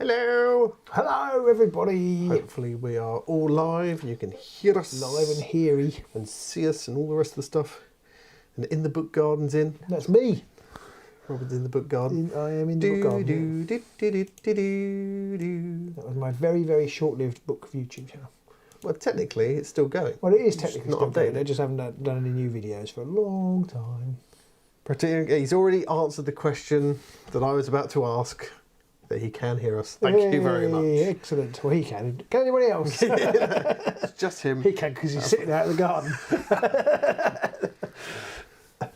Hello! Hello, everybody! Hopefully we are all live and you can hear us. Live and heary. And see us and all the rest of the stuff. And In the Book Garden's in. That's me. Robin's in the Book Garden. I am in the Book Garden. That was my very, very short-lived book YouTube channel. Well, technically it's still going. Well, it is technically not still going. updated. They just haven't done any new videos for a long time. He's already answered the question that I was about to ask. That he can hear us. Thank you very much. Excellent. Well, he can. Can anybody else? It's just him. He can because he's sitting out in the garden.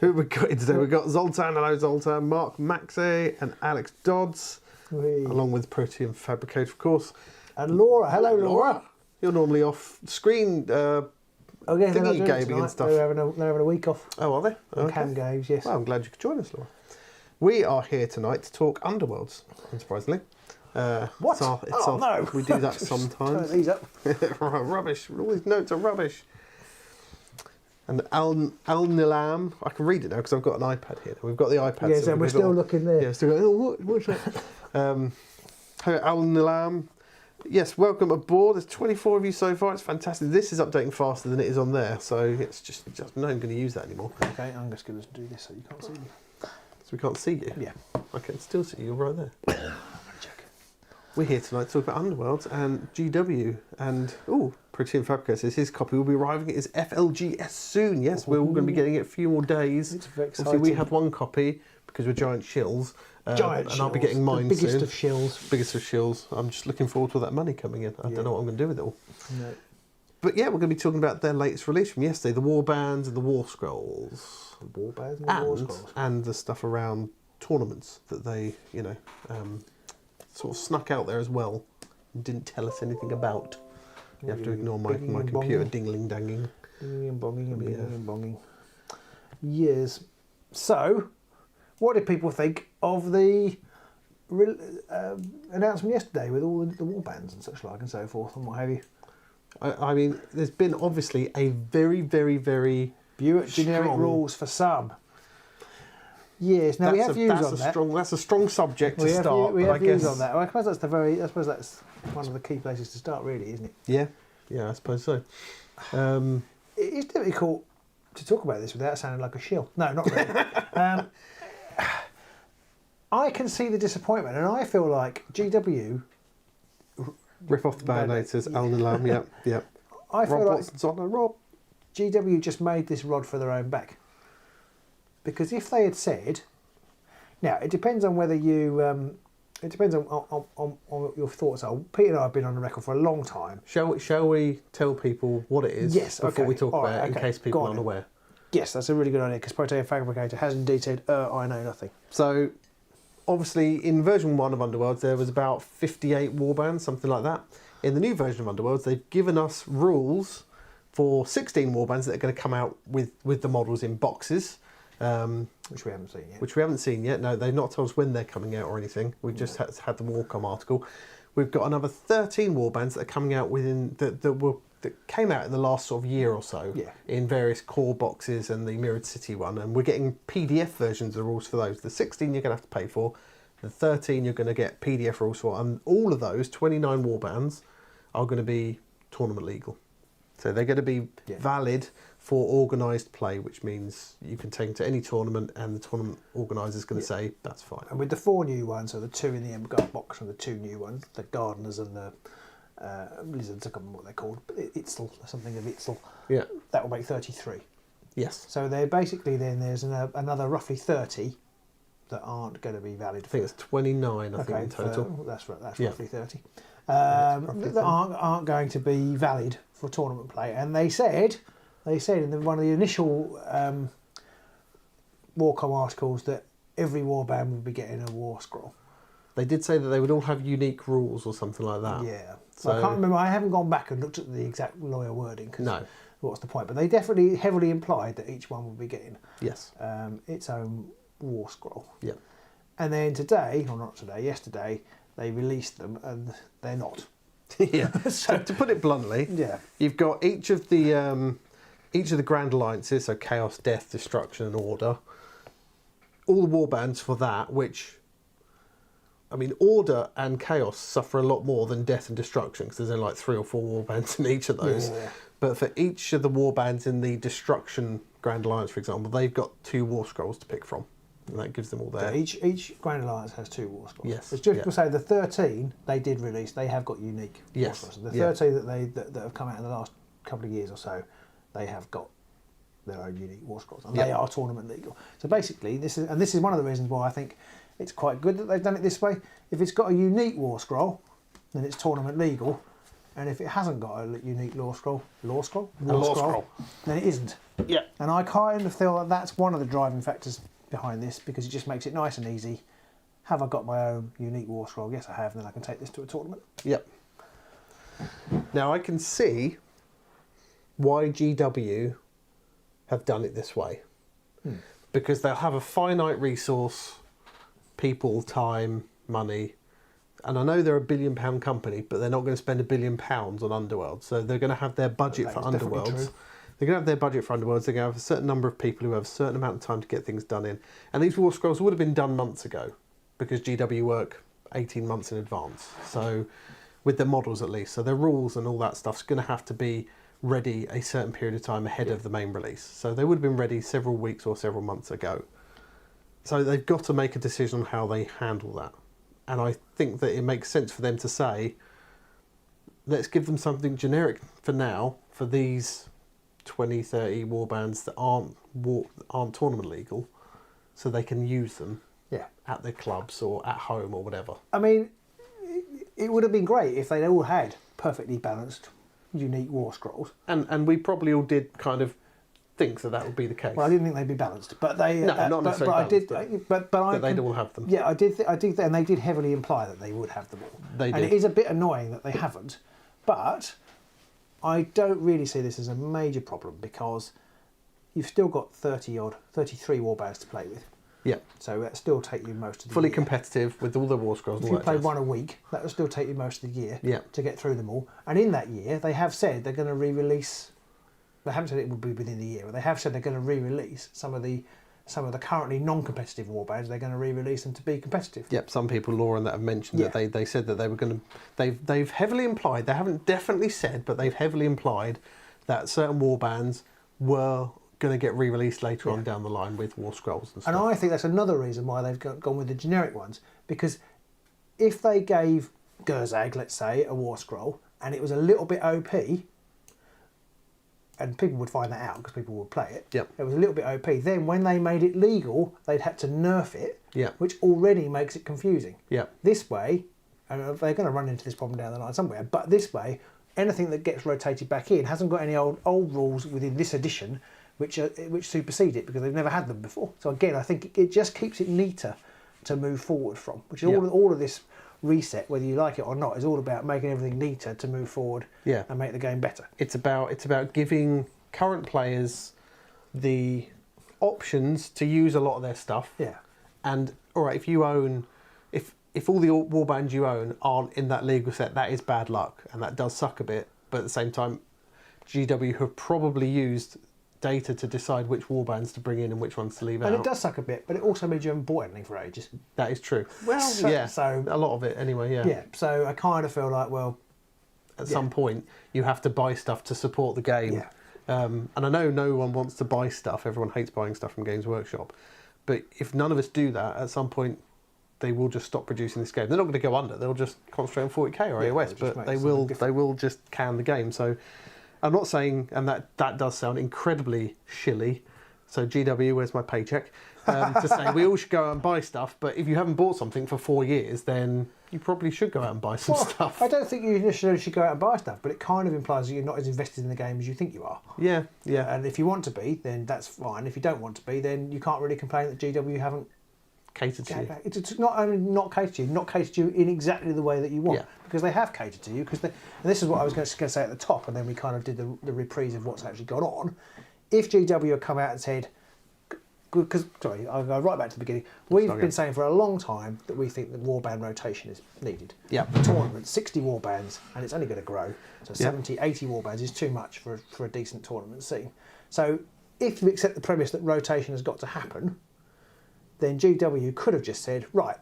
Who we got in today? We've got Zoltan, hello Zoltan, Mark Maxey and Alex Dodds, along with Protean Fabricator, of course. And Laura. Hello, Laura. You're normally off screen thingy gaming and stuff. They're having a week off. Oh, are they? Okay. Cam games, yes. Well, I'm glad you could join us, Laura. We are here tonight to talk Underworlds, unsurprisingly. What? No. We do that sometimes. Turn these up. Rubbish. All these notes are rubbish. And Al-Nilam, I can read it now because I've got an iPad here. We've got the iPad. Yes, and we're still looking there. Yeah, still going, oh, what's that? Al-Nilam, yes, welcome aboard. There's 24 of you so far. It's fantastic. This is updating faster than it is on there, so it's just no one going to use that anymore. Okay, I'm just going to do this so you can't see me. So we can't see you? Yeah. I can still see you. You're right there. We're here tonight to talk about Underworlds and GW. And, Protean Fabricator says his copy will be arriving at his FLGS soon. Yes, we're all going to be getting it a few more days. It's very exciting. Obviously, we have one copy because we're giant shills. And I'll be getting mine the biggest soon. of shills. Biggest of shills. I'm just looking forward to all that money coming in. I don't know what I'm going to do with it all. No. But yeah, we're going to be talking about their latest release from yesterday, the Warbands and the Warscrolls. Warbands and Warscrolls. And the stuff around tournaments that they, sort of snuck out there as well and didn't tell us anything about. You have to ignore my computer dingling-danging. Dingling and bonging and bingling and bonging. Yes. So, what did people think of the announcement yesterday with all the warbands and such like and so forth and what have you? I mean, there's been obviously a very, very, very generic rules for some. Yes, now we have views on that. That's a strong subject to start. We have views on that. Well, I suppose that's one of the key places to start, really, isn't it? Yeah, I suppose so. It is difficult to talk about this without sounding like a shill. No, not really. I can see the disappointment, and I feel like GW rip off the Band-Aiders, Al-Nilam, yep. I feel Rob like Watson's on Rob. GW just made this rod for their own back. Because if they had said, now it depends on whether you, it depends on what your thoughts are. Pete and I have been on the record for a long time. Shall we tell people what it is before we talk about it, in case people aren't aware? Yes, that's a really good idea, because Protean Fabricator has indeed said, I know nothing. So, obviously, in version 1 of Underworlds, there was about 58 warbands, something like that. In the new version of Underworlds, they've given us rules for 16 warbands that are going to come out with the models in boxes. Which we haven't seen yet. Which we haven't seen yet. No, they've not told us when they're coming out or anything. We've just had the Warcom article. We've got another 13 warbands that are coming out that came out in the last sort of year or so in various core boxes and the Mirrored City one. And we're getting PDF versions of the rules for those. The 16 you're going to have to pay for. The 13 you're going to get PDF rules for. And all of those 29 warbands are going to be tournament legal. So they're going to be valid for organised play, which means you can take them to any tournament and the tournament organiser is going to say, that's fine. And with the 4 new ones, so the 2 in the EMBERGARD box and the 2 new ones, the Gardeners and the Lizards, I can't remember what they're called, but Itzel, something of Itzel, that will make 33. Yes. So they're basically then there's another roughly 30 that aren't going to be valid. I think it's 29, I think, in total. That's roughly 30. That aren't going to be valid for tournament play. And they said in one of the initial Warcom articles that every warband would be getting a war scroll. They did say that they would all have unique rules or something like that. Yeah. So I can't remember. I haven't gone back and looked at the exact lawyer wording. No. What's the point? But they definitely heavily implied that each one would be getting its own war scroll. Yeah. And then yesterday, they released them and they're not. So to put it bluntly, you've got each of the Grand Alliances, so Chaos, Death, Destruction and Order, all the warbands for that, which I mean, Order and Chaos suffer a lot more than Death and Destruction, because there's only like 3 or 4 warbands in each of those. Yeah. But for each of the warbands in the Destruction Grand Alliance, for example, they've got 2 Warscrolls to pick from. And that gives them all their... So each Grand Alliance has 2 Warscrolls. Yes. It's just to say the 13 they did release, they have got unique Warscrolls. The 13 that have come out in the last couple of years or so, they have got their own unique Warscrolls, and they are tournament legal. So basically, this is one of the reasons why I think it's quite good that they've done it this way. If it's got a unique Warscroll, then it's tournament legal, and if it hasn't got a unique Warscroll, then it isn't. Yeah. And I kind of feel that that's one of the driving factors behind this, because it just makes it nice and easy. Have I got my own unique Warscroll? Yes, I have. And then I can take this to a tournament. Yep. Now I can see why GW have done it this way, because they'll have a finite resource, people, time, money, and I know they're £1 billion company, but they're not going to spend £1 billion on Underworlds, so they're going to have their budget for Underworlds. They're going to have their budget for Underworlds. They're going to have a certain number of people who have a certain amount of time to get things done in, and these Warscrolls would have been done months ago, because GW work 18 months in advance, so with their models at least, so their rules and all that stuff's going to have to be ready a certain period of time ahead of the main release. So they would have been ready several weeks or several months ago. So they've got to make a decision on how they handle that. And I think that it makes sense for them to say, let's give them something generic for now, for these 20, 30 warbands that aren't tournament legal, so they can use them at their clubs or at home or whatever. I mean, it would have been great if they'd all had perfectly balanced unique Warscrolls, and we probably all did kind of think that would be the case. Well, I didn't think they'd be balanced, but they not necessarily but they'd all have them. Yeah, I did, and they did heavily imply that they would have them all. They did. And it is a bit annoying that they haven't, but I don't really see this as a major problem, because you've still got 33 warbands to play with. Yeah. So that'll still take you most of the fully year. competitive with all the Warscrolls. If you play one a week, that will still take you most of the year to get through them all. And in that year, they have said they're going to re-release. They haven't said it will be within the year, but they have said they're going to re-release some of the currently non-competitive warbands. They're going to re-release them to be competitive. Yep. Some people, Laura, that have mentioned that they said that they were going to. They've heavily implied. They haven't definitely said, but they've heavily implied that certain warbands were going to get re-released later on down the line with Warscrolls and stuff. And I think that's another reason why they've gone with the generic ones, because if they gave Gerzag, let's say, a Warscroll, and it was a little bit OP, and people would find that out because people would play it, it was a little bit OP, then when they made it legal, they'd had to nerf it, which already makes it confusing. This way, and they're going to run into this problem down the line somewhere, but this way, anything that gets rotated back in hasn't got any old rules within this edition which supersede it, because they've never had them before. So again, I think it just keeps it neater to move forward from, which is all of this reset, whether you like it or not, is all about making everything neater to move forward and make the game better. It's about giving current players the options to use a lot of their stuff. And all right, if you own, if all the warbands you own aren't in that legal set, that is bad luck, and that does suck a bit. But at the same time, GW have probably used data to decide which warbands to bring in and which ones to leave out. And it does suck a bit, but it also means you haven't bought anything for ages. That is true. Well, so a lot of it anyway. Yeah. So I kind of feel like, well, at some point you have to buy stuff to support the game. And I know no one wants to buy stuff. Everyone hates buying stuff from Games Workshop. But if none of us do that, at some point they will just stop producing this game. They're not going to go under. They'll just concentrate on 40k or AOS, but they will just can the game. So I'm not saying, and that does sound incredibly shilly, so GW, where's my paycheck, to say we all should go out and buy stuff, but if you haven't bought something for 4 years, then you probably should go out and buy some stuff. I don't think you necessarily should go out and buy stuff, but it kind of implies that you're not as invested in the game as you think you are. Yeah. And if you want to be, then that's fine. If you don't want to be, then you can't really complain that GW haven't catered to you. It's not only not catered to you, in exactly the way that you want, because they have catered to you. And this is what I was going to say at the top, and then we kind of did the reprise of what's actually gone on. If GW had come out and said, because I'll go right back to the beginning. We've been saying for a long time that we think that warband rotation is needed. Tournament, 60 warbands, and it's only going to grow. So 70, 80 warbands is too much for a decent tournament scene. So if you accept the premise that rotation has got to happen, then GW could have just said, right,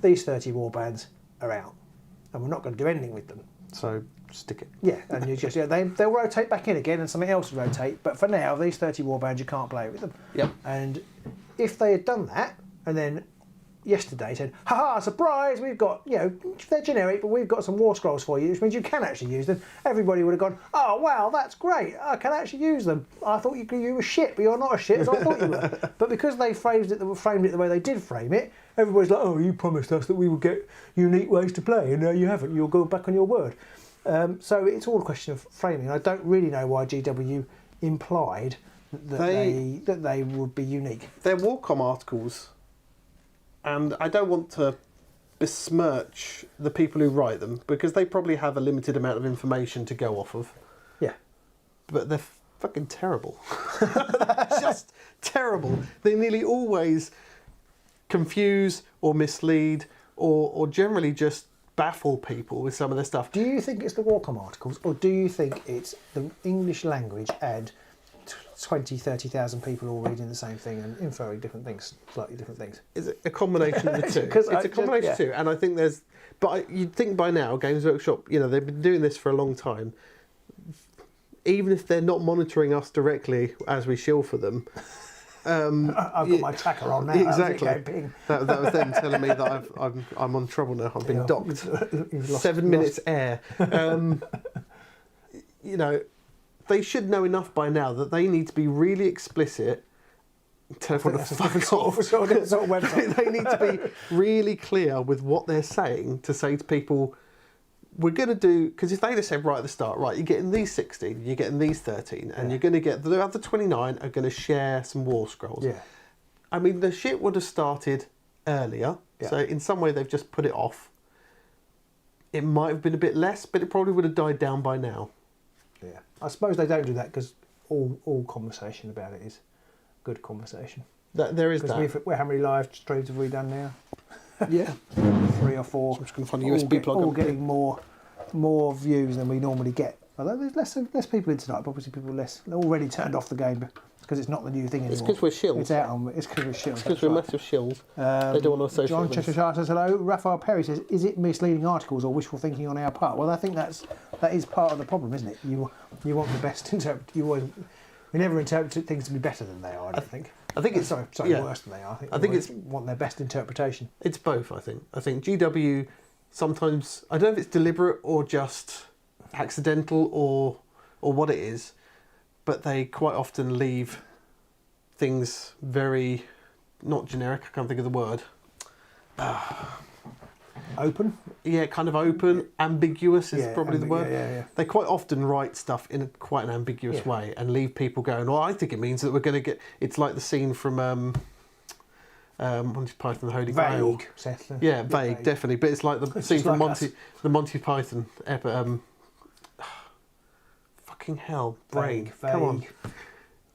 these 30 warbands are out, and we're not going to do anything with them. So stick it. Yeah, and you just they'll rotate back in again, and something else will rotate. But for now, these 30 warbands, you can't play with them. Yep. And if they had done that, and then yesterday said, "Ha surprise! We've got they're generic, but we've got some Warscrolls for you," which means you can actually use them. Everybody would have gone, "Oh wow, that's great! I can actually use them. I thought you were shit, but you're not as shit as I thought you were." But because they framed it the way they did frame it, everybody's like, "Oh, you promised us that we would get unique ways to play, and now you haven't. You'll go back on your word." So it's all a question of framing. I don't really know why GW implied that they would be unique. They're Warcom articles. And I don't want to besmirch the people who write them because they probably have a limited amount of information to go off of. Yeah. But they're fucking terrible. Just terrible. They nearly always confuse or mislead or generally just baffle people with some of their stuff. Do you think it's the Warcom articles, or do you think it's the English language and 20, 30,000 people all reading the same thing and inferring different things, slightly different things? It's a combination of the two. It's a combination of the two, and I think there's. But you'd think by now, Games Workshop, they've been doing this for a long time. Even if they're not monitoring us directly as we shill for them. I've got my tracker on now. Exactly. That was them telling me that I'm on trouble now. I've been docked. 7 minutes air. They should know enough by now that they need to be really explicit. Tell everyone to fuck off. Sort of website. They need to be really clear with what they're saying to say to people, we're going to do... Because if they just said right at the start, right, you're getting these 16, you're getting these 13, and you're going to get... The other 29 are going to share some Warscrolls. Yeah. I mean, the shit would have started earlier. Yeah. So in some way, they've just put it off. It might have been a bit less, but it probably would have died down by now. Yeah, I suppose they don't do that because all conversation about it is good conversation. There is that. How many live streams have we done now? Yeah, 3 or 4. I'm just going to find a USB plug. All getting more views than we normally get. Although there's less people in tonight, but obviously people already turned off the game because it's not the new thing anymore. It's because we're shills. It's out on. It's because we're shills. It's because we're massive shills. They don't want to associate. John Cheshire says hello. Raphael Perry says, "Is it misleading articles or wishful thinking on our part?" Well, I think that is part of the problem, isn't it? You want the best we never interpret things to be better than they are. I don't think. I think it's worse than they are. I think it's want their best interpretation. It's both. I think GW sometimes, I don't know if it's deliberate or just accidental or what it is, but they quite often leave things very, not generic, I can't think of the word. Open? Yeah, kind of open. Ambiguous is probably the word. Yeah. They quite often write stuff in quite an ambiguous way and leave people going, well, I think it means that we're going to get... It's like the scene from Monty Python, the Holy Grail. Yeah, vague, definitely. But it's like the scene from the Monty Python fucking hell, brain. Vague. Come on.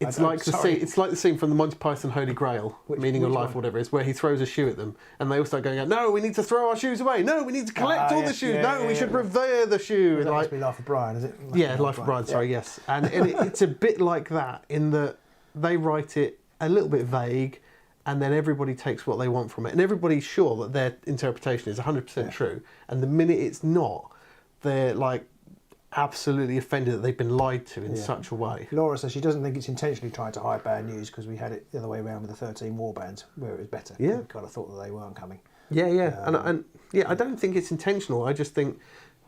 It's like the scene from the Monty Python Holy Grail, Meaning of Life, or whatever it is, where he throws a shoe at them, and they all start going, "No, we need to throw our shoes away. No, we need to collect all the shoes. We should revere the shoe." That must be Life of Brian, is it? Life of Brian. Sorry, yes. And it's a bit like that in that they write it a little bit vague, and then everybody takes what they want from it, and everybody's sure that their interpretation is 100% true. And the minute it's not, they're like absolutely offended that they've been lied to in such a way. Laura says she doesn't think it's intentionally trying to hide bad news because we had it the other way around with the 13 Warbands where it was better. Yeah. We kind of thought that they weren't coming. And I don't think it's intentional. I just think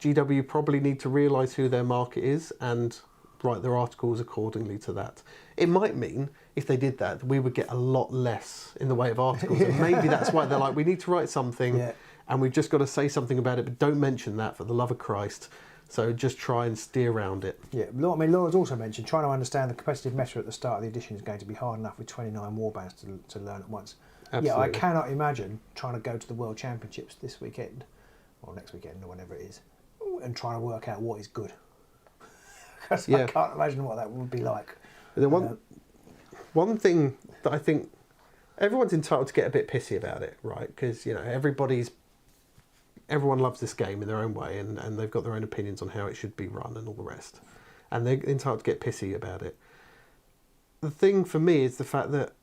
GW probably need to realise who their market is and write their articles accordingly to that. It might mean, if they did that, we would get a lot less in the way of articles. And maybe that's why they're like, we need to write something and we've just got to say something about it, but don't mention that for the love of Christ. So just try and steer around it. Yeah, I mean, Laura's also mentioned trying to understand the competitive meta at the start of the edition is going to be hard enough with 29 warbands to learn at once. Absolutely. Yeah, I cannot imagine trying to go to the World Championships this weekend, or next weekend, or whenever it is, and trying to work out what is good. Because I can't imagine what that would be like. The one thing that I think everyone's entitled to get a bit pissy about it, right? Because, everyone loves this game in their own way and they've got their own opinions on how it should be run and all the rest. And they're entitled to get pissy about it. The thing for me is the fact that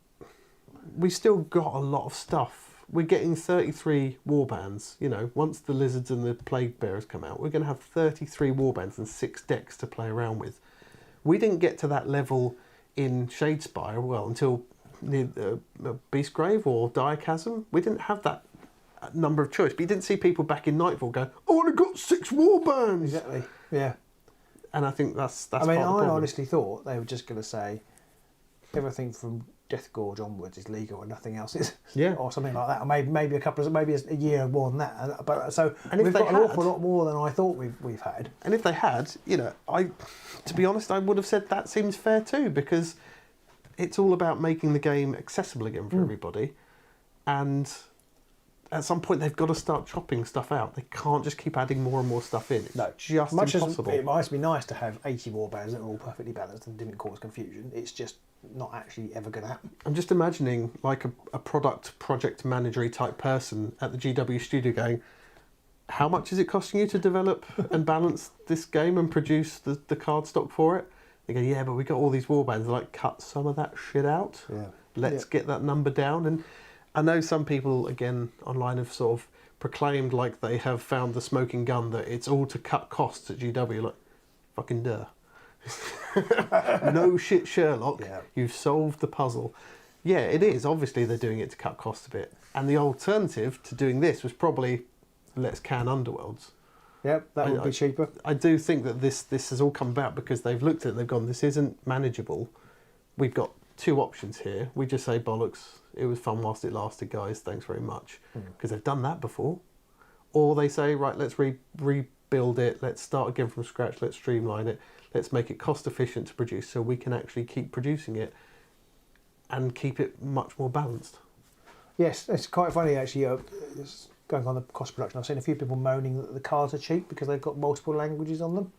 we still got a lot of stuff we're getting 33 warbands. You know, once the lizards and the plague bearers come out, we're going to have 33 warbands and 6 decks to play around with. We didn't get to that level in Shadespire, well, until near Beastgrave or Chasm. We didn't have that number of choice, but you didn't see people back in Nightfall go, "Oh, I've got 6 warbands." Exactly. Yeah. And I think that's. I mean, part of the I problem. honestly thought they were just going to say everything from Death Gorge onwards is legal and nothing else is. Yeah. Or something like that. Or maybe a year more than that. But so And if we've they got an had- awful lot more than I thought we've had. And if they had, you know, to be honest, I would have said that seems fair too, because it's all about making the game accessible again for everybody. And at some point, they've got to start chopping stuff out. They can't just keep adding more and more stuff in. It's just Much impossible. as it might be nice to have 80 warbands that are all perfectly balanced and didn't cause confusion, it's just not actually ever going to happen. I'm just imagining like a project managery type person at the GW studio going, how much is it costing you to develop and balance this game and produce the card stock for it? They go, yeah, but we got all these warbands. They're like, cut some of that shit out. Yeah. Let's get that number down. And I know some people, again, online have sort of proclaimed like they have found the smoking gun, that it's all to cut costs at GW. Like, fucking duh. No shit, Sherlock. Yeah. You've solved the puzzle. Yeah, it is. Obviously, they're doing it to cut costs a bit. And the alternative to doing this was probably, let's can Underworlds. Yep, that would be cheaper. I do think that this has all come about because they've looked at it and they've gone, this isn't manageable. We've got 2 options here. We just say, bollocks, it was fun whilst it lasted, guys, thanks very much. Because they've done that before. Or they say, right, let's rebuild it, let's start again from scratch, let's streamline it, let's make it cost efficient to produce so we can actually keep producing it and keep it much more balanced. Yes, it's quite funny actually. Going on the cost production, I've seen a few people moaning that the cards are cheap because they've got multiple languages on them.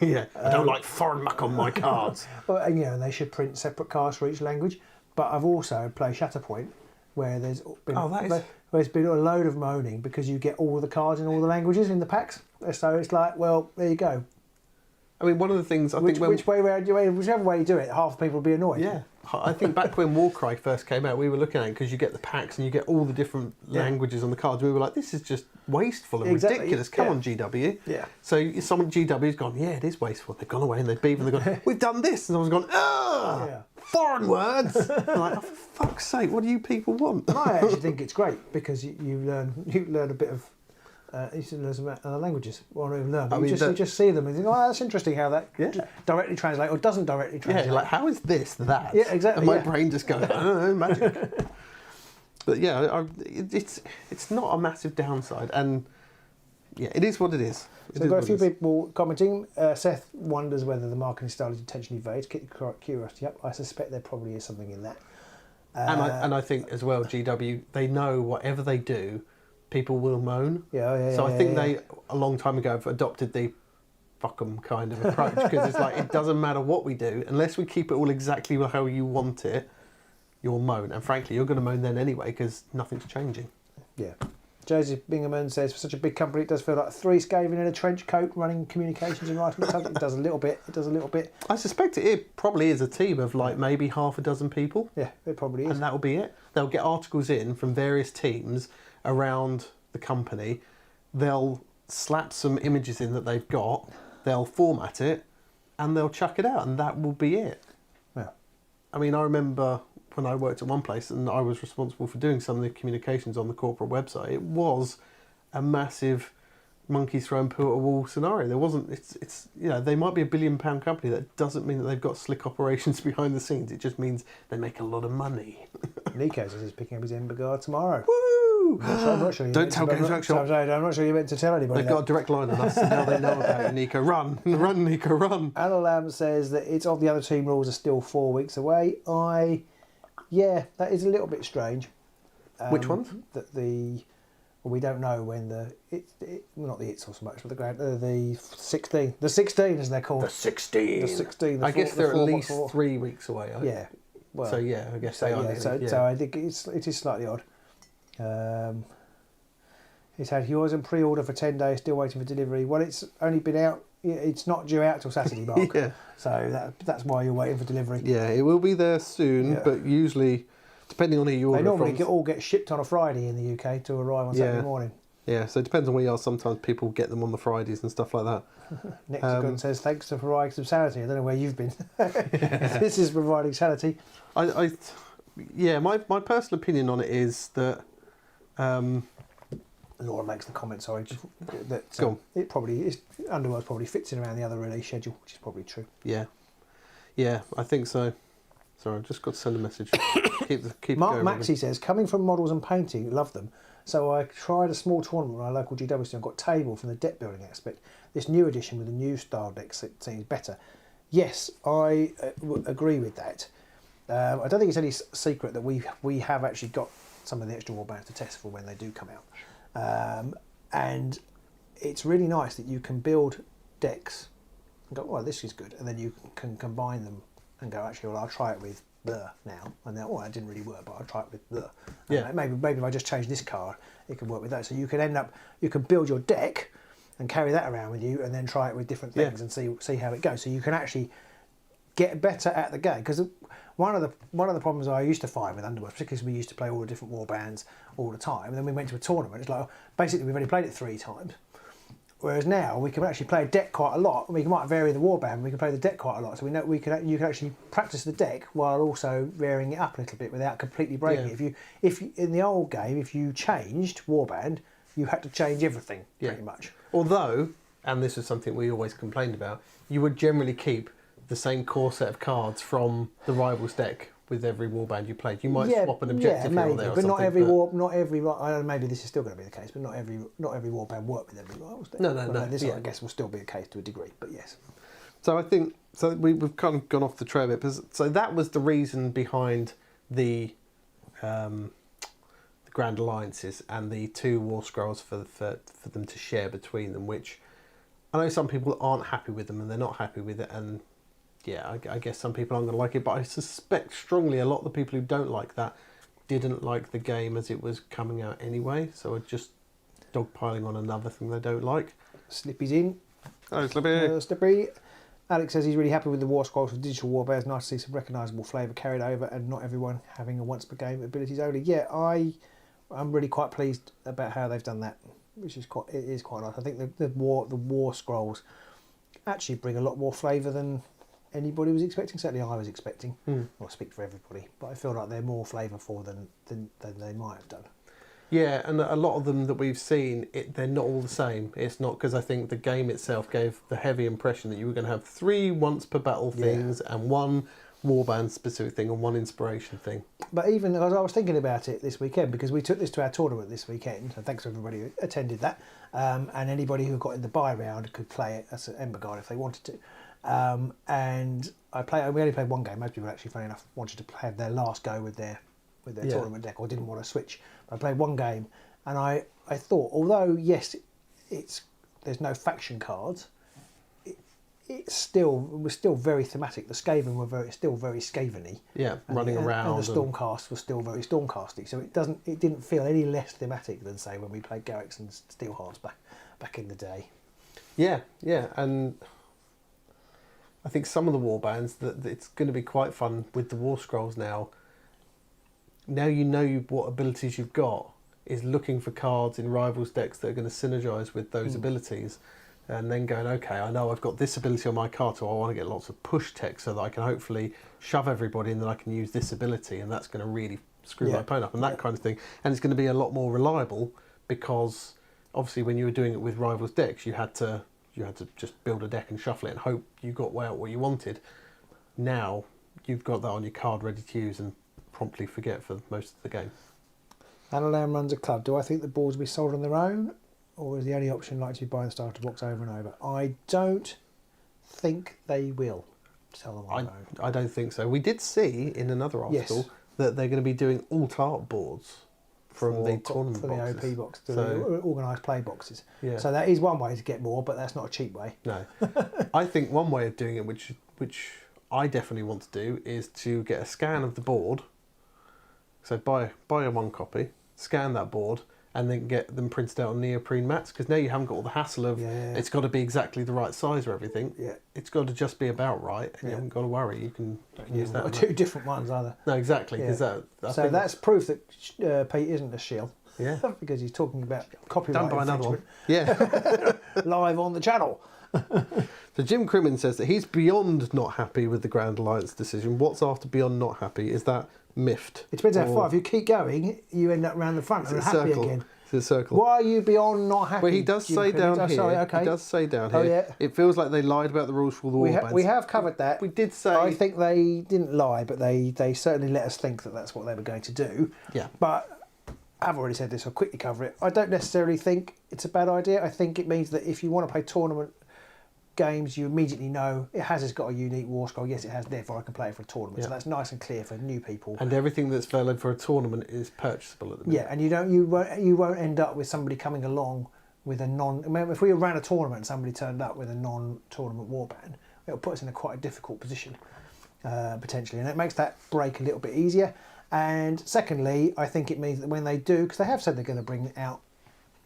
Yeah, I don't like foreign muck on my cards. Well, and, you know, they should print separate cards for each language. But I've also played Shatterpoint, where there's been a load of moaning because you get all the cards in all the languages in the packs. So it's like, well, there you go. I mean, one of the things Whichever way you do it, half the people will be annoyed. Yeah, I think back when Warcry first came out, we were looking at it because you get the packs and you get all the different languages on the cards. We were like, this is just wasteful and ridiculous. Come on, GW. Yeah. So someone at GW's gone, yeah, it is wasteful. They've gone away and they've beaten. They've gone, we've done this, and I was gone, foreign words. I'm like, oh, for fuck's sake, what do you people want? And I actually think it's great because you learn a bit of. You should learn some other languages. Well, not even learn, but you just see them and think, oh, that's interesting how that directly translates or doesn't directly translate. Yeah, like, how is this that? Yeah, exactly. And my brain just goes, I don't know, magic. But yeah, it's not a massive downside. And yeah, it is what it is. So I've got a few people commenting. Seth wonders whether the marketing style is intentionally vague to keep the curiosity up. I suspect there probably is something in that. And I think as well, GW, they know whatever they do, people will moan. So I think they, a long time ago, have adopted the fuck 'em kind of approach, because it's like, it doesn't matter what we do, unless we keep it all exactly how you want it, you'll moan. And frankly, you're going to moan then anyway, because nothing's changing. Yeah. Joseph Bingaman says, for such a big company, it does feel like 3 Skaven in a trench coat running communications and writing something. It does a little bit. I suspect it probably is a team of like maybe half a dozen people. Yeah, it probably is. And that'll be it. They'll get articles in from various teams around the company. They'll slap some images in that they've got, they'll format it, and they'll chuck it out, and that will be it. Yeah. I mean, I remember when I worked at one place and I was responsible for doing some of the communications on the corporate website, it was a massive monkeys thrown poo at a wall scenario. There wasn't, it's you know, they might be £1 billion company. That doesn't mean that they've got slick operations behind the scenes. It just means they make a lot of money. Nico says he's picking up his EMBERGARD tomorrow. Woo! I'm not sure Don't tell Games Workshop. I'm not sure you're meant to tell anybody. They've got a direct line on us, and now they know about it. Nico, run, Nico, run. Anna Lamb says that it's of the other team rules are still 4 weeks away. Yeah, that is a little bit strange. Which ones? We don't know when not the ITS or so much, but the 16. The 16 as they're called. The 16. The 16. I guess they're at least 3 weeks away. Yeah. Well, so yeah, I guess so, they are. Yeah, so I think it is slightly odd. It's had yours in pre-order for 10 days, still waiting for delivery. Well, it's only been out. It's not due out till Saturday, Mark. Yeah. So that's why you're waiting for delivery. Yeah, it will be there soon, but usually Depending on who you order They normally from. all get shipped on a Friday in the UK to arrive on Saturday morning. Yeah, so it depends on where you are. Sometimes people get them on the Fridays and stuff like that. Nexagon says, thanks for providing some sanity. I don't know where you've been. This is providing sanity. My personal opinion on it is that... Laura makes the comment, sorry, that it probably is, Underworlds probably fits in around the other release schedule, which is probably true. Yeah, I think so. Sorry, I've just got to send a message. keep Mark going, Maxey says, coming from models and painting, love them. So I tried a small tournament with my local GW and got table from the deck building aspect. This new edition with a new style deck seems better. Yes, I agree with that. I don't think it's any secret that we have actually got some of the extra warbands to test for when they do come out. And it's really nice that you can build decks and go, oh, this is good, and then you can combine them and go, actually, well, I'll try it with the now, and then, oh, that didn't really work, but I'll try it with the. Maybe if I just change this card, it can work with that. So you can build your deck and carry that around with you, and then try it with different things and see how it goes. So you can actually get better at the game, because one of the problems I used to find with Underworlds, particularly because we used to play all the different warbands all the time, and then we went to a tournament, it's like, basically we've only played it 3 times, whereas now we can actually play a deck quite a lot, and we might vary the warband, we can play the deck quite a lot, so we know you can actually practice the deck while also varying it up a little bit without completely breaking it. If you in the old game, if you changed warband, you had to change everything pretty much. Although, and this is something we always complained about, you would generally keep the same core set of cards from the Rivals deck with every warband you played. You might swap an objective here or there, but not every maybe this is still going to be the case, but not every warband worked with every Rivals deck. No. This I guess will still be the case to a degree, but yes. So I think we've kind of gone off the trail a bit. So that was the reason behind the Grand Alliances and the 2 Warscrolls for them to share between them, which I know some people aren't happy with them and they're not happy with it, and I guess some people aren't going to like it, but I suspect strongly a lot of the people who don't like that didn't like the game as it was coming out anyway, so are just dogpiling on another thing they don't like. Slippy's in. Oh, Slippy. Slippy. Alex says he's really happy with the Warscrolls with digital warbands. Nice to see some recognisable flavour carried over, and not everyone having a once per game abilities only. Yeah, I'm really quite pleased about how they've done that, which is quite nice. I think the Warscrolls actually bring a lot more flavour than anybody was expecting. Certainly I was expecting. I'll speak for everybody, but I feel like they're more flavourful than they might have done. Yeah, and a lot of them that we've seen, they're not all the same. It's not because I think the game itself gave the heavy impression that you were going to have 3 once per battle things and 1 warband specific thing and 1 inspiration thing. But even as I was thinking about it this weekend, because we took this to our tournament this weekend, and thanks to everybody who attended that, and anybody who got in the buy round could play it as an EMBERGARD if they wanted to. And we only played 1 game. Most people actually, funny enough, wanted to have their last go with their tournament deck, or didn't want to switch. But I played 1 game, and I thought, although yes, there's no faction cards, it was still very thematic. The Skaven were still very Skaven-y. Yeah, running around. And the Stormcast was still very Stormcasty. So it didn't feel any less thematic than, say, when we played Garrix and Steelhearts back in the day. Yeah, and I think some of the warbands that it's going to be quite fun with the Warscrolls now. Now you know what abilities you've got, is looking for cards in Rivals decks that are going to synergise with those abilities, and then going, okay, I know I've got this ability on my card, so I want to get lots of push tech so that I can hopefully shove everybody and then I can use this ability, and that's going to really screw my opponent up and that kind of thing. And it's going to be a lot more reliable, because obviously when you were doing it with Rivals decks, you had to just build a deck and shuffle it and hope you got out what you wanted. Now you've got that on your card ready to use and promptly forget for most of the game. Anna Lamb runs a club. Do I think the boards will be sold on their own, or is the only option likely to be buying the starter box over and over? I don't think they will sell them on their own. I don't think so. We did see in another article that they're going to be doing alt-art boards from the tournament for boxes. the OP box, the organised play boxes. Yeah. So that is one way to get more, but that's not a cheap way. No. I think one way of doing it, which I definitely want to do, is to get a scan of the board. So buy a 1 copy, scan that board, and then get them printed out on neoprene mats, because now you haven't got all the hassle of it's got to be exactly the right size or everything. Yeah. It's got to just be about right, and you haven't got to worry. You can use that. Two different ones either. No, exactly. Because so that's proof that Pete isn't a shill. Yeah. Because he's talking about copyright Done by another one. infringement. Yeah. Live on the channel. So Jim Crimmins says that he's beyond not happy with the Grand Alliance decision. What's after beyond not happy? Is that miffed? It depends how far. If you keep going, you end up round the front and happy again. It's a circle. Why are you beyond not happy? Well, he does say down here. Sorry, okay. He does say down here. Oh, yeah. It feels like they lied about the rules for the Warbands. We have covered that. We did say. I think they didn't lie, but they certainly let us think that that's what they were going to do. Yeah. But I've already said this. I'll quickly cover it. I don't necessarily think it's a bad idea. I think it means that if you want to play tournament games, you immediately know it's got a unique war scroll. Yes, it has. Therefore, I can play it for a tournament. Yeah. So that's nice and clear for new people. And everything that's valid for a tournament is purchasable at the minute. Yeah, and you won't end up with somebody coming along with a non. I mean, if we ran a tournament and somebody turned up with a non-tournament warband, it'll put us in quite a difficult position potentially, and it makes that break a little bit easier. And secondly, I think it means that when they do, because they have said they're going to bring out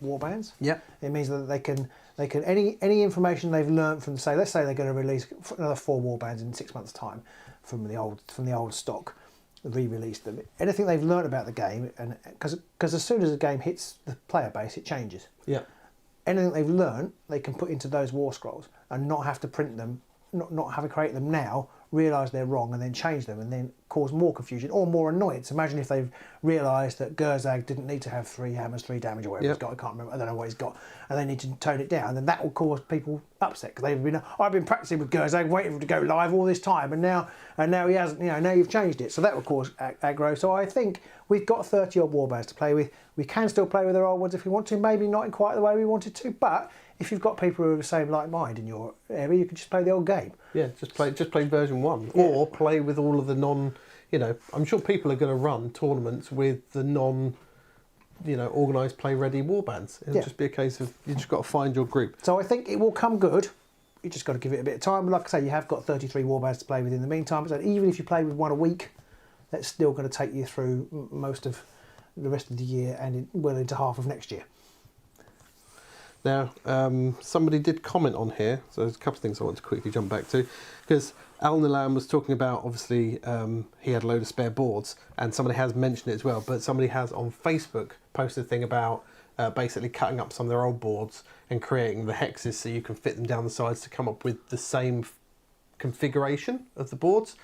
warbands. Yeah. It means that they can any information they've learned from, say, let's say they're going to release another 4 warbands in 6 months' time from the old stock, re-release them. Anything they've learned about the game, and because as soon as the game hits the player base, it changes. Yeah. Anything they've learned, they can put into those war scrolls and not have to print them, not have to create them now, realise they're wrong and then change them and then cause more confusion or more annoyance. Imagine if they've realised that Gerzag didn't need to have 3 hammers, 3 damage or whatever he's got. I can't remember. I don't know what he's got. And they need to tone it down. Then that will cause people upset because I've been practising with Gerzag, waiting for him to go live all this time, and now he hasn't. Now you've changed it, so that will cause aggro. So I think we've got 30 odd warbands to play with. We can still play with our old ones if we want to. Maybe not in quite the way we wanted to, but if you've got people who are the same like mind in your area, you can just play the old game. Yeah, just play version 1, or play with all of the non. I'm sure people are going to run tournaments with the non, organised play ready warbands. It'll just be a case of you just got to find your group. So I think it will come good. You just got to give it a bit of time. Like I say, you have got 33 warbands to play with in the meantime. So even if you play with 1 a week, that's still going to take you through most of the rest of the year and well into half of next year. Now, somebody did comment on here, so there's a couple of things I want to quickly jump back to, because Al Nilan was talking about, obviously, he had a load of spare boards, and somebody has mentioned it as well, but somebody has on Facebook posted a thing about basically cutting up some of their old boards and creating the hexes so you can fit them down the sides to come up with the same configuration of the boards.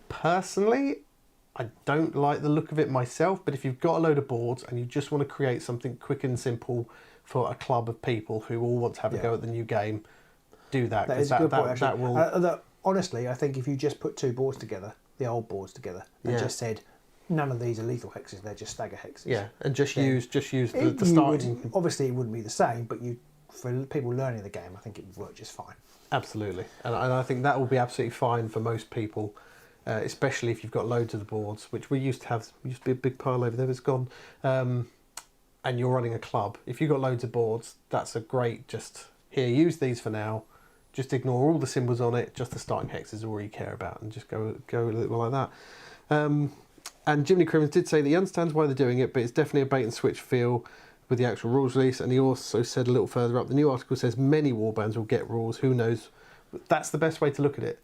Personally, I don't like the look of it myself, but if you've got a load of boards and you just want to create something quick and simple for a club of people who all want to have a go at the new game, do that. That is a good point, actually. That will... honestly, I think if you just put 2 boards together, the old boards together, and just said, none of these are lethal hexes, they're just stagger hexes. Yeah, and just use the starting... Obviously, it wouldn't be the same, but for people learning the game, I think it would work just fine. Absolutely. And I think that will be absolutely fine for most people, especially if you've got loads of the boards, which we used to be a big pile over there, it's gone. And you're running a club. If you've got loads of boards, that's a great here, use these for now. Just ignore all the symbols on it, just the starting hexes are all you care about, and just go a little like that. And Jimmy Crimmins did say that he understands why they're doing it, but it's definitely a bait and switch feel with the actual rules release. And he also said a little further up, the new article says many warbands will get rules, who knows. That's the best way to look at it.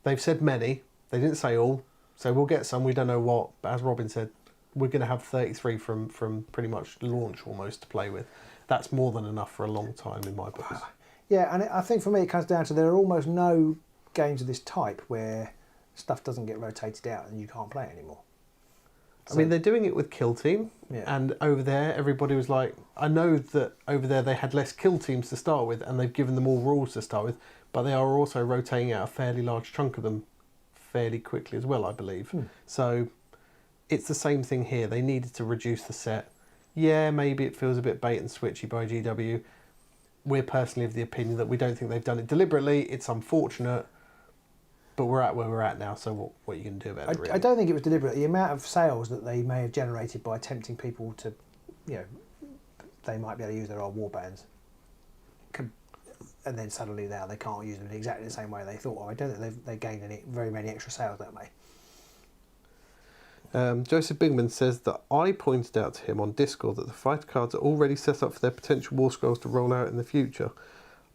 They've said many, they didn't say all, so we'll get some, we don't know what, but as Robin said, we're going to have 33 from pretty much launch almost to play with. That's more than enough for a long time in my books. Yeah, and I think for me it comes down to there are almost no games of this type where stuff doesn't get rotated out and you can't play it anymore. So, I mean, they're doing it with Kill Team, and over there everybody was like, I know that over there they had less kill teams to start with and they've given them all rules to start with, but they are also rotating out a fairly large chunk of them fairly quickly as well, I believe. So it's the same thing here. They needed to reduce the set. Yeah, maybe it feels a bit bait and switchy by GW. We're personally of the opinion that we don't think they've done it deliberately. It's unfortunate, but we're at where we're at now, so what are you going to do about it, really? I don't think it was deliberate. The amount of sales that they may have generated by tempting people to, they might be able to use their old warbands, and then suddenly now they can't use them in exactly the same way they thought. I don't think they gained very many extra sales that way. Joseph Bigman says that I pointed out to him on Discord that the fighter cards are already set up for their potential Warscrolls to roll out in the future.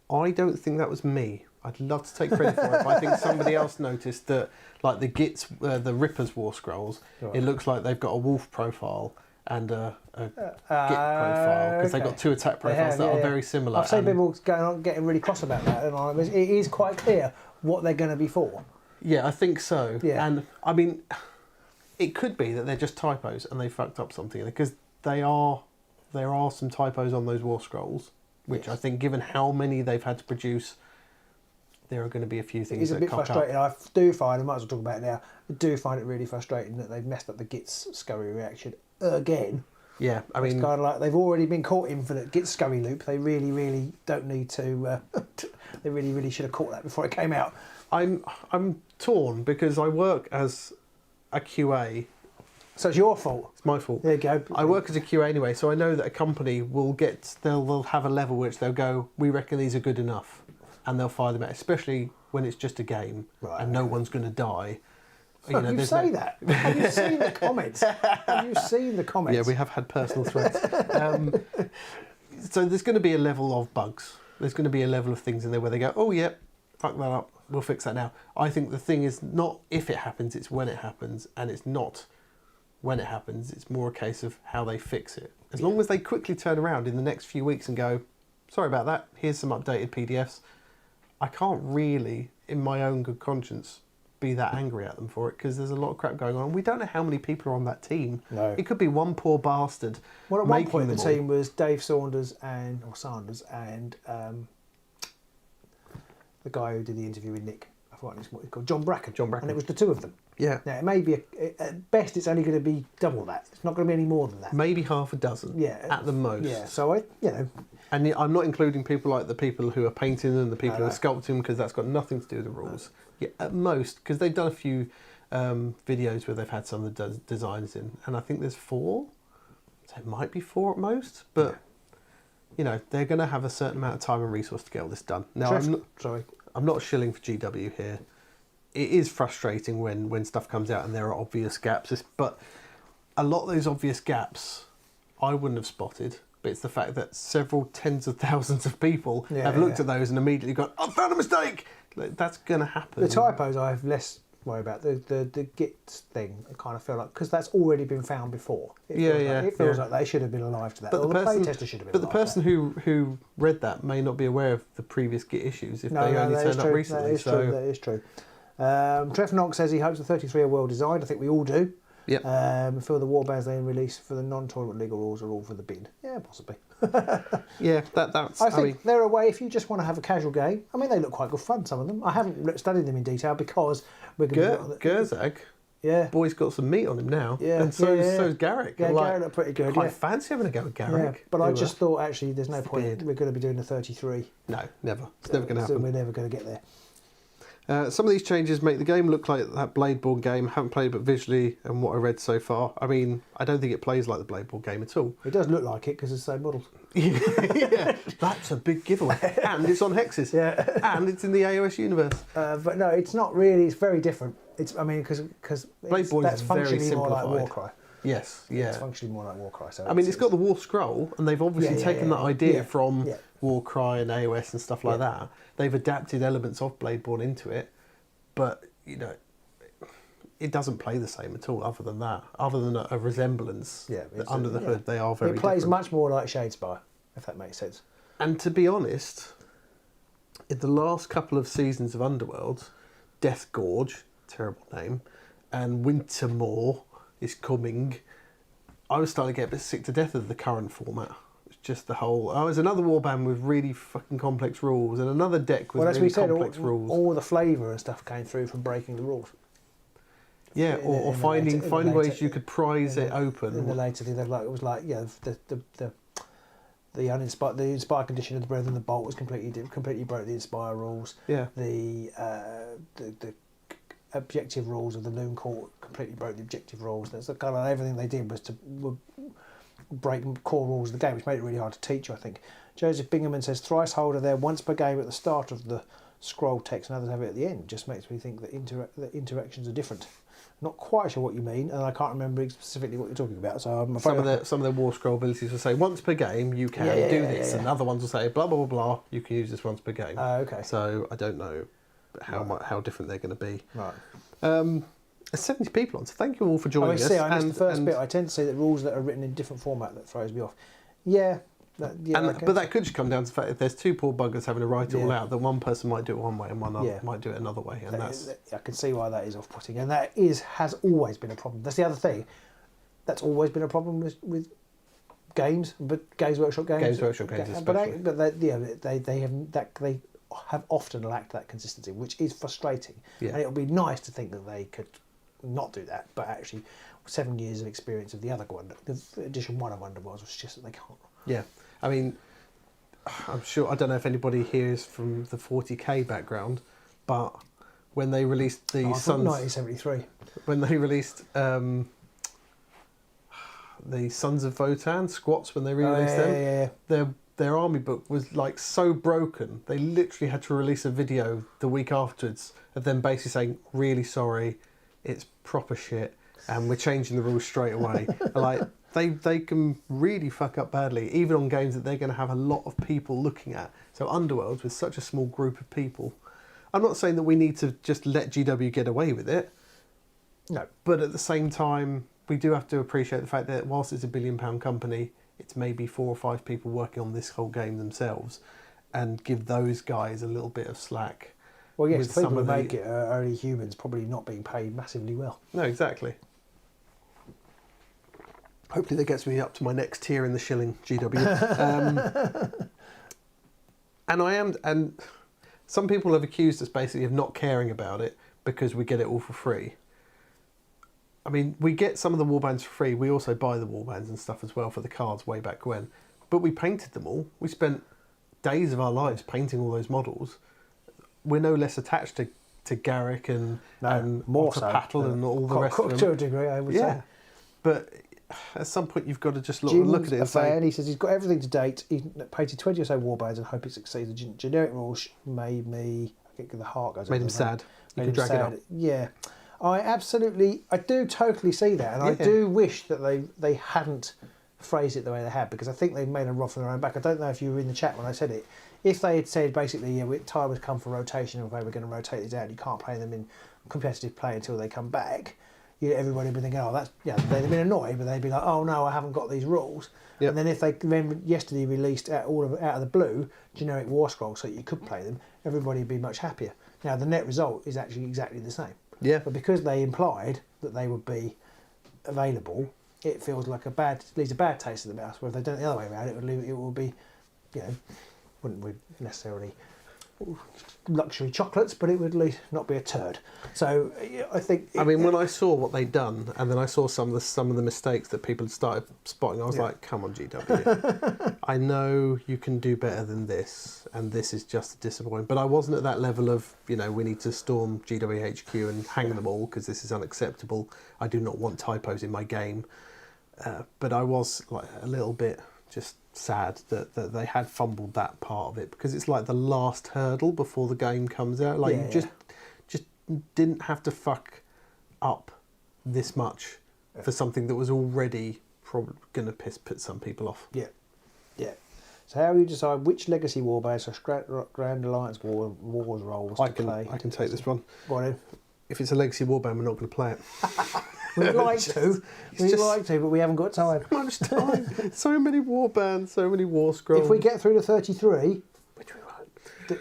I don't think that was me. I'd love to take credit for it, but I think somebody else noticed that, like the Gits, the Ripper's Warscrolls, it looks like they've got a wolf profile and a Git profile, because they've got two attack profiles that are very similar. I've seen people going on getting really cross about that, and it is quite clear what they're going to be for. Yeah, I think so. Yeah. And I mean, it could be that they're just typos and they fucked up something, because there are some typos on those Warscrolls, which I think, given how many they've had to produce, there are going to be a few things that cock up. It's a bit frustrating. I do find, I might as well talk about it now, I do find it really frustrating that they've messed up the Gits scurry reaction again. Yeah, I mean, it's kind of like they've already been caught in for the Git scurry loop. They really, really don't need to. They really, really should have caught that before it came out. I'm torn, because I work as a QA. So it's your fault. It's my fault. There you go. I work as a QA anyway, so I know that a company they'll have a level which they'll go, we reckon these are good enough, and they'll fire them out, especially when it's just a game and no one's going to die. You know, you say that. Have you seen the comments? Have you seen the comments? Yeah, we have had personal threats. So there's going to be a level of bugs. There's going to be a level of things in there where they go, oh yeah, fuck that up, we'll fix that now. I think the thing is not if it happens, it's when it happens, and it's not when it happens, it's more a case of how they fix it. As long as they quickly turn around in the next few weeks and go, sorry about that, here's some updated PDFs, I can't really, in my own good conscience, be that angry at them for it, because there's a lot of crap going on. We don't know how many people are on that team. No. It could be one poor bastard. Well, at one point the team was Dave Sanders and the guy who did the interview with Nick. I've forgotten what he's called. John Bracken. And it was the two of them. Yeah. Now, it may be, at best, it's only going to be double that. It's not going to be any more than that. Maybe half a dozen. Yeah. At the most. Yeah, so And I'm not including people like the people who are painting them, the people who are sculpting, because that's got nothing to do with the rules. Yeah, at most, because they've done a few videos where they've had some of the designs in, and I think there's 4. So it might be 4 at most, but you know, they're going to have a certain amount of time and resource to get all this done. Now, I'm not shilling for GW here. It is frustrating when stuff comes out and there are obvious gaps, but a lot of those obvious gaps I wouldn't have spotted. But it's the fact that several tens of thousands of people have looked at those and immediately gone, I found a mistake! That's going to happen. The typos I have less worry about. The Git thing, I kind of feel like, because that's already been found before. It feels like they should have been alive to that. But the playtester should have been alive. But the person who read that may not be aware of the previous Git issues if they only turned up recently. That is true. Trev Knox says he hopes the 33 are well designed. I think we all do. Yep. For the Warbands they release for the non-tournament legal rules are all for the bin. Yeah, possibly. Yeah, that's. I think they're a way if you just want to have a casual game. I mean, they look quite good fun. Some of them. I haven't studied them in detail because we're going to. Gerzag. Yeah. Boy's got some meat on him now. Yeah. And so's Garrick. Yeah, Garrick looked pretty good. Quite fancy having a go at Garrick. Yeah, but I just thought actually there's no point. We're going to be doing the 33. No, never. It's never going to happen. We're never going to get there. Some of these changes make the game look like that Bladeborn game. Haven't played, but visually and what I read so far, I mean, I don't think it plays like the Bladeborn game at all. It does look like it because it's the same models. Yeah, that's a big giveaway. And it's on hexes. Yeah, and it's in the AOS universe. But no, it's not really. It's very different. Because Bladeborn is very simplified. More like Warcry. Yes, yeah. It's functionally more like Warcry. So I mean, it's got the War Scroll, and they've obviously taken that idea from Warcry and AOS and stuff like that. They've adapted elements of Bladeborn into it, but you know, it doesn't play the same at all. Other than that, other than a resemblance, under the hood, they are very. It plays different. much more like Shadespire, if that makes sense. And to be honest, in the last couple of seasons of Underworlds, Death Gorge, terrible name, and Wintermoor is coming. I was starting to get a bit sick to death of the current format. It's just the whole. Oh, there's another warband with really fucking complex rules, and another deck with really complex rules. All the flavour and stuff came through from breaking the rules. Yeah, or finding ways you could prise it open. In the later thing, it was like the inspire condition of the breath and the bolt was completely broke the inspire rules. Yeah. The objective rules of the Loon Court completely broke the objective rules. That's kind of everything they did was to break core rules of the game, which made it really hard to teach, I think. Joseph Bingaman says thrice holder there once per game at the start of the scroll text and others have it at the end. Just makes me think that the interactions are different. Not quite sure what you mean, and I can't remember specifically what you're talking about. So I'm some afraid of the war scroll abilities will say once per game you can do this, and other ones will say blah blah blah blah. You can use this once per game. Okay. So I don't know how different they're going to be. Right. There's 70 people on, so thank you all for joining us. I missed the first bit. I tend to see that rules that are written in different format that throws me off. Yeah. But that could just come down to the fact if there's two poor buggers having to write it all out, then one person might do it one way and one other might do it another way, and I can see why that is off-putting, and that has always been a problem. That's the other thing. That's always been a problem with games, but Games Workshop games. Games Workshop games, especially. But they have often lacked that consistency, which is frustrating. Yeah. And it would be nice to think that they could not do that, but actually, 7 years of experience of the other one, the edition 1 of Underworlds, was just that they can't. Yeah. I mean, I'm sure, I don't know if anybody here is from the 40k background, but when they released the Sons... 1973. When they released the Sons of Votan, Squats, when they re-released them, their army book was like so broken, they literally had to release a video the week afterwards of them basically saying, really sorry, it's proper shit, and we're changing the rules straight away. Like... They can really fuck up badly, even on games that they're going to have a lot of people looking at. So Underworlds, with such a small group of people, I'm not saying that we need to just let GW get away with it. No. But at the same time, we do have to appreciate the fact that whilst it's a £1 billion company, it's maybe 4 or 5 people working on this whole game themselves, and give those guys a little bit of slack. Well, yes, the people who make it are only humans, probably not being paid massively well. No, exactly. Hopefully that gets me up to my next tier in the shilling GW. And some people have accused us basically of not caring about it because we get it all for free. I mean, we get some of the warbands for free. We also buy the warbands and stuff as well for the cards way back when. But we painted them all. We spent days of our lives painting all those models. We're no less attached to Garrick and more so. Pattle and all the rest of them. To a degree, I would say. But at some point you've got to just look at it and say... He says he's got everything to date. He painted 20 or so warbands and hope it succeeds. The generic rules made me... I think the heart goes... Made him sad. You could drag it up. Yeah. I do totally see that, and I do wish that they hadn't phrased it the way they had, because I think they've made a rod from their own back. I don't know if you were in the chat when I said it. If they had said basically, time has come for rotation, and if they were going to rotate these out, you can't play them in competitive play until they come back. Everybody would be thinking, oh, that's they'd have been annoyed, but they'd be like, oh no, I haven't got these rules. Yep. And then if they then yesterday released out of the blue generic Warscrolls so you could play them, everybody would be much happier. Now the net result is actually exactly the same. Yeah. But because they implied that they would be available, it feels like leaves a bad taste in the mouth. Where if they done it the other way around, it will be, wouldn't be necessarily luxury chocolates, but it would at least not be a turd. So I think. When I saw what they'd done, and then I saw some of the mistakes that people had started spotting, I was like, "Come on, GW! I know you can do better than this, and this is just a disappointment." But I wasn't at that level of, we need to storm GWHQ and hang them all because this is unacceptable. I do not want typos in my game. But I was like a little bit just sad that they had fumbled that part of it, because it's like the last hurdle before the game comes out. Like you just didn't have to fuck up this much for something that was already probably going to put some people off. Yeah. So how do you decide which legacy warbands or Grand Alliance wars roles to play? I can take this one. Go on then. If it's a legacy warband, we're not going to play it. We'd like to, but we haven't got time. So much time. So many warbands, so many war scrolls. If we get through to 33,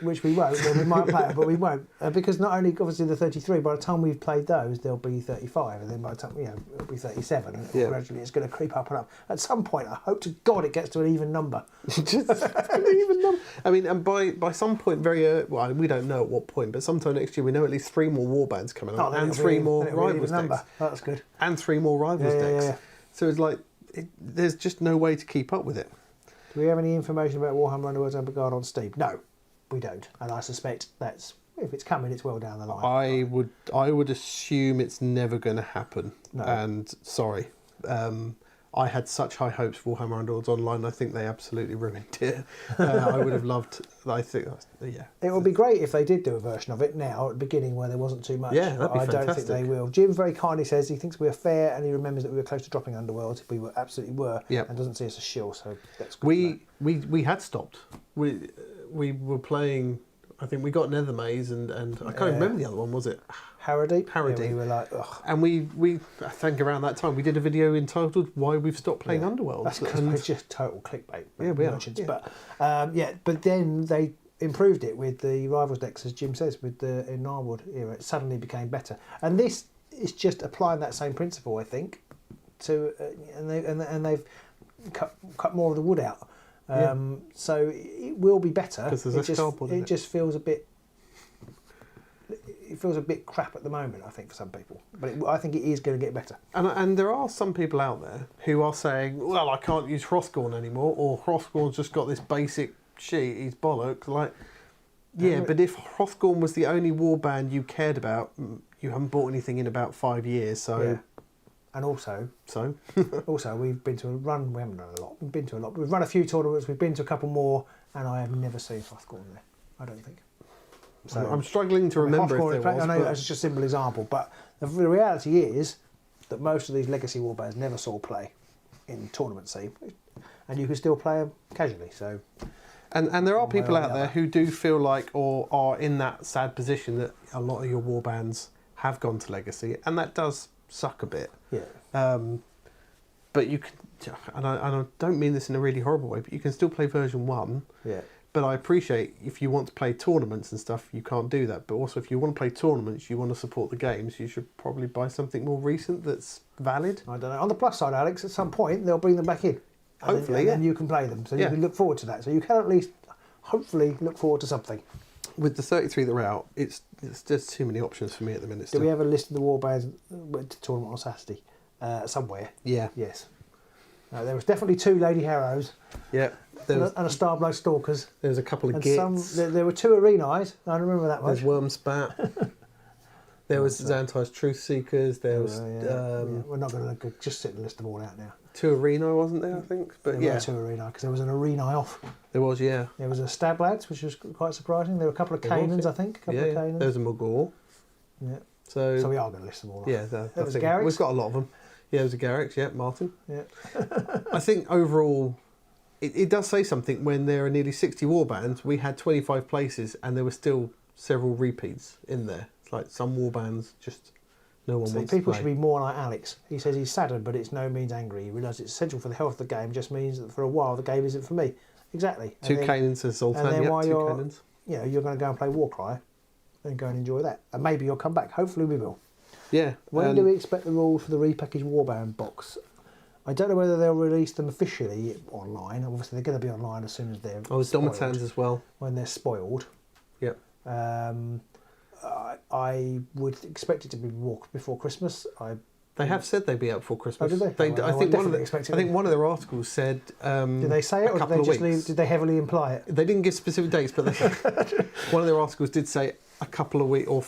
which we won't, then we might play it, but we won't, because not only obviously the 33. By the time we've played those, there'll be 35, and then by the time it'll be 37, and gradually it's going to creep up and up. At some point, I hope to God it gets to an even number. Just an even number. And by some point, we don't know at what point, but sometime next year we know at least 3 more warbands coming out, and 3 more rivals decks. That's good. And 3 more rivals decks. Yeah. So it's like there's just no way to keep up with it. Do we have any information about Warhammer Underworlds and EMBERGARD on Steam? No. We don't, and I suspect that's, if it's coming, it's well down the line. I would assume it's never going to happen. No. And sorry, I had such high hopes for Warhammer Underworlds Online. I think they absolutely ruined it. I would have loved. I think, yeah. It would be great if they did do a version of it now at the beginning where there wasn't too much. Yeah, that'd be I don't think they will. Jim very kindly says he thinks we were fair and he remembers that we were close to dropping Underworlds. We were absolutely were, and doesn't see us as shill. So that's good. We had stopped. We were playing. I think we got Nether Maze and I can't remember the other one. Was it Harrowdeep? Harrowdeep. Yeah, we were like, ugh. And we I think around that time we did a video entitled "Why We've Stopped Playing Underworlds." That's because we're just total clickbait. Yeah, we are. Yeah. But then they improved it with the Rivals decks, as Jim says, with the in Narwood era. It suddenly became better, and this is just applying that same principle, I think. To and they've cut more of the wood out. So it will be better. It just feels a bit. It feels a bit crap at the moment, I think, for some people. But I think it is going to get better. And there are some people out there who are saying, "Well, I can't use Hrothgorn anymore," or "Hrothgorn's just got this basic sheet. He's bollocks." Like, yeah, but if Hrothgorn was the only warband you cared about, you haven't bought anything in about 5 years. So. Yeah. And also, we've been to a run. We haven't done a lot. We've been to a lot. We've run a few tournaments. We've been to a couple more, and I have never seen Hrothgorn there. I don't think. So I'm struggling to remember if there was. I know that's just a simple example, but the reality is that most of these legacy warbands never saw play in tournament scene, and you can still play them casually. So, and there are people out there who do feel like, or are in that sad position that a lot of your warbands have gone to legacy, and that does suck a bit. Yeah. But you can, and I don't mean this in a really horrible way, but you can still play version 1. Yeah. But I appreciate if you want to play tournaments and stuff, you can't do that. But also, if you want to play tournaments, you want to support the games, you should probably buy something more recent that's valid. I don't know. On the plus side, Alex, at some point they'll bring them back in. Hopefully, and then you can play them. So you can look forward to that. So you can at least, hopefully, look forward to something. With the 33 that are out, it's just too many options for me at the minute. Do we have a list of the warbands went to tournament on Saturday somewhere? Yeah. Yes. There was definitely 2 Lady Harrows. Yeah. And a Starblood Stalkers. There was a couple of Gits. There were 2 Arenas. I remember that much. There's Wormspat. There was Xantar's Truth Seekers. There was. We're not going to just sit and list them all out now. 2 Arena, wasn't there? I think. But there were 2 Arena because there was an Arena off. There was, yeah. There was a Stablads, which was quite surprising. There were a couple of Canaans, I think. Of Canaans. There was a Mogor. Yeah. So we are going to list them all off. Yeah, there was a Garrix. We've got a lot of them. Yeah, there was a Garrix. Yeah, Martin. Yeah. I think overall, it does say something when there are nearly 60 warbands. We had 25 places, and there were still several repeats in there. It's like some warbands just no one wants to play. People should be more like Alex. He says he's saddened, but it's no means angry. He realises it's essential for the health of the game. Just means that for a while the game isn't for me. Exactly. 2 Canaans says Zoltan. And then while 2 you're, Canaans. You're going to go and play Warcry, then go and enjoy that, and maybe you'll come back. Hopefully we will. Yeah. When do we expect the rules for the repackaged Warband box? I don't know whether they'll release them officially online. Obviously, they're going to be online as soon as they're Domitans as well. When they're spoiled. Yep. I would expect it to be walked before Christmas. They have said they'd be out before Christmas. Oh, did they? I think one of their articles said. Did they say it, or did they heavily imply it? They didn't give specific dates, but one of their articles did say a couple of weeks, or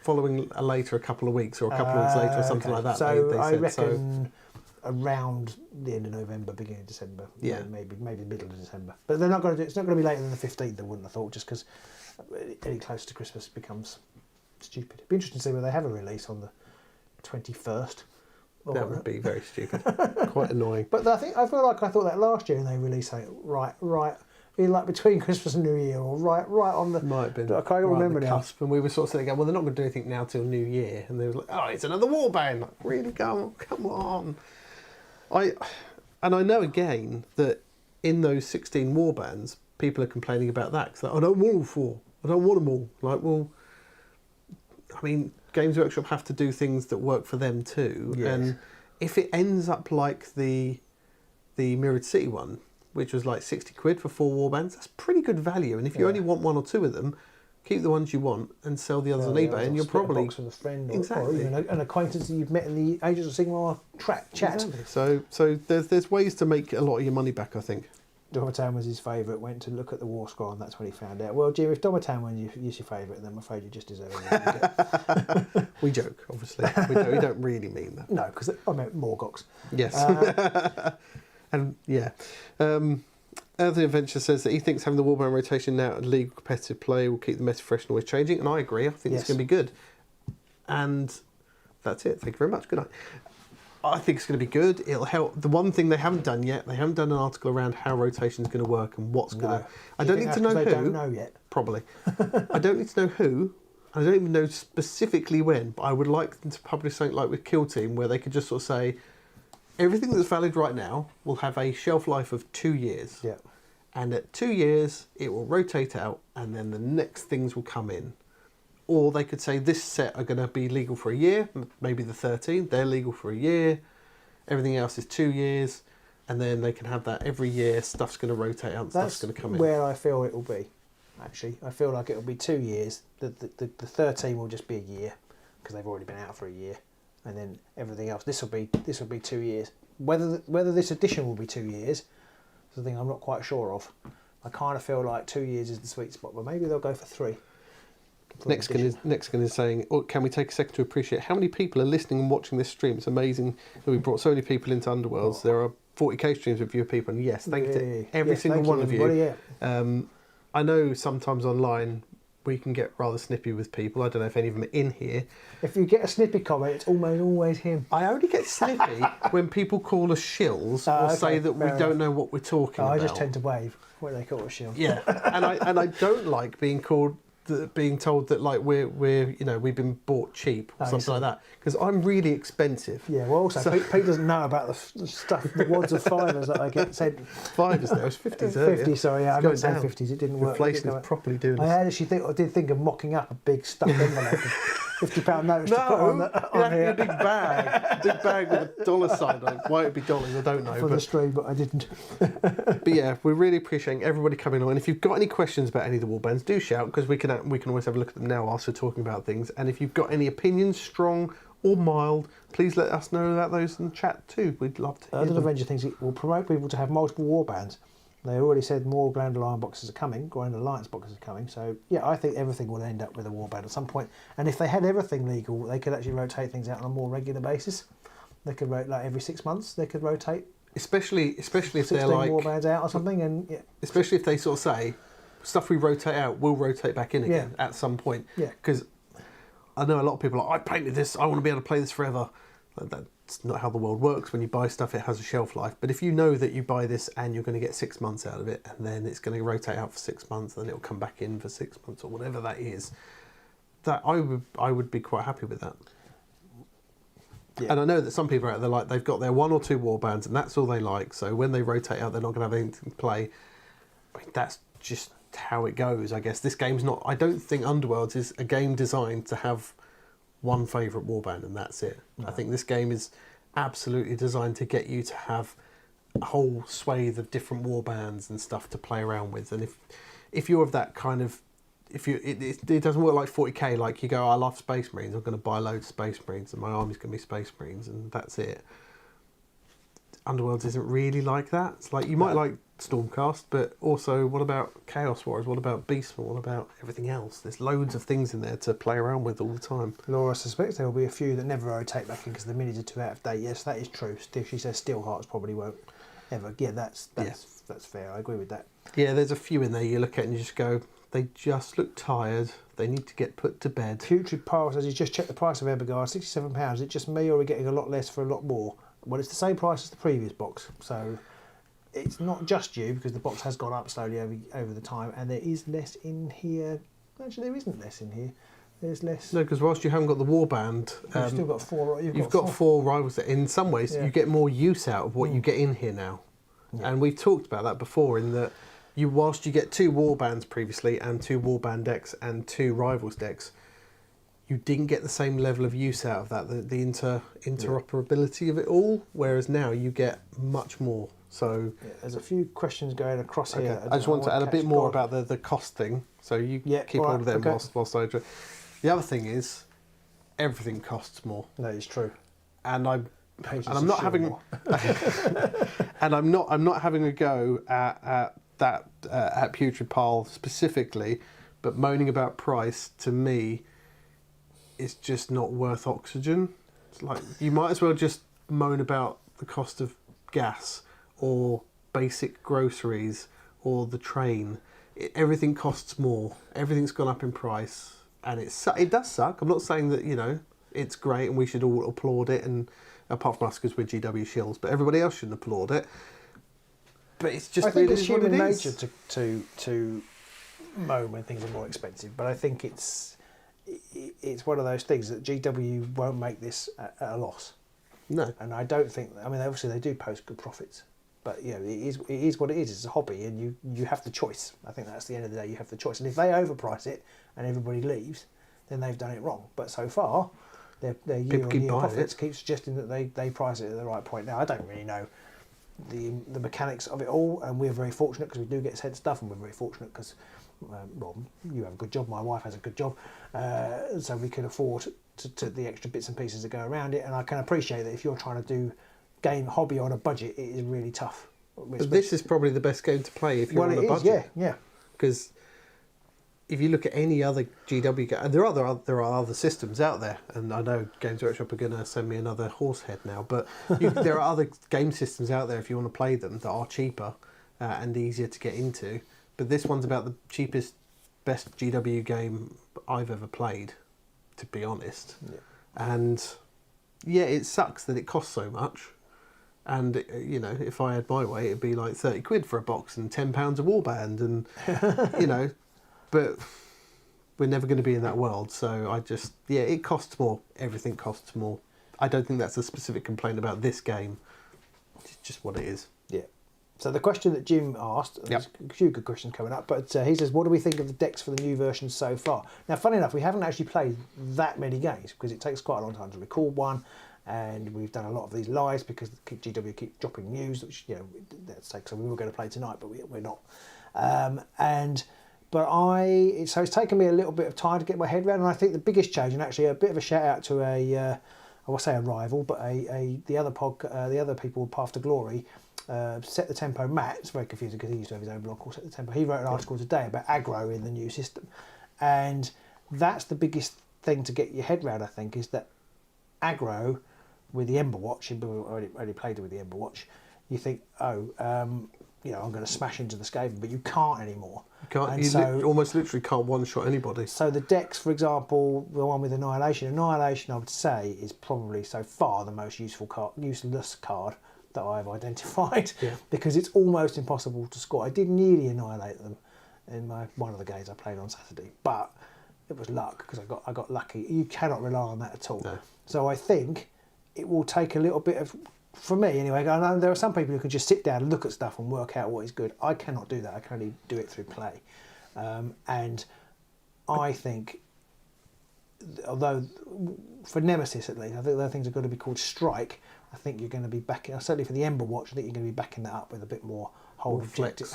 following later, a couple of weeks, or a couple of weeks later, or something like that. So they I said, reckon around the end of November, beginning of December. Yeah, maybe middle of December. But they're not going to. It's not going to be later than the 15th. I wouldn't have thought, just because any closer to Christmas becomes stupid. It'd be interesting to see whether they have a release on the 21st. That would be very stupid. Quite annoying. But I thought that last year, and they released something right in like between Christmas and New Year, or right on the. Might have been. I can't remember now. Cusp, and we were sort of saying, well, they're not going to do anything now till New Year, and they were like, oh, it's another Warband. Like, really, come on. I know again that in those 16 Warbands, people are complaining about that because I don't want all 4. I don't want them all. Like, well, I mean, Games Workshop have to do things that work for them too. Yes. And if it ends up like the Mirrored City one, which was like 60 quid for 4 warbands, that's pretty good value. And if you only want 1 or 2 of them, keep the ones you want and sell the others on eBay, and you'll probably... a box with a friend or even an acquaintance that you've met in the Ages of Sigmar chat. Exactly. So there's ways to make a lot of your money back, I think. Domatan was his favourite, went to look at the Warscroll, and that's when he found out. Well, Jim, if Domatan was your favourite, then I'm afraid you just deserve it. We joke, obviously. We don't really mean that. No, because I meant Morgox. Yes. And yeah. Earthly Adventure says that he thinks having the Warband rotation now and legal competitive play will keep the meta fresh and always changing, and I agree. I think it's going to be good. And that's it. Thank you very much. Good night. I think it's going to be good. It'll help. The one thing they haven't done yet, they haven't done an article around how rotation is going to work and what's going to... I don't need to know who. They don't know yet. Probably. I don't need to know who. I don't even know specifically when, but I would like them to publish something like with Kill Team where they could just sort of say, everything that's valid right now will have a shelf life of 2 years. Yeah. And at 2 years, it will rotate out and then the next things will come in. Or they could say this set are going to be legal for a year, maybe the 13, they're legal for a year, everything else is 2 years, and then they can have that every year, stuff's going to rotate out and stuff's going to come in. That's where I feel it will be, actually. I feel like it will be 2 years. The 13 will just be a year, because they've already been out for a year. And then everything else, this will be 2 years. Whether this edition will be 2 years is the thing I'm not quite sure of. I kind of feel like 2 years is the sweet spot, but maybe they'll go for 3. Next is saying, can we take a second to appreciate how many people are listening and watching this stream? It's amazing that we brought so many people into Underworlds. There are 40k streams of viewer people, and yes, thank you to every single one of you. I know sometimes online we can get rather snippy with people. I don't know if any of them are in here. If you get a snippy comment, it's always him. I only get snippy when people call us shills or say that we don't know what we're talking about. I just tend to wave when they call us shills. Yeah, and I don't like being told that like we've been bought cheap or something like that, because I'm really expensive. Yeah, well also Pete doesn't know about the stuff, the wads of fivers that I get sent. Fivers now, it's 50s 50, sorry, yeah, I didn't say 50s, it didn't work. Inflation is properly doing this. I did think of mocking up a big stuffed envelope. £50 notes to put on here. A big bag with a dollar sign on it. Why it'd be dollars, I don't know. For the stream, but I didn't. But yeah, we're really appreciating everybody coming on. And if you've got any questions about any of the Warbands, do shout, because we can always have a look at them now whilst we're talking about things. And if you've got any opinions, strong or mild, please let us know about those in the chat too. We'd love to hear them. Avenger thinks it will promote people to have multiple Warbands. They already said more Grand Alliance boxes are coming, Grand Alliance boxes are coming. So yeah, I think everything will end up with a Warband at some point. And if they had everything legal, they could actually rotate things out on a more regular basis. They could rotate like every 6 months. They could rotate, especially if they're like Warbands out or something. And yeah, especially if they sort of say stuff we rotate out will rotate back in again at some point. Yeah, because I know a lot of people are like, I painted this, I want to be able to play this forever. That's not how the world works. When you buy stuff, it has a shelf life. But if you know that you buy this and you're going to get 6 months out of it, and then it's going to rotate out for 6 months, and then it'll come back in for 6 months or whatever that is, that I would be quite happy with that. Yeah. And I know that some people are out there like they've got their 1 or 2 Warbands and that's all they like. So when they rotate out, they're not going to have anything to play. I mean, that's just how it goes, I guess. This game's not... I don't think Underworlds is a game designed to have one favourite Warband and that's it. No. I think this game is absolutely designed to get you to have a whole swathe of different Warbands and stuff to play around with. And if you're of that kind of... It doesn't work like 40k, like you go, I love Space Marines, I'm going to buy loads of Space Marines and my army's going to be Space Marines and that's it. Underworlds isn't really like that. It's like you might like Stormcast, but also what about Chaos Warriors? What about Beastmen? What about everything else? There's loads of things in there to play around with all the time. Laura suspects there will be a few that never rotate back in because the minis are too out of date. Yes, that is true. She says Steelhearts probably won't ever. Yeah, that's fair. I agree with that. Yeah, there's a few in there you look at and you just go, they just look tired. They need to get put to bed. Putrid Pile says he's just checked the price of EMBERGARD, £67. Is it just me or are we getting a lot less for a lot more? Well, it's the same price as the previous box, so it's not just you because the box has gone up slowly over the time, and there is less in here. Actually, there isn't less in here. There's less. No, because whilst you haven't got the Warband, you've still got 4. You've got 4 rivals. In some ways, you get more use out of what you get in here now, and we've talked about that before. In that, whilst you get 2 Warbands previously and 2 Warband decks and 2 rivals decks, you didn't get the same level of use out of that, the interoperability of it all, whereas now you get much more. So there's a few questions going across here. I just want to add a bit more about the cost thing, so you keep hold of them whilst I address. The other thing is, everything costs more. That is true. And I'm not having And I'm not having a go at that at Putrid Pile specifically, but moaning about price to me is just not worth oxygen. It's like you might as well just moan about the cost of gas or basic groceries or the train. Everything costs more. Everything's gone up in price, and it does suck. I'm not saying that it's great and we should all applaud it, and apart from us because we're GW shills, but everybody else shouldn't applaud it. But it's just I think really it's what human it nature is. to moan when things are more expensive. But I think it's one of those things that GW won't make this at a loss. No. And I don't think. I mean, obviously they do post good profits, but it is what it is. It's a hobby, and you have the choice. I think that's the end of the day. You have the choice, and if they overprice it and everybody leaves, then they've done it wrong. But so far, their year-on-year profits keep suggesting that they price it at the right point. Now I don't really know the mechanics of it all, and we're very fortunate because we do get sent stuff, and we're very fortunate because you have a good job, my wife has a good job, so we can afford to the extra bits and pieces that go around it. And I can appreciate that if you're trying to do game hobby on a budget, it is really tough. But this is probably the best game to play if you're on a budget. Yeah. Because if you look at any other GW game, and there are other systems out there, and I know Games Workshop are going to send me another horse head now, but there are other game systems out there if you want to play them that are cheaper and easier to get into. But this one's about the cheapest, best GW game I've ever played, to be honest. Yeah. And yeah, it sucks that it costs so much. And if I had my way, it'd be like 30 quid for a box and £10 a warband, and but we're never going to be in that world. So it costs more. Everything costs more. I don't think that's a specific complaint about this game. It's just what it is. Yeah. So the question that Jim asked, there's a few good questions coming up, but he says, what do we think of the decks for the new version so far? Now, funny enough, we haven't actually played that many games because it takes quite a long time to record one, and we've done a lot of these lives because GW keep dropping news, which, that's take. So we were going to play tonight, but we're not. So it's taken me a little bit of time to get my head around, and I think the biggest change, and actually a bit of a shout out to I will say a rival, but the other people, Path to Glory, Set the Tempo. Matt, it's very confusing because he used to have his own blog called Set the Tempo. He wrote an article today about aggro in the new system, and that's the biggest thing to get your head around, I think, is that aggro with the Ember Watch. You've already played it with the Ember Watch. You think, I'm going to smash into the Skaven, but you can't anymore. You can't. Almost literally can't one-shot anybody. So the decks, for example, the one with Annihilation, I would say, is probably so far the most useless card that I've identified, because it's almost impossible to score. I did nearly annihilate them in one of the games I played on Saturday, but it was luck because I got lucky. You cannot rely on that at all. No. So I think it will take a little bit of, for me anyway, I know there are some people who can just sit down and look at stuff and work out what is good. I cannot do that. I can only do it through play. And I think, although for Nemesis at least, I think the things are going to be called Strike. I think you're going to be backing, certainly for the Ember Watch, I think you're going to be backing that up with a bit more hold objective,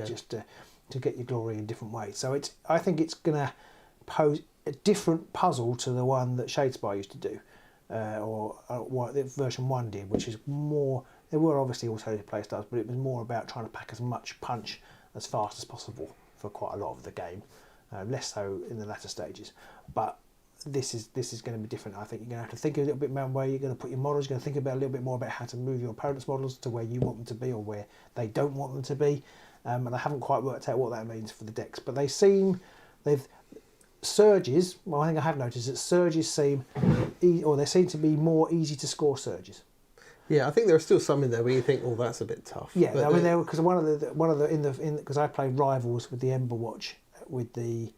just to get your glory in different ways. So I think it's going to pose a different puzzle to the one that Shadespire used to do, or what version 1 did, which is more. There were obviously alternative play styles, but it was more about trying to pack as much punch as fast as possible for quite a lot of the game, less so in the latter stages. But this is going to be different. I think you're going to have to think a little bit about where you're going to put your models. You're going to think about a little bit more about how to move your opponent's models to where you want them to be or where they don't want them to be. And I haven't quite worked out what that means for the decks, but surges. Well, I think I have noticed that surges seem to be more easy to score surges. Yeah, I think there are still some in there where you think, "Oh, that's a bit tough." Yeah, but I mean, because because I played Rivals with the Ember Watch with the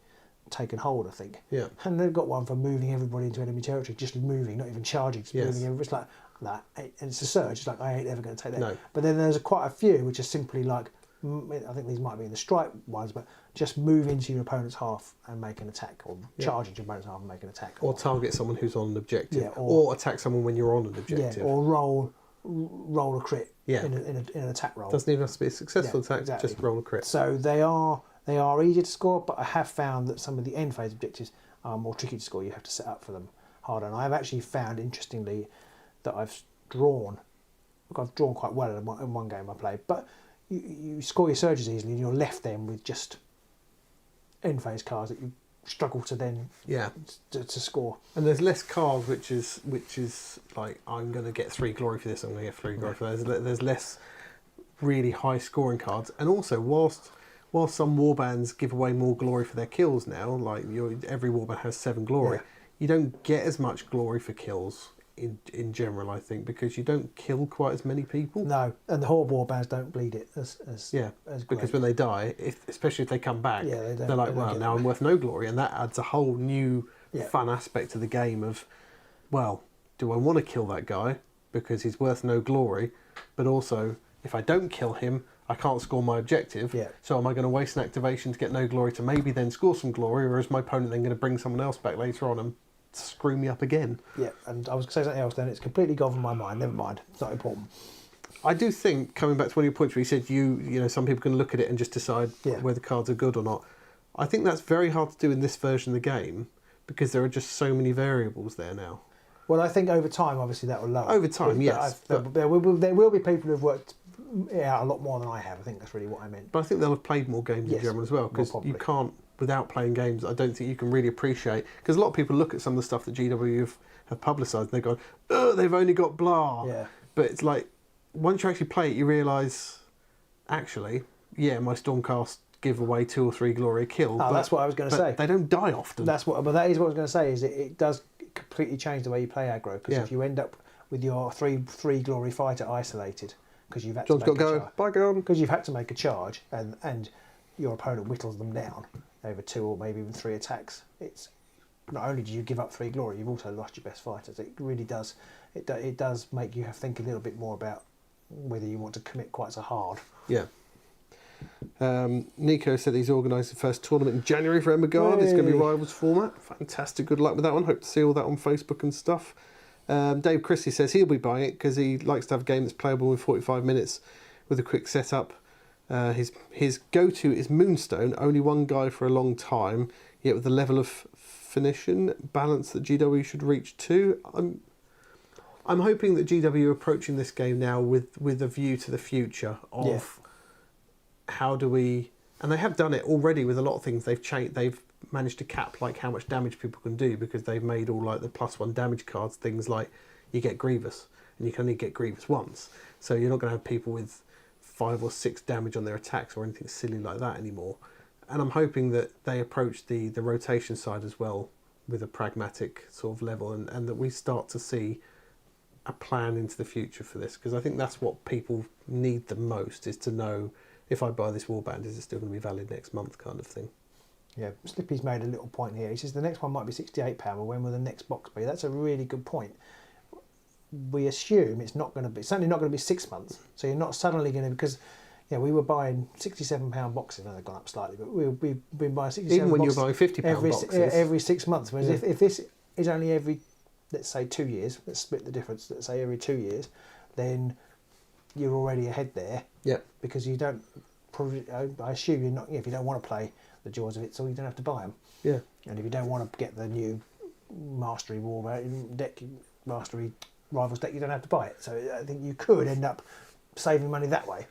Take and Hold, I think. Yeah. And they've got one for moving everybody into enemy territory, just moving, not even charging, just moving everybody. It's like that, and it's a surge. It's like I ain't ever going to take that. No. But then there's quite a few which are simply like, I think these might be in the strike ones, but just move into your opponent's half and make an attack, or charge into your opponent's half and make an attack, or target someone who's on an objective, or attack someone when you're on an objective, or roll a crit in an attack roll. Doesn't even have to be a successful attack, just roll a crit. So they are easier to score, but I have found that some of the end phase objectives are more tricky to score. You have to set up for them harder. And I've actually found, interestingly, that I've drawn I've drawn quite well in one game I played, but you score your surges easily, and you're left then with just end phase cards that you struggle to then to score. And there's less cards, which is like, I'm going to get 3 glory for this, I'm going to get 3 glory for that. There's less really high scoring cards, and also whilst some warbands give away more glory for their kills now, like every warband has 7 glory, you don't get as much glory for kills in general, I think, because you don't kill quite as many people. No, and the Horde warbands don't bleed it as great. Because when they die, especially if they come back, they're like, well, now I'm worth no glory, and that adds a whole new fun aspect to the game of, well, do I want to kill that guy because he's worth no glory, but also if I don't kill him, I can't score my objective. So am I going to waste an activation to get no glory to maybe then score some glory, or is my opponent then going to bring someone else back later on and screw me up again? And I was going to say something else then, it's completely gone from my mind, never mind, it's not important. I do think, coming back to one of your points where you said you know some people can look at it and just decide whether cards are good or not, I think that's very hard to do in this version of the game because there are just so many variables there now. Well, I think over time obviously that will lower. Over time, yes. There will be people who've worked it out a lot more than I have. I think that's really what I meant. But I think they'll have played more games in general as well, because you can't, without playing games, I don't think you can really appreciate, because a lot of people look at some of the stuff that GW have publicised and they go, oh, they've only got blah. But it's like, once you actually play it, you realise, actually, my Stormcast give away 2 or 3 glory a kill. But that's what I was going to say. They don't die often. But that is what I was going to say, is it does completely change the way you play aggro, because if you end up with your three glory fighter isolated, because you've had to make a charge, and your opponent whittles them down over 2 or maybe even 3 attacks. It's not only do you give up 3 glory, you've also lost your best fighters. It really does. It does make you have to think a little bit more about whether you want to commit quite so hard. Nico said he's organised the first tournament in January for EMBERGARD. It's going to be Rivals format. Fantastic. Good luck with that one. Hope to see all that on Facebook and stuff. Dave Christie says he'll be buying it because he likes to have a game that's playable in 45 minutes with a quick setup. His go-to is Moonstone, only one guy for a long time, yet with the level of finishing balance that GW should reach too. I'm hoping that GW are approaching this game now with a view to the future of how do we, and they have done it already with a lot of things. They've managed to cap like how much damage people can do, because they've made all like the +1 damage cards, things like you get Grievous and you can only get Grievous once, so you're not going to have people with 5 or 6 damage on their attacks or anything silly like that anymore. And I'm hoping that they approach the rotation side as well with a pragmatic sort of level, and that we start to see a plan into the future for this, because I think that's what people need the most, is to know, if I buy this warband, is it still going to be valid next month, kind of thing. Slippy's made a little point here. He says the next one might be £68, but when will the next box be? That's a really good point. We assume it's certainly not going to be 6 months, so you're not suddenly going to, because we were buying £67 boxes. Now they've gone up slightly, but we've been buying 67 even when boxes you're buying £50 boxes every 6 months. Whereas if this is only every, let's say 2 years, let's split the difference, let's say every 2 years, then you're already ahead there. Because you don't, I assume you're not, if you don't want to play the Jaws of It, so you don't have to buy them. And if you don't want to get the new Mastery Warband deck, Mastery Rivals deck, you don't have to buy it. So I think you could end up saving money that way.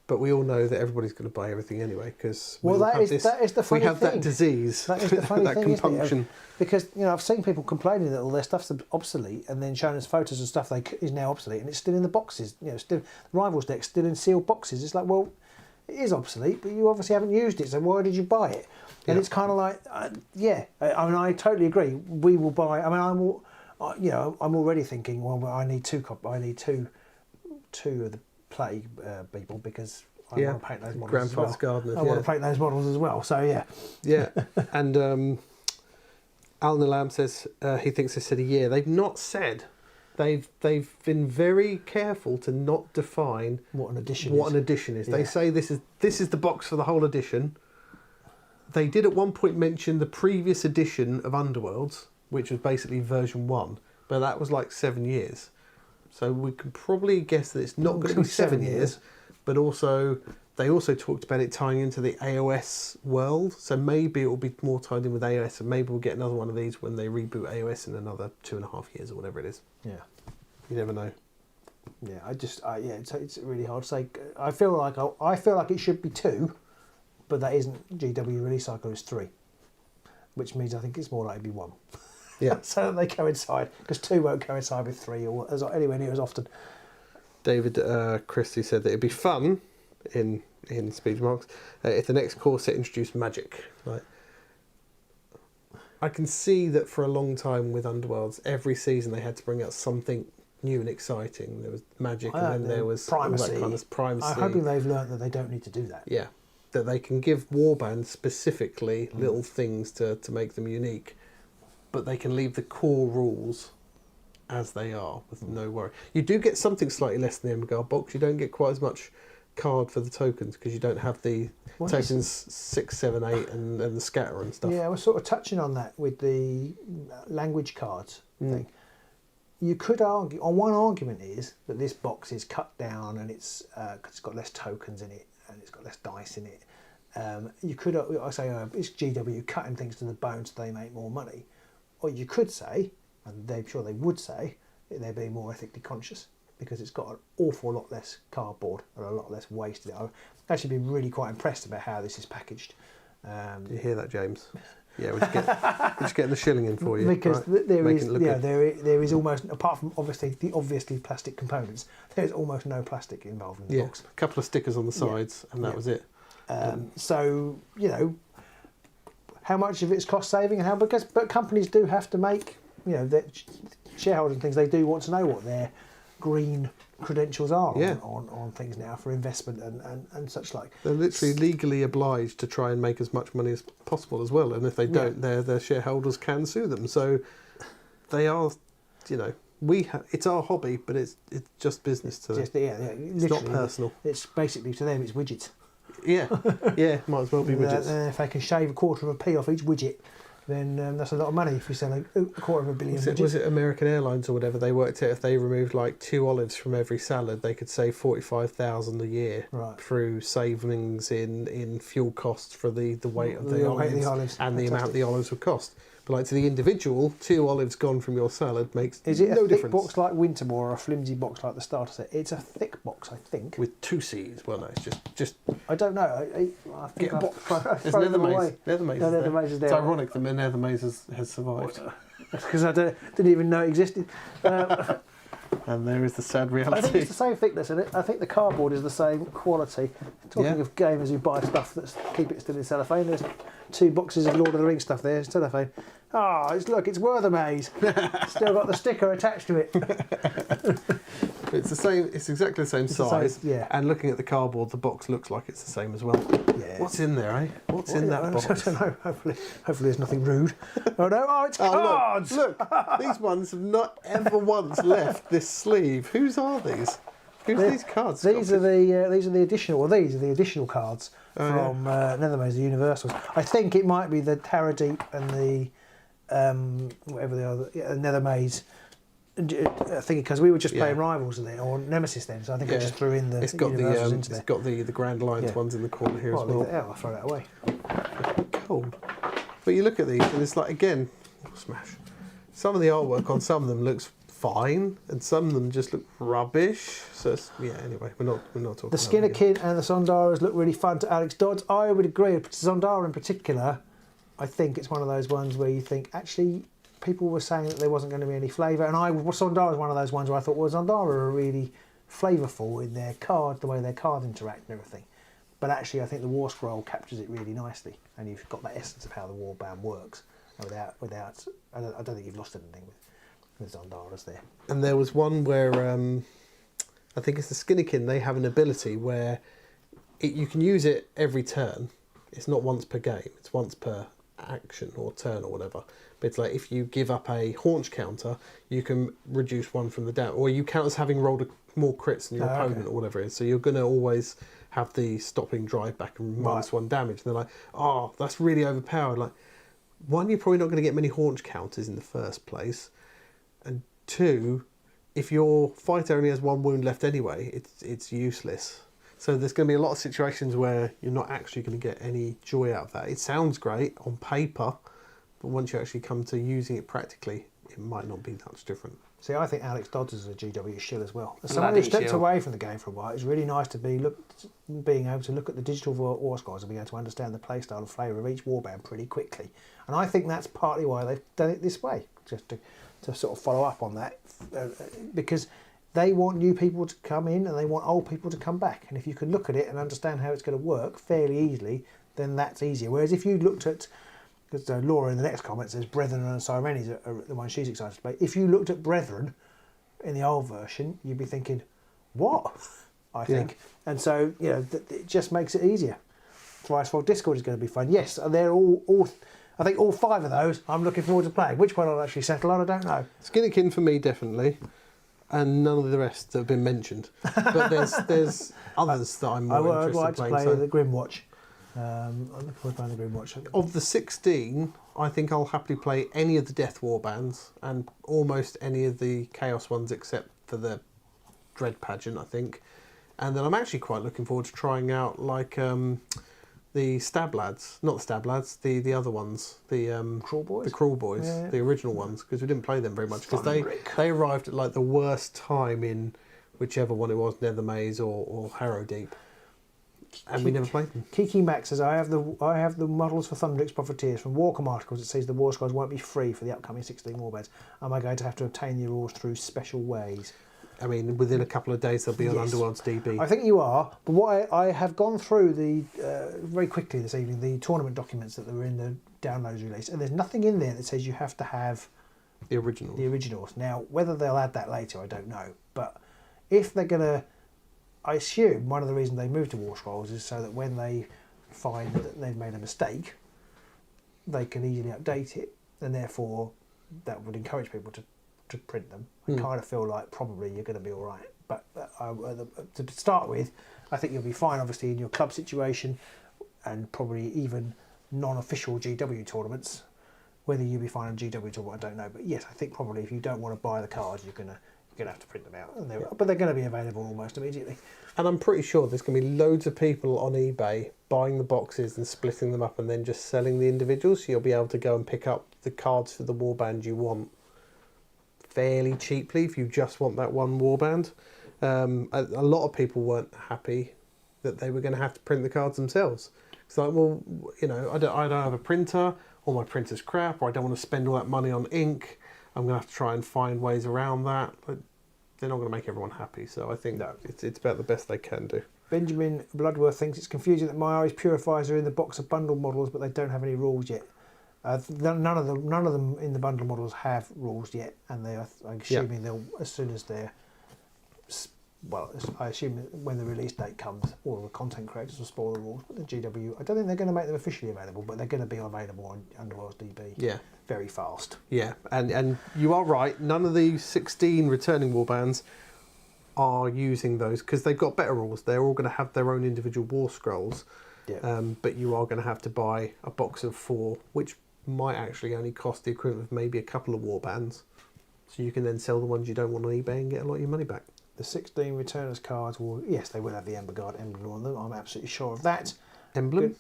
But we all know that everybody's going to buy everything anyway, because that is the funny thing. We have that disease, that is the funny that thing, compunction. Because I've seen people complaining that all their stuff's obsolete, and then showing us photos of stuff is now obsolete, and it's still in the boxes. Still the Rivals deck still in sealed boxes. It's like, well, it is obsolete, but you obviously haven't used it, so why did you buy it? And it's kind of like, I mean, I totally agree. We will buy. I mean, I'm already thinking, well, I need two of the Plague people, because I want to paint those models. Grandfather's Gardeners. I want to paint those models as well. So and Alan the Lamb says he thinks they said a year. They've not said. They've been very careful to not define what an edition is. They say this is the box for the whole edition. They did at one point mention the previous edition of Underworlds, which was basically version 1, but that was like 7 years. So we can probably guess that it's not going to be 7 years, but also they also talked about it tying into the AOS world. So maybe it will be more tied in with AOS, and maybe we'll get another one of these when they reboot AOS in another 2.5 years or whatever it is. Yeah. You never know. Yeah, it's really hard to say. I feel like it should be 2, but that isn't GW release cycle is 3, which means I think it's more likely to be 1. Yeah. So that they coincide, because 2 won't coincide with 3 or anywhere near as often. David Christie said that it'd be fun in speech marks if the next core set introduced magic. Like, I can see that for a long time with Underworlds, every season they had to bring out something new and exciting. There was magic, and then there was primacy. All that kind of primacy. I'm hoping they've learned that they don't need to do that. Yeah, that they can give Warbands specifically little things to make them unique, but they can leave the core rules as they are with no worry. You do get something slightly less than the EMBERGARD box. You don't get quite as much card for the tokens because you don't have the tokens 6, 7, 8 and the scatter and stuff. Yeah, we're sort of touching on that with the language cards thing. You could argue, on one argument is that this box is cut down and it's cause it's got less tokens in it and it's got less dice in it. You could say it's GW cutting things to the bone so they make more money, or you could say, and I'm sure they would say, that they're being more ethically conscious because it's got an awful lot less cardboard and a lot less waste in it. I've actually been really quite impressed about how this is packaged. Do you hear that, James? Yeah, we're just getting the shilling in for you. Because right? there is almost, apart from the obviously plastic components, there's almost no plastic involved in the box. A couple of stickers on the sides, and that was it. So, how much of it's cost saving and but companies do have to make, their shareholders and things, they do want to know what their green credentials are on things now for investment and such like. They're literally legally obliged to try and make as much money as possible as well, and if they don't, their shareholders can sue them. So they are, it's our hobby, but it's just business to them. It's not personal. It's basically, to them, it's widgets. Yeah, might as well be widgets. If they can shave 1/4p off each widget, then that's a lot of money if you sell a 250 million widgets. Was it American Airlines or whatever? They worked out if they removed like 2 olives from every salad, they could save 45,000 a year through savings in fuel costs for the weight of the olives and the amount the olives would cost. But like to the individual, 2 olives gone from your salad makes no difference. Is it a thick box like Wintermore or a flimsy box like the starter set? It's a thick box, I think. With 2 C's. Well, no, it's just. I don't know. I think get a box. There's Nether Maze. Nether Maze is there. It's ironic that the Nether Maze has survived. Because I didn't even know it existed. And there is the sad reality. I think it's the same thickness in it. I think the cardboard is the same quality. Talking of gamers who buy stuff keep it still in cellophane, there's 2 boxes of Lord of the Rings stuff there, cellophane. Look, it's Werthermaze. Still got the sticker attached to it. It's the same. It's exactly the same size. And looking at the cardboard, the box looks like it's the same as well. Yeah. What's in there, eh? What's in that box? I don't know. Hopefully there's nothing rude. Oh no! Oh, it's cards. Look, these ones have not ever once left this sleeve. Whose are these? Who's these cards? These are the additional. Well, these are the additional cards from Nethermaze, the Universals. I think it might be the Taradeep and the whatever the other Nethermaze. I think because we were just playing Rivals then, or Nemesis then, so I think I just threw in the Universals into there. It's got the Grand Alliance ones in the corner here as well. I'll throw that away. Cool. But you look at these and it's like, again, smash. Some of the artwork on some of them looks fine, and some of them just look rubbish. So anyway, we're not talking. The Skinnerkin and the Sondaras look really fun to Alex Dodds. I would agree. Sondara in particular, I think it's one of those ones where you think actually. People were saying that there wasn't going to be any flavour, and Sondara was one of those ones where I thought, well, Sondara are really flavourful in their card, the way their cards interact and everything. But actually, I think the Warscroll captures it really nicely, and you've got that essence of how the Warband works. Without, I don't think you've lost anything with Zondaras there. And there was one where I think it's the Skinnerkin. They have an ability where you can use it every turn. It's not once per game. It's once per action or turn or whatever. But it's like if you give up a haunch counter, you can reduce 1 from the down, or you count as having rolled more crits than your opponent or whatever it is. So you're going to always have the stopping drive back and -1 damage. And they're like, oh, that's really overpowered. Like, 1, you're probably not going to get many haunch counters in the first place, and 2, if your fighter only has 1 wound left anyway, it's useless. So there's going to be a lot of situations where you're not actually going to get any joy out of that. It sounds great on paper, but once you actually come to using it practically, it might not be much different. See, I think Alex Dodds is a GW shill as well. As someone who stepped away from the game for a while, it's really nice to being able to look at the digital Warscrolls and being able to understand the playstyle and flavour of each warband pretty quickly. And I think that's partly why they've done it this way, just to sort of follow up on that, because they want new people to come in and they want old people to come back. And if you can look at it and understand how it's going to work fairly easily, then that's easier. Whereas if you looked at, because Laura in the next comment says Brethren and Sirenes are the ones she's excited to play. If you looked at Brethren in the old version, you'd be thinking, what? I think. And so, you know, it just makes it easier. Thricefold Discord is going to be fun. Yes, they're all I think all 5 of those I'm looking forward to playing. Which one I'll actually settle on, I don't know. Skinnikin for me, definitely. And none of the rest that have been mentioned. But there's others that I'm more interested in playing. I'd like to play the Grimwatch. I'm looking forward to playing the Grimwatch. Of the 16, I think I'll happily play any of the Death Warbands and almost any of the Chaos ones except for the Dread Pageant, I think. And then I'm actually quite looking forward to trying out like the Stab Lads, not the Stab Lads, the other ones, the Crawl Boys, the Crawl Boys, the original ones, because we didn't play them very much because they arrived at like the worst time in whichever one it was, Nether Maze or Harrow Deep. And we never played them. Kiki Max says, I have the models for Thunderix Profiteers from Warcom articles. It says the Warscrolls won't be free for the upcoming 16 Warbands. Am I going to have to obtain the rules through special ways? I mean, within a couple of days they'll be on Underworlds DB. I think you are, but what I have gone through the very quickly this evening, the tournament documents that were in the downloads release, and there's nothing in there that says you have to have the originals. The originals. Now, whether they'll add that later, I don't know. But if they're going to, I assume one of the reasons they moved to Warscrolls is so that when they find that they've made a mistake, they can easily update it, and therefore that would encourage people to print them. I kind of feel like probably you're going to be all right. But to start with, I think you'll be fine, obviously, in your club situation and probably even non-official GW tournaments. Whether you'll be fine on GW tournament, I don't know. But yes, I think probably if you don't want to buy the cards, you're going to have to print them out. But they're going to be available almost immediately. And I'm pretty sure there's going to be loads of people on eBay buying the boxes and splitting them up and then just selling the individuals. So you'll be able to go and pick up the cards for the warband you want fairly cheaply if you just want that one warband. A lot of people weren't happy that they were going to have to print the cards themselves. It's like, well, you know, I don't have a printer, or my printer's crap, or I don't want to spend all that money on ink. I'm going to have to try and find ways around that. But they're not going to make everyone happy. So I think it's about the best they can do. Benjamin Bloodworth thinks it's confusing that my Irish purifiers are in the box of bundle models, but they don't have any rules yet. None of them in the bundle models have rules yet, and I'm assuming they'll, as soon as they're, well, I assume when the release date comes, all the content creators will spoil the rules. But the GW, I don't think they're going to make them officially available, but they're going to be available on Underworlds DB very fast. Yeah, and you are right, none of the 16 returning warbands are using those because they've got better rules. They're all going to have their own individual Warscrolls, but you are going to have to buy a box of 4, which might actually only cost the equivalent of maybe a couple of warbands. So you can then sell the ones you don't want on eBay and get a lot of your money back. The 16 returners cards will, yes, they will have the EMBERGARD emblem on them. I'm absolutely sure of that. Emblem? Good.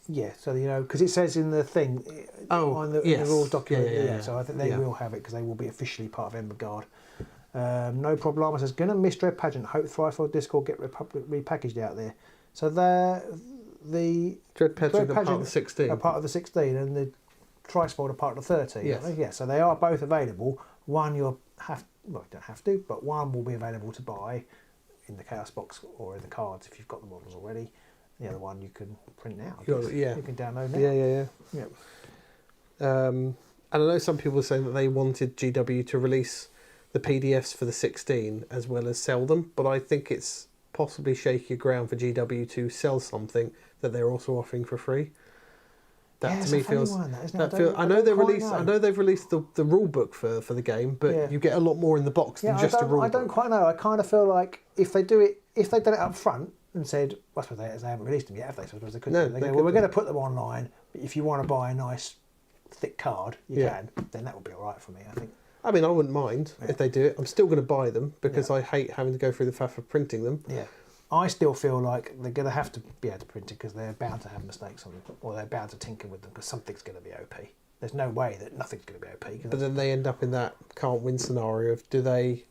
Yeah, so you know, because it says in the thing, in the rules document, so I think they will have it because they will be officially part of EMBERGARD. No Problema says, gonna miss Dread Pageant. Hope Thricefold Discord get repackaged out there. So the Dread Pageant are part of the 16. Are part of the 16, and the Thricefold are part of the 13. Yes. Yeah, so they are both available. One you don't have to, but one will be available to buy in the Chaos box or in the cards if you've got the models already. The other one you can print now. You can download now. Yeah. And I know some people were saying that they wanted GW to release the PDFs for the 16 as well as sell them, but I think it's possibly shaky ground for GW to sell something that they're also offering for free. That to me feels. I know they've released the rule book for the game, but you get a lot more in the box than just a rule book. I don't quite know. I kind of feel like if they've done it up front and said, well, I suppose they haven't released them yet, have they? So I suppose they couldn't. They go, well, we're going to put them online, but if you want to buy a nice thick card, you can. Then that would be all right for me, I think. I mean, I wouldn't mind if they do it. I'm still going to buy them because I hate having to go through the faff of printing them. Yeah. I still feel like they're going to have to be able to print it because they're bound to have mistakes on them, or they're bound to tinker with them because something's going to be OP. There's no way that nothing's going to be OP. But then they end up in that can't win scenario of do they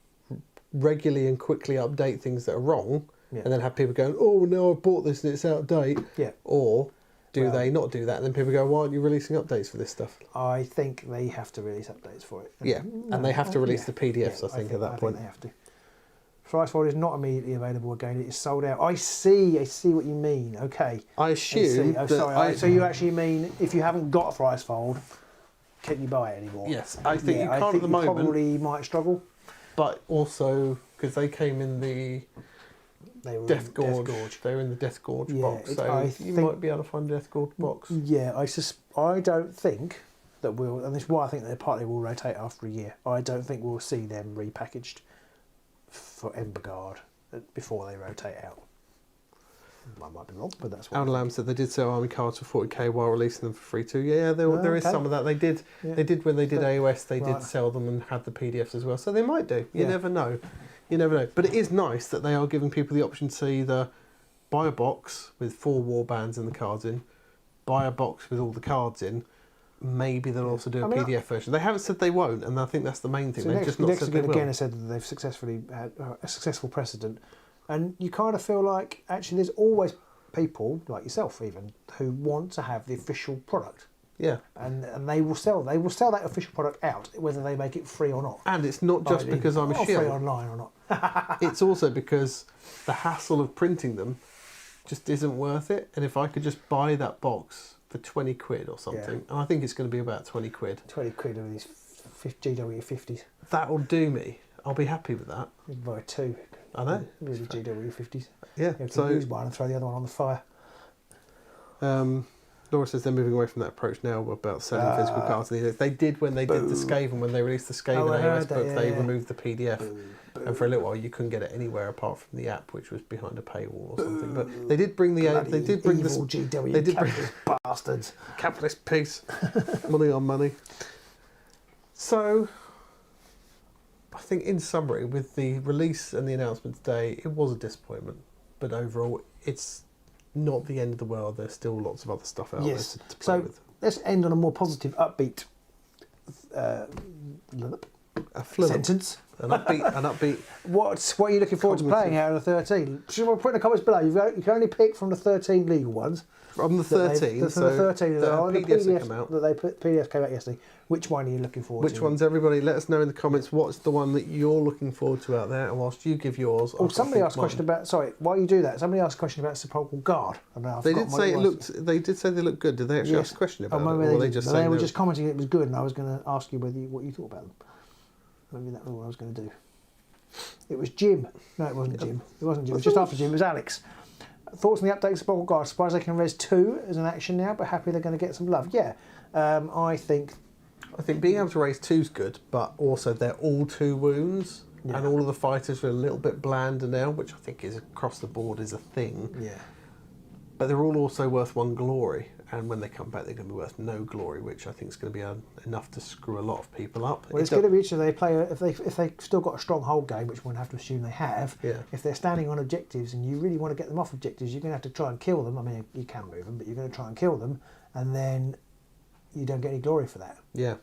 regularly and quickly update things that are wrong, and then have people going, oh no, I've bought this and it's out of date, or do they not do that and then people go, why aren't you releasing updates for this stuff? I think they have to release updates for it. And they have to release the PDFs, I think at that point. They have to. Frostfold is not immediately available again. It is sold out. I see what you mean. Okay. I assume. So you actually mean if you haven't got a Frostfold, can you buy it anymore? Yes, I think you can't at the moment. Probably might struggle. But also because they came in the Death Gorge. They were in the Death Gorge box, so you might be able to find the Death Gorge box. Yeah, I don't think that we'll, and this is why I think they partly will rotate after a year. I don't think we'll see them repackaged for EMBERGARD before they rotate out. I might be wrong, but that's what. Lam said they did sell army cards for 40k while releasing them for free too. Yeah, there is some of that. They did. They did when they did AOS. They did sell them and had the PDFs as well. So they might do. You never know. You never know. But it is nice that they are giving people the option to either buy a box with 4 Warbands and the cards in, buy a box with all the cards in. Maybe they'll also do a PDF version. They haven't said they won't, and I think that's the main thing. So They've just not said they will. Again, has said that they've successfully had a successful precedent, and you kind of feel like actually there's always people like yourself even who want to have the official product. Yeah, and they will sell that official product out whether they make it free or not. And it's not just because I'm a shill. Free online or not. It's also because the hassle of printing them just isn't worth it. And if I could just buy that box for 20 quid or something, and I think it's going to be about 20 quid. 20 quid of these GW50s. That'll do me. I'll be happy with that. You can buy 2. I know. These are GW50s. Yeah. You can use one and throw the other one on the fire. Laura says they're moving away from that approach now about selling physical cards. They did when they did the Skaven, when they released the Skaven AOS book, they removed the PDF. And for a little while you couldn't get it anywhere apart from the app, which was behind a paywall or something. But they did bring the they did bring this GW, they did bring bastards. Capitalist peace. Money on money. So I think in summary, with the release and the announcement today, it was a disappointment. But overall it's not the end of the world. There's still lots of other stuff out there to play with. Let's end on a more positive, upbeat sentence. An upbeat. What are you looking forward to playing out of the 13? Should we put in the comments below? You can only pick from the 13 legal ones. From the 13. The 13 the PDFs that come out. PDFs came out yesterday. Which one are you looking forward to? Which ones, everybody? Let us know in the comments what's the one that you're looking forward to out there, and whilst you give yours. Oh, somebody asked a question about. Sorry, while you do that, somebody asked a question about Sepulchral Guard. They did say it looked. They did say they looked good. Did they actually ask a question about it? Or they were they were just commenting it was good, and I was going to ask you what you thought about them. Maybe that was what I was going to do. It was Jim. No, it wasn't Jim. It wasn't Jim. It was just after Jim. It was Alex. Thoughts on the update of Sepulchral Guard? Surprised they can res 2 as an action now, but happy they're going to get some love. Yeah, I think being able to raise 2's good, but also they're all 2 wounds, and all of the fighters are a little bit blander now, which I think is across the board is a thing. Yeah. But they're all also worth 1 glory, and when they come back, they're going to be worth no glory, which I think is going to be enough to screw a lot of people up. Well, it's going to be interesting. They play if they still got a stronghold game, which one have to assume they have. Yeah. If they're standing on objectives and you really want to get them off objectives, you're going to have to try and kill them. I mean, you can move them, but you're going to try and kill them, and then you don't get any glory for that. Yeah.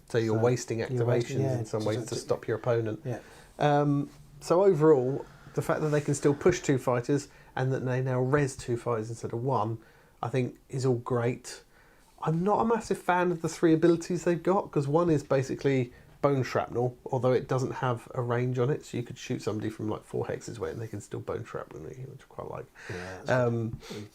So you're wasting activations in some ways to stop your opponent. Yeah. So overall, the fact that they can still push 2 fighters and that they now res 2 fighters instead of 1, I think is all great. I'm not a massive fan of the 3 abilities they've got, because 1 is basically bone shrapnel, although it doesn't have a range on it, so you could shoot somebody from like 4 hexes away and they can still bone shrapnel you, which I quite like. Yeah,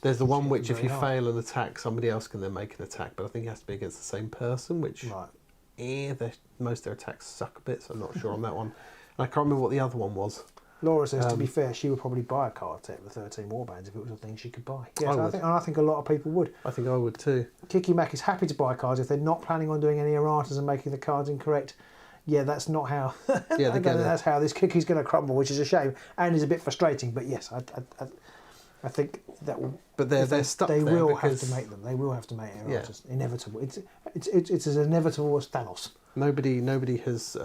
there's the one which if you fail an attack, somebody else can then make an attack, but I think it has to be against the same person, which most of their attacks suck a bit, so I'm not sure on that one. And I can't remember what the other one was. Laura says, to be fair, she would probably buy a card set with 13 Warbands if it was a thing she could buy. Yes, I think a lot of people would. I think I would too. Kiki Mac is happy to buy cards if they're not planning on doing any erratas and making the cards incorrect. Yeah, that's not how. That's how this Kiki's going to crumble, which is a shame and is a bit frustrating. But yes, I think that will. But they're stuck. They will have to make them. They will have to make erratas. Yeah. Inevitable. It's as inevitable as Thanos. Nobody has.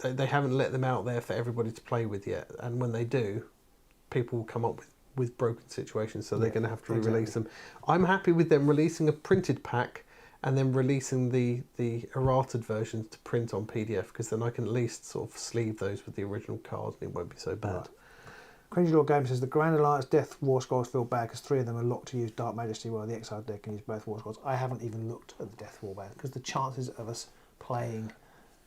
They haven't let them out there for everybody to play with yet, and when they do, people will come up with with broken situations, so they're going to have to re-release them. I'm happy with them releasing a printed pack and then releasing the errated versions to print on PDF, because then I can at least sort of sleeve those with the original cards and it won't be so bad. Right. Cringy Lord Game says the Grand Alliance Death Warscrolls feel bad because 3 of them are locked to use Dark Majesty, while the Exiled deck can use both Warscrolls. I haven't even looked at the Death Warband because the chances of us playing...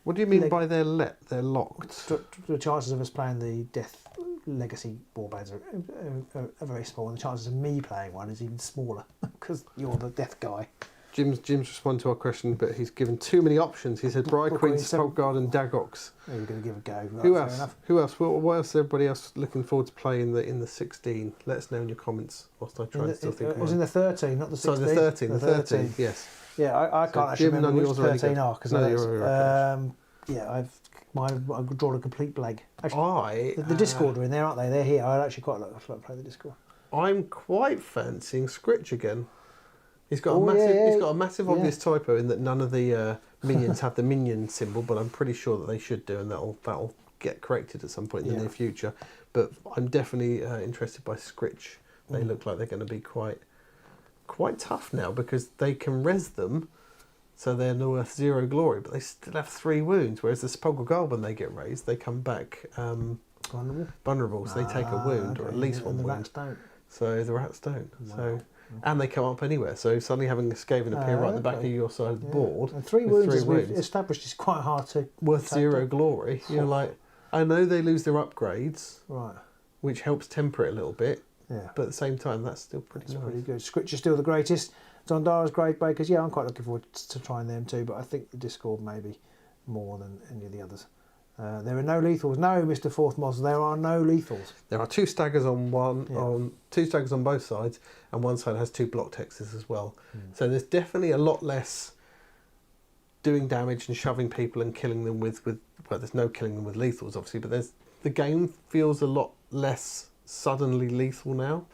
What do you mean by they're locked? The chances of us playing the Death Legacy Warbands are very small, and the chances of me playing one is even smaller because you're the Death guy. Jim's responded to our question, but he's given too many options. He said Briar Queen, Sepulchard and Dagox. We're going to give it a go. Right, Who else? Who else? What else is everybody else looking forward to playing in the 16? Let us know in your comments whilst I try and still think of it was in the 13, not the 16. Sorry, the 13. The 13, yes. Yeah, I can't actually remember which 13 are. I've drawn a complete blank. Actually, the Discord are in there, aren't they? They're here. I'd actually quite like to play the Discord. I'm quite fancying Scritch again. He's got a massive obvious typo in that none of the minions have the minion symbol, but I'm pretty sure that they should do, and that'll get corrected at some point in the near future. But I'm definitely interested by Scritch. They look like they're going to be quite tough now, because they can res them, so they're worth 0 glory, but they still have 3 wounds. Whereas the Sepulchral Guard, when they get raised, they come back vulnerable, so they take a wound, or at least one wound. The rats don't. So the rats don't. Wow. So. And they come up anywhere, so suddenly having a Skaven appear right at the back of your side of the board. And 3 wounds, as we've established, is quite hard to... Worth 0 glory. You're like, I know they lose their upgrades, right, which helps temper it a little bit, yeah, but at the same time, that's still pretty nice. Pretty good. Scritch is still the greatest. Zondara's Grave Breakers, I'm quite looking forward to trying them too, but I think the Discord maybe more than any of the others. There are no lethals. No, Mr. Fourth Moss, there are no lethals. There are 2 staggers on 2 staggers on both sides, and one side has 2 block texts as well. So there's definitely a lot less doing damage and shoving people and killing them with well, there's no killing them with lethals, obviously, but the game feels a lot less suddenly lethal now.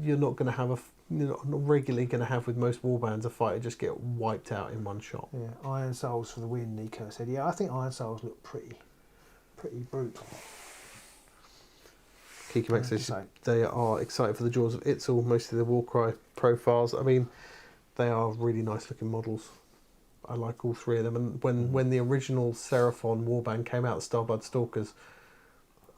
You're not going to have you're not regularly going to have, with most warbands, a fighter just get wiped out in one shot. Yeah, Iron Souls for the win, Nico said. Yeah, I think Iron Souls look pretty brutal. Kiki Max says they are excited for the Jaws of Itzel, mostly the Warcry profiles. I mean, they are really nice looking models. I like all 3 of them. And when the original Seraphon Warband came out, Starblood Stalkers,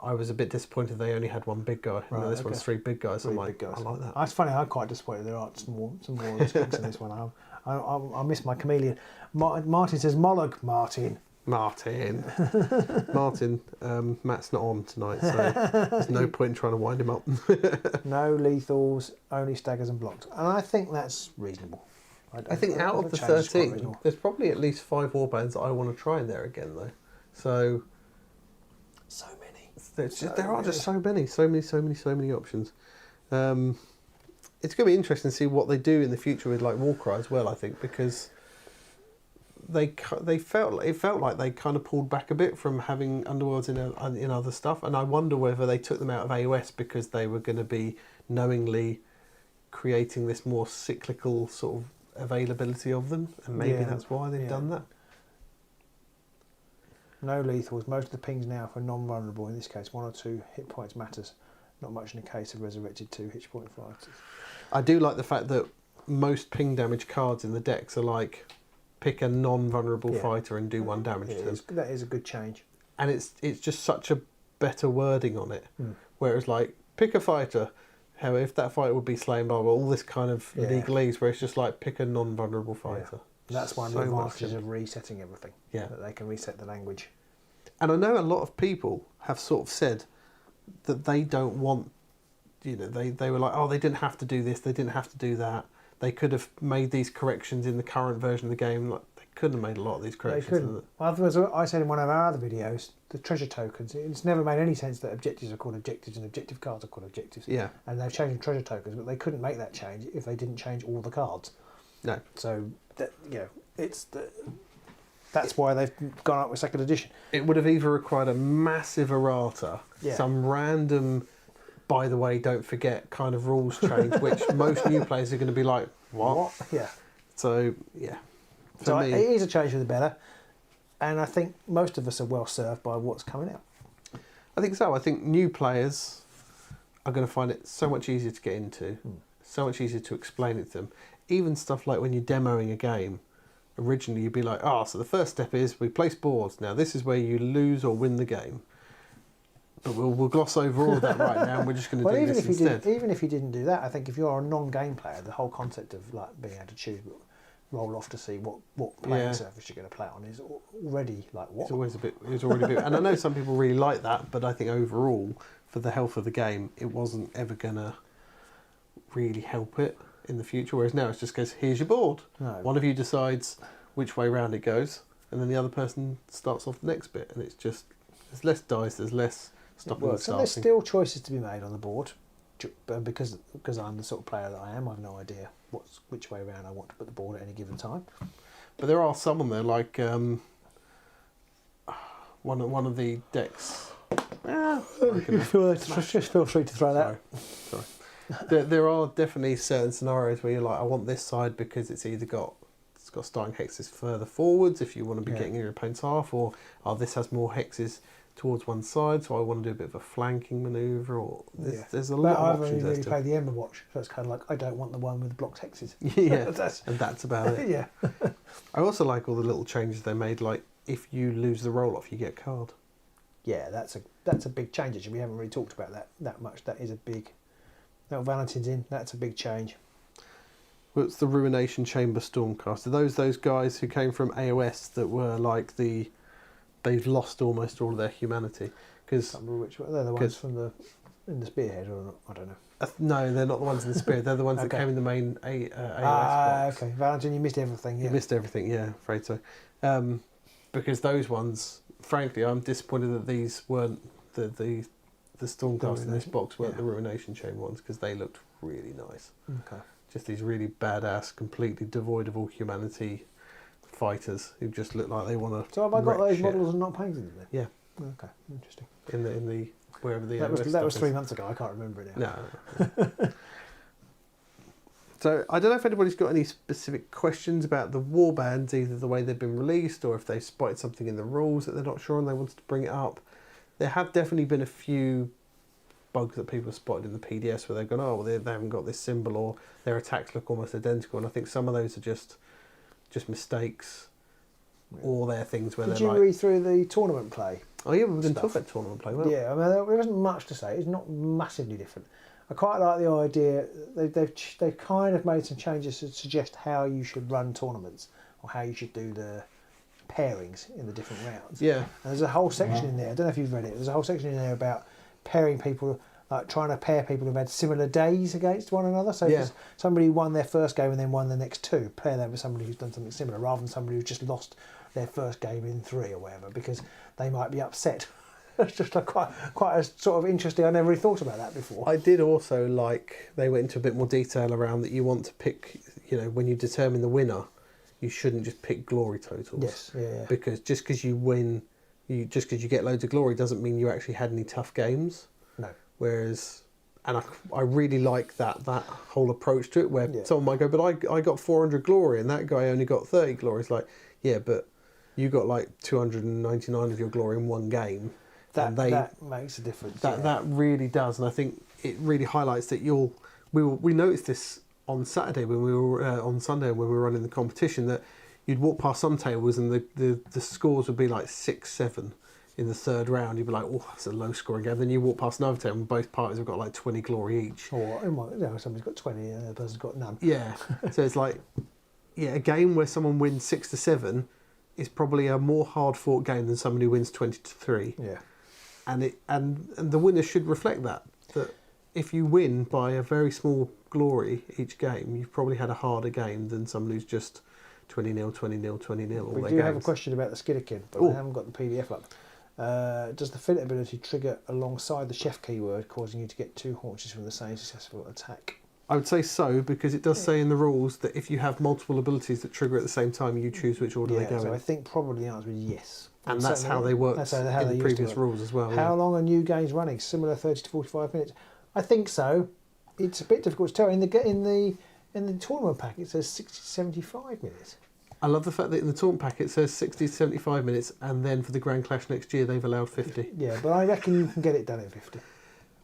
I was a bit disappointed they only had 1 big guy. Right, this one's 3 big guys. I'm like, I like that. It's funny, I'm quite disappointed there aren't some more respects in this one. I miss my chameleon. Martin says, Moloch, Martin, Matt's not on tonight, so there's no point in trying to wind him up. No lethals, only staggers and blocks. And I think that's reasonable. I think out of the 13, there's probably at least 5 warbands that I want to try in there again, though. So many. There are just so many options. It's going to be interesting to see what they do in the future with like Warcry as well. I think, because it felt like they kind of pulled back a bit from having Underworlds in other stuff, and I wonder whether they took them out of AOS because they were going to be knowingly creating this more cyclical sort of availability of them, and maybe that's why they've done that. No lethals. Most of the pings now for non-vulnerable. In this case, 1 or 2 hit points matters. Not much in the case of resurrected 2 hit point fighters. I do like the fact that most ping damage cards in the decks are like, pick a non-vulnerable fighter and do 1 damage to them. That is a good change. And it's just such a better wording on it. Whereas like, pick a fighter. How if that fighter would be slain by all this kind of legalese, where it's just like, pick a non-vulnerable fighter. That's one of the advantages of resetting everything. Yeah, that they can reset the language. And I know a lot of people have sort of said that they don't want, they were like, oh, they didn't have to do this, they didn't have to do that. They could have made these corrections in the current version of the game. Like, they couldn't have made a lot of these corrections. They couldn't. Well, as I said in one of our other videos, the treasure tokens, it's never made any sense that objectives are called objectives and objective cards are called objectives. Yeah. And they've changed treasure tokens, but they couldn't make that change if they didn't change all the cards. No. So, that's why they've gone up with 2nd edition. It would have either required a massive errata, some random, by the way, don't forget kind of rules change, which most new players are going to be like, what? Yeah. So, yeah. So it is a change for the better, and I think most of us are well served by what's coming out. I think so. I think new players are going to find it so much easier to get into, so much easier to explain it to them. Even stuff like when you're demoing a game, originally you'd be like, so the first step is we place boards. Now this is where you lose or win the game. But we'll gloss over all of that right now, and we're just going to do this instead. Even if you didn't do that, I think if you're a non-game player, the whole concept of like being able to choose, roll off to see what playing surface you're going to play on is already like what? It's always a bit. It's already a bit. And I know some people really like that, but I think overall, for the health of the game, it wasn't ever going to really help it in the future. Whereas now it's just goes, here's your board. No. One of you decides which way round it goes, and then the other person starts off the next bit, and it's just there's less dice, there's less stopping and starting. So there's still choices to be made on the board, because I'm the sort of player that I am. I have no idea which way around I want to put the board at any given time. But there are some on there, like one of the decks. Just feel free to throw that. Sorry. There are definitely certain scenarios where you're like, I want this side because it's got starting hexes further forwards if you want to be getting in your opponent's half, or this has more hexes towards one side, so I want to do a bit of a flanking manoeuvre, or there's a lot of options. I've only really played the Ember Watch, so it's kind of like I don't want the one with blocked hexes. Yeah, and that's about it. Yeah. I also like all the little changes they made, like if you lose the roll off, you get a card. Yeah, that's a big change. Actually, we haven't really talked about that much. That is a big. Now Valentine's in. That's a big change. Well, it's the Ruination Chamber Stormcaster. Those guys who came from AOS that were like they've lost almost all of their humanity. Because they're the ones in the Spearhead, or not, I don't know. No, they're not the ones in the Spearhead. They're the ones that came in the main AOS box. Okay. Valentine, you missed everything. Yeah. You missed everything. Yeah, afraid so. Because those ones, frankly, I'm disappointed that these weren't the Stormcast in this box weren't the Ruination Chamber ones, because they looked really nice. Okay. Just these really badass, completely devoid of all humanity fighters who just look like they want to. So have I got those models and not painted them then? Yeah. Okay, interesting. In the wherever the that was 3 months ago. I can't remember it now. No. So I don't know if anybody's got any specific questions about the Warbands, either the way they've been released or if they spotted something in the rules that they're not sure and they wanted to bring it up. There have definitely been a few bugs that people have spotted in the PDS where they've gone, they haven't got this symbol, or their attacks look almost identical, and I think some of those are just mistakes, or they're things where Did you read through the tournament play? Oh yeah, we've been talking about tournament play. Yeah, I mean there isn't much to say. It's not massively different. I quite like the idea. They've kind of made some changes to suggest how you should run tournaments, or how you should do the pairings in the different rounds. Yeah. And there's a whole section in there. I don't know if you've read it. There's a whole section in there about pairing people, like trying to pair people who've had similar days against one another. So if somebody won their first game and then won the next two, pair them with somebody who's done something similar, rather than somebody who's just lost their first game in 3 or whatever, because they might be upset. It's just quite a sort of interesting. I never really thought about that before. I did also like they went into a bit more detail around that you want to pick, when you determine the winner, you shouldn't just pick glory totals. Yes, yeah. Because just because you win, just because you get loads of glory doesn't mean you actually had any tough games. No. Whereas, and I really like that whole approach to it, where someone might go, but I got 400 glory and that guy only got 30 glory. It's like, yeah, but you got like 299 of your glory in one game. That makes a difference. That really does, and I think it really highlights that we noticed this on Saturday when we were on Sunday when we were running the competition, that you'd walk past some tables and the scores would be like 6-7 in the third round. You'd be like, oh, that's a low scoring game. Then you walk past another table and both parties have got like 20 glory each. Or somebody's got 20 and the other person's got none. Yeah. So it's like, a game where someone wins 6-7 is probably a more hard fought game than someone who wins 20-3. Yeah. And the winner should reflect that if you win by a very small glory each game, you've probably had a harder game than someone who's just 20-0, 20-0, 20-0 all their games. We do have a question about the Skidderkin, but I haven't got the PDF up. Does the fillet ability trigger alongside the chef keyword, causing you to get 2 haunches from the same successful attack? I would say so, because it does say in the rules that if you have multiple abilities that trigger at the same time, you choose which order they go in. So I think probably the answer is yes. And that's how they worked in the previous rules as well. How long are new games running? Similar 30 to 45 minutes? I think so. It's a bit difficult to tell. In the tournament pack, it says 60 to 75 minutes. I love the fact that in the tournament pack it says 60 to 75 minutes, and then for the Grand Clash next year they've allowed 50. Yeah, but I reckon you can get it done in 50.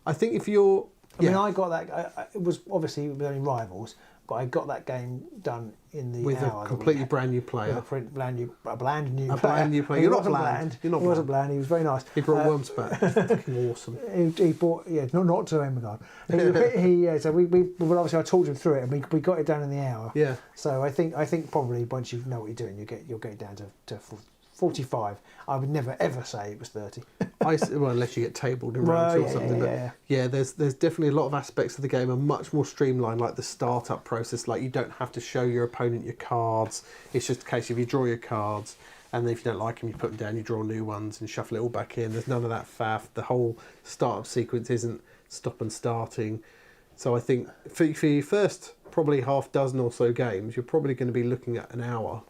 I think if you're I mean, I got that. It was obviously only Rivals, but I got that game done in the with hour a completely brand new player. With a brand new player. Brand new player. You're not bland. He wasn't bland. He was very nice. He brought Worms back. Fucking awesome. He bought, not to EMBERGARD. So we obviously I talked him through it, and we got it done in the hour. Yeah. So I think probably once you know what you're doing, you'll get it down to 45. I would never ever say it was 30. Well, unless you get tabled in round two or something. Yeah, there's definitely a lot of aspects of the game are much more streamlined, like the startup process. Like you don't have to show your opponent your cards. It's just a case of you draw your cards, and then if you don't like them, you put them down. You draw new ones and shuffle it all back in. There's none of that faff. The whole startup sequence isn't stop and starting. So I think for your first probably half dozen or so games, you're probably going to be looking at an hour.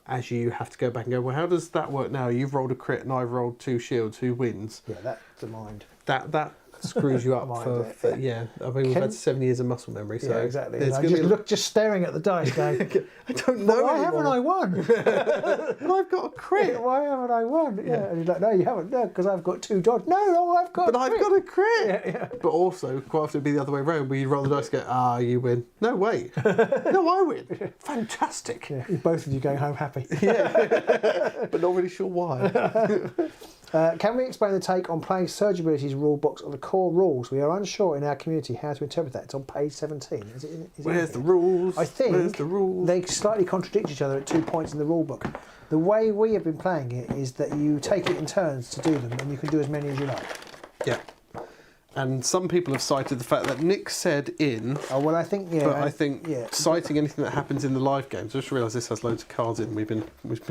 As you have to go back and go, well, how does that work now? You've rolled a crit and I've rolled 2 shields. Who wins? Yeah, that's the mind. That screws you up for yeah. I mean, we've had 7 years of muscle memory, so yeah, exactly. Just staring at the dice, going, I don't know. Why haven't I won? And I've got a crit. Why haven't I won? Yeah, and you're like, no, you haven't. No, because I've got 2 dodge. No, I've got. But I've got a crit. Yeah. But also, quite often it'd be the other way around, where you roll the dice, and go, you win. No, wait, no, I win. Fantastic. Yeah, both of you going home happy. Yeah, but not really sure why. Can we explain the take on playing Surge abilities rule box of the core rules? We are unsure in our community how to interpret that. It's on page 17. Where's the rules? I think Where's the rules? They slightly contradict each other at 2 points in the rule book. The way we have been playing it is that you take it in turns to do them, and you can do as many as you like. Yeah. And some people have cited the fact that Nick said in. Oh well, I think But I think citing anything that happens in the live games. I just realised this has loads of cards in. We've been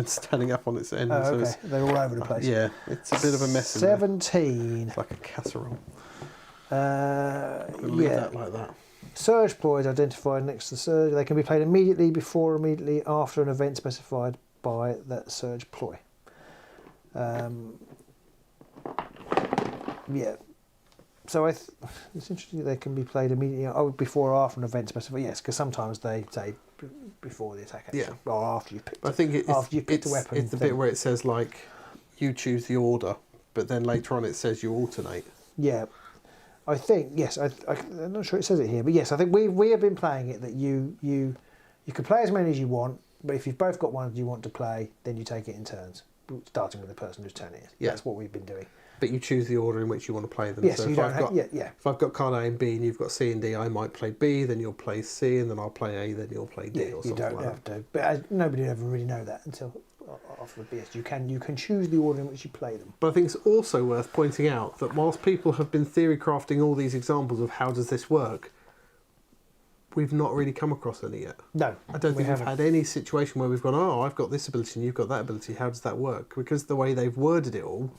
standing up on its end. Oh, okay. So They're all over the place. Yeah, it's a bit of a mess. 17. It's like a casserole. Leave that like that. Surge ploys identified next to the surge. They can be played immediately before, or immediately after an event specified by that surge ploy. Yeah. So it's interesting that they can be played immediately, before or after an event specified. Yes, because sometimes they say before the attack action, or after you picked. I think after you picked the weapon. It's the bit where it says like you choose the order, but then later on it says you alternate. Yeah, I think yes. I'm not sure it says it here, but yes, I think we have been playing it that you can play as many as you want, but if you've both got ones you want to play, then you take it in turns, starting with the person whose turn it is. Yeah. That's what we've been doing. But you choose the order in which you want to play them. Yes, so you if I've got card A and B and you've got C and D, I might play B, then you'll play C, and then I'll play A, then you'll play D, or something like that. You don't have to. But nobody would ever really know that until after the BS. You can choose the order in which you play them. But I think it's also worth pointing out that whilst people have been theory crafting all these examples of how does this work, we've not really come across any yet. No, I don't think we've had any situation where we've gone, I've got this ability and you've got that ability. How does that work? Because the way they've worded it all.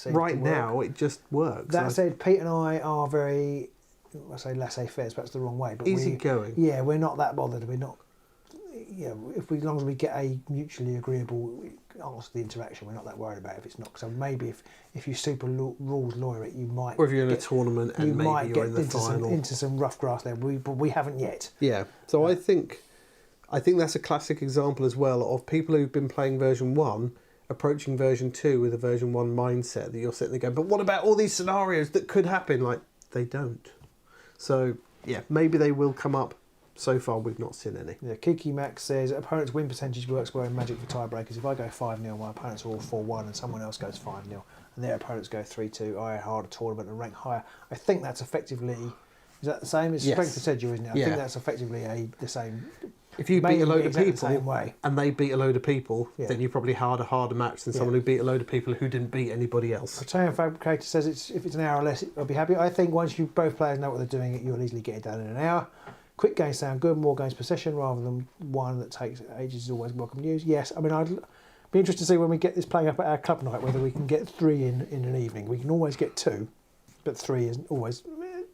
Right now, it just works. That said, Pete and I are very, I say laissez-faire, that's the wrong way, but easygoing. Yeah, we're not that bothered. We're not, as long as we get a mutually agreeable answer to the interaction, we're not that worried about if it's not. So maybe if you super rules lawyer it, you might. Or if you're in a tournament and maybe you're in the final. Into some rough grass there, but we haven't yet. Yeah, so I think that's a classic example as well of people who've been playing version 1 approaching version 2 with a version 1 mindset that you're sitting there going, but what about all these scenarios that could happen? Like, they don't. So, yeah, maybe they will come up. So far, we've not seen any. Yeah, Kiki Max says, opponent's win percentage works well in Magic for tiebreakers. If I go 5-0, my opponents are all 4-1 and someone else goes 5-0 and their opponents go 3-2, I had a harder tournament and rank higher. I think that's effectively, is that the same? It's strength percentage, isn't it? I think that's effectively the same. If you beat a load of people the and they beat a load of people, then you probably had a harder match than someone who beat a load of people who didn't beat anybody else. Italian Fabricator says if it's an hour or less, I'll be happy. I think once you both players know what they're doing, you'll easily get it done in an hour. Quick games sound good, more games per session rather than one that takes ages is always welcome news. Yes, I mean, I'd be interested to see when we get this playing up at our club night whether we can get 3 in an evening. We can always get 2, but 3 is always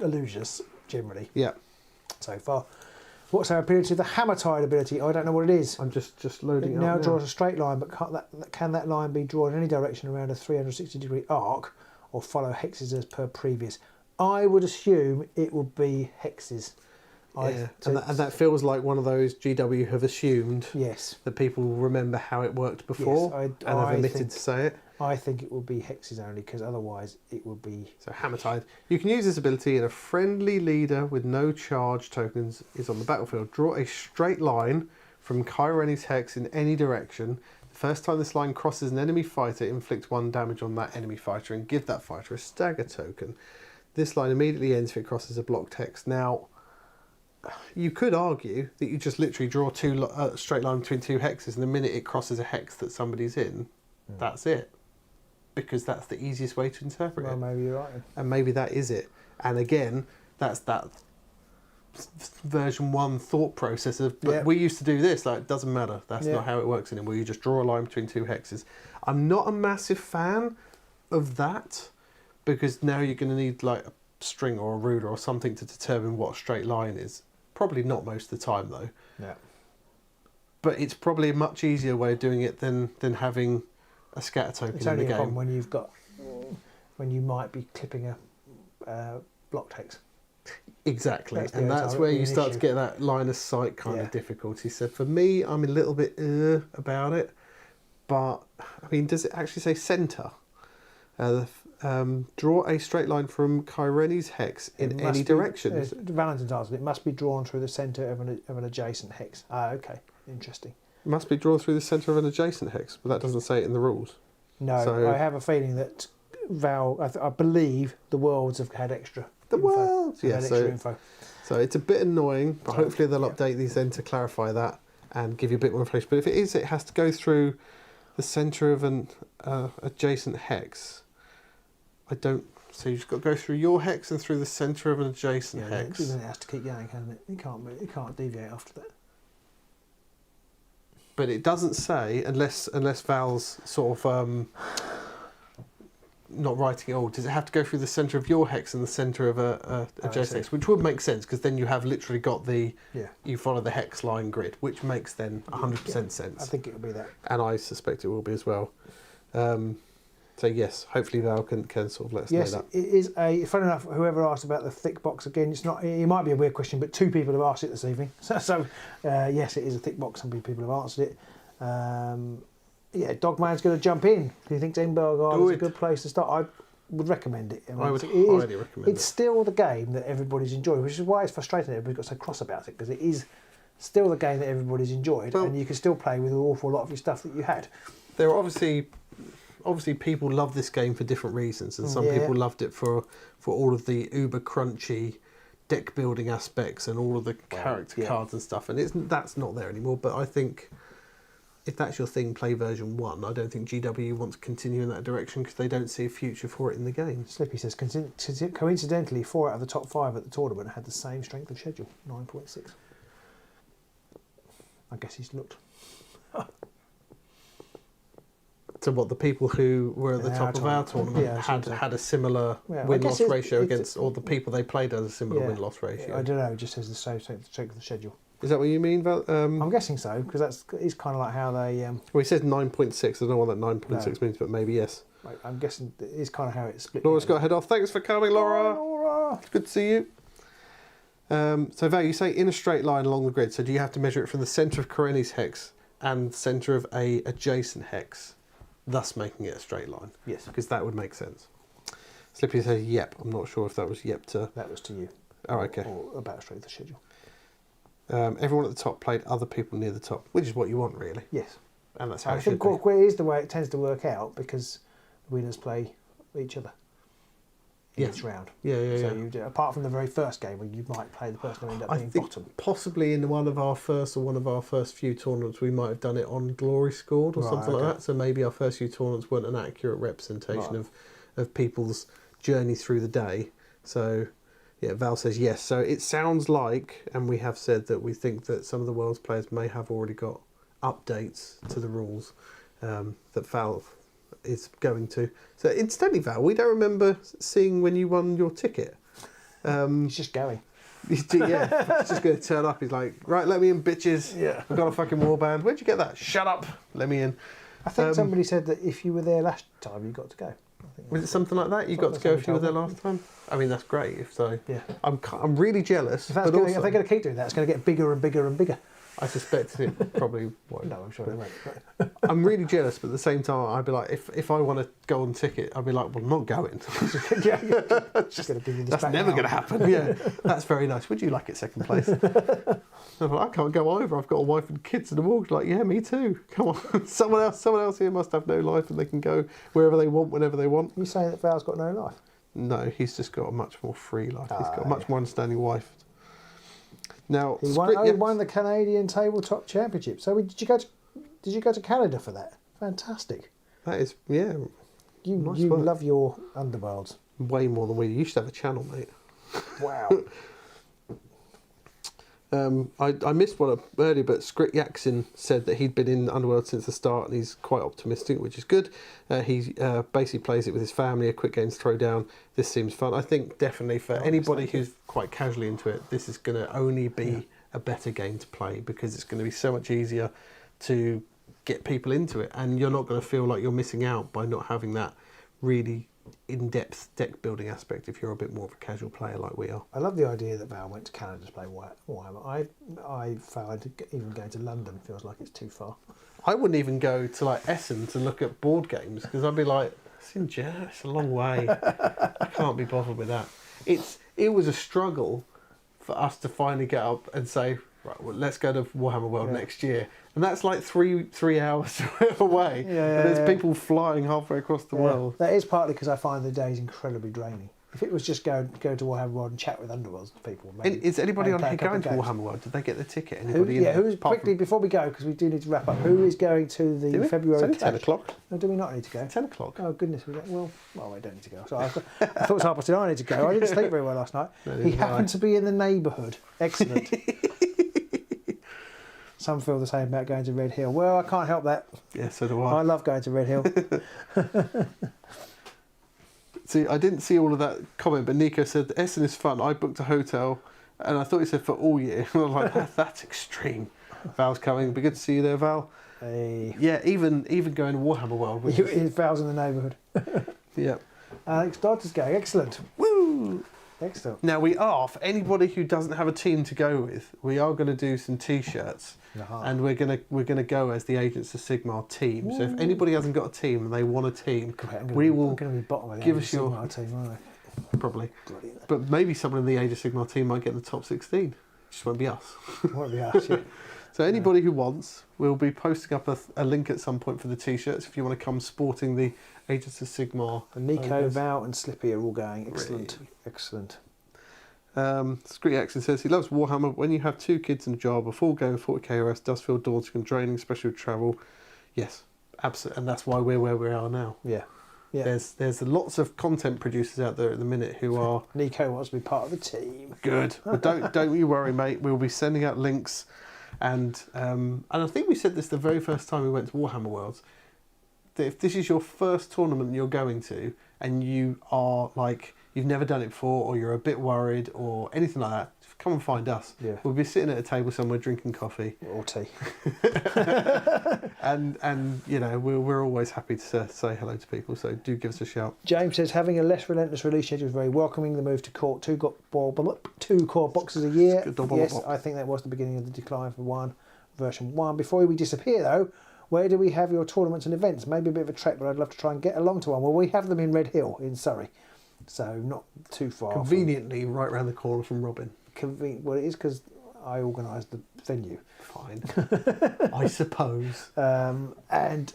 illusions generally. Yeah. So far. What's our ability? The Hammer Tide ability. I don't know what it is. I'm just loading it up. Now draws a straight line, but can that line be drawn in any direction around a 360-degree arc or follow hexes as per previous? I would assume it would be hexes. Yeah, and that feels like one of those GW have assumed that people will remember how it worked before and have omitted to say it. I think it would be hexes only, because otherwise it would be... So Hammer Tithe. You can use this ability and a friendly leader with no charge tokens is on the battlefield. Draw a straight line from Kyreni's Hex in any direction. The first time this line crosses an enemy fighter, inflict 1 damage on that enemy fighter and give that fighter a stagger token. This line immediately ends if it crosses a blocked hex. Now, you could argue that you just literally draw a straight line between 2 hexes, and the minute it crosses a hex that somebody's in, that's it. Because that's the easiest way to interpret it. Well, maybe you're right. And maybe that is it. And again, that's that version 1 thought process of, but we used to do this, like, it doesn't matter. That's not how it works anymore. You just draw a line between 2 hexes. I'm not a massive fan of that, because now you're going to need like a string or a ruler or something to determine what a straight line is. Probably not most of the time though. Yeah. But it's probably a much easier way of doing it than having a scatter token it's in only the a game. problem when you might be clipping a blocked hex. Exactly, and that's where you start to get that line of sight kind of difficulty. So for me, I'm a little bit about it, but I mean, does it actually say centre? Draw a straight line from Kyreni's Hex in any direction. Valentine's asked, it must be drawn through the centre of an adjacent hex. Ah, okay, interesting. Must be drawn through the centre of an adjacent hex, but that doesn't say it in the rules. No, so, I have a feeling that I believe the Worlds have had extra. Worlds, yeah. Info. So it's a bit annoying, but hopefully they'll update these then to clarify that and give you a bit more information. But if it is, it has to go through the centre of an adjacent hex. So you've got to go through your hex and through the centre of an adjacent hex. It has to keep going, hasn't it? It can't deviate after that. But it doesn't say, unless Val's sort of not writing it all, does it have to go through the centre of your hex and the centre of a adjacent hex? Which would make sense, because then you have literally got you follow the hex line grid, which makes then 100% sense. I think it will be that. And I suspect it will be as well. So yes, hopefully Val can sort of let us know that. Yes, it is funny enough, whoever asked about the thick box, again, it might be a weird question, but 2 people have asked it this evening. So yes, it is a thick box, some people have answered it. Dogman's going to jump in. Do you think EMBERGARD is a good place to start? I would recommend it. I would highly recommend it. It's still the game that everybody's enjoyed, which is why it's frustrating that everybody's got so cross about it, because it is still the game that everybody's enjoyed, and you can still play with an awful lot of your stuff that you had. There are obviously people love this game for different reasons, and some people loved it for all of the uber crunchy deck building aspects and all of the character cards and stuff, and that's not there anymore. But I think if that's your thing, play version 1. I don't think GW wants to continue in that direction because they don't see a future for it in the game. Slippy says, coincidentally, 4 out of the top 5 at the tournament had the same strength of schedule, 9.6. I guess he's looked. So what, the people who were at the top of our tournament had a similar win-loss ratio against, or the people they played had a similar win-loss ratio? I don't know, it just says the strength of the schedule. Is that what you mean, Val? I'm guessing so, because it's kind of like how they... well, he says 9.6. I don't know what that 9.6 means, but maybe yes. I'm guessing it's kind of how it's split. Laura's got to head off. Thanks for coming, Laura. Oh, Laura. Good to see you. So, Val, you say in a straight line along the grid. So do you have to measure it from the centre of Kyreni's Hex and centre of a adjacent hex, thus making it a straight line? Yes. Because that would make sense. Slippy says, yep. I'm not sure if that was yep to... That was to you. Oh, okay. Or about straight the schedule. Everyone at the top played other people near the top, which is what you want, really. Yes. And that's how I think it is the way it tends to work out, because the winners play each other in each round. So you do, apart from the very first game where you might play the person who ended up being bottom. Possibly in one of our first few tournaments, we might have done it on Glory Scored or something like that. So maybe our first few tournaments weren't an accurate representation of people's journey through the day. So... yeah, Val says yes. So it sounds like, and we have said that we think that some of the world's players may have already got updates to the rules that Val is going to. So incidentally, Val, we don't remember seeing when you won your ticket. He's just going. He's just going to turn up. He's like, right, let me in, bitches. Yeah. I've got a fucking warband. Where'd you get that? Shut up. Let me in. I think somebody said that if you were there last time, you got to go. Was it something like that? You got to go if you were there last time? I mean, that's great. If so, yeah. I'm really jealous. If they're going to keep doing that, it's going to get bigger and bigger and bigger. I suspect it probably won't. No, I'm sure they won't. I'm really jealous, but at the same time, I'd be like, if I want a golden ticket, I'd be like, well, I'm not going. Yeah, just going to give you this That's back never now. going to happen. Yeah, that's very nice. Would you like it second place? I'm like, I can't go over. I've got a wife and kids and a mortgage. Like, yeah, me too. Come on, someone else here must have no life, and they can go wherever they want, whenever they want. You saying that Val's got no life? No, he's just got a much more free life. He's got a much more understanding wife. Now, He won the Canadian Tabletop Championship. So did you go to Canada for that? Fantastic. That is, yeah. You Nice work. love your Underworlds. Way more than we used to have a channel, mate. Wow. I missed one earlier, but Skrit Yaksin said that he'd been in Underworld since the start, and he's quite optimistic, which is good. He basically plays it with his family, a quick game to throw down. This seems fun. I think definitely for anybody who's quite casually into it, this is going to only be a better game to play, because it's going to be so much easier to get people into it, and you're not going to feel like you're missing out by not having that really in-depth deck building aspect if you're a bit more of a casual player like we are. I love the idea that Val went to Canada to play Warhammer. I found even going to London feels like it's too far. I wouldn't even go to like Essen to look at board games, because I'd be like, it's a long way. I can't be bothered with that. It was a struggle for us to finally get up and say, right, well, let's go to Warhammer World next year. And that's like three hours away. And there's people flying halfway across the world. That is partly because I find the days incredibly draining. If it was just go to Warhammer World and chat with Underworlds people. Maybe, is anybody on here going to Warhammer World? Did they get the ticket? Anybody quickly, before we go, because we do need to wrap up, who is going to the February... It's only 10 o'clock. No, do we not need to go? 10 o'clock. Oh, goodness. We don't need to go. Sorry, I thought it was 10:30 I need to go. I didn't sleep very well last night. He happened to be in the neighbourhood. Excellent. Some feel the same about going to Red Hill. Well, I can't help that. Yeah, so do I. I love going to Red Hill. See, I didn't see all of that comment, but Nico said, Essen is fun. I booked a hotel, and I thought he said for all year. And I was like, that's extreme. Val's coming. It'd be good to see you there, Val. Hey. Yeah, even going to Warhammer World. Val's in the neighbourhood. Yeah. Alex Dodd is going. Excellent. Woo! Excellent. Now, we are, for anybody who doesn't have a team to go with, we are going to do some T-shirts. And we're gonna go as the Agents of Sigmar team. So if anybody hasn't got a team and they want a team, we will give us your team, aren't probably. Brilliant. But maybe someone in the Age of Sigmar team might get in the top 16. Just won't be us. Won't be us. Yeah. So anybody who wants, we'll be posting up a link at some point for the T-shirts if you want to come sporting the Agents of Sigmar. And Nico, Val, and Slippy are all going. Excellent. Really? Excellent. Scree Axon says he loves Warhammer. When you have 2 kids and a job, a full game of 40 KOS does feel daunting and draining, especially with travel. Yes, absolutely, and that's why we're where we are now. Yeah. There's lots of content producers out there at the minute who are. Nico wants to be part of the team. Good, but don't you worry, mate. We'll be sending out links, and I think we said this the very first time we went to Warhammer Worlds. That if this is your first tournament you're going to, and you are like, you've never done it before, or you're a bit worried, or anything like that, come and find us. Yeah. We'll be sitting at a table somewhere drinking coffee or tea, and you know we're always happy to say hello to people. So do give us a shout. James says having a less relentless release schedule is very welcoming. The move to two core boxes a year. Yes, I think that was the beginning of the decline for version 1. Before we disappear though, where do we have your tournaments and events? Maybe a bit of a trek, but I'd love to try and get along to one. Well, we have them in Red Hill in Surrey. So not too far. Conveniently, right round the corner from Robin. Well, it is because I organised the venue. Fine, I suppose. Yes.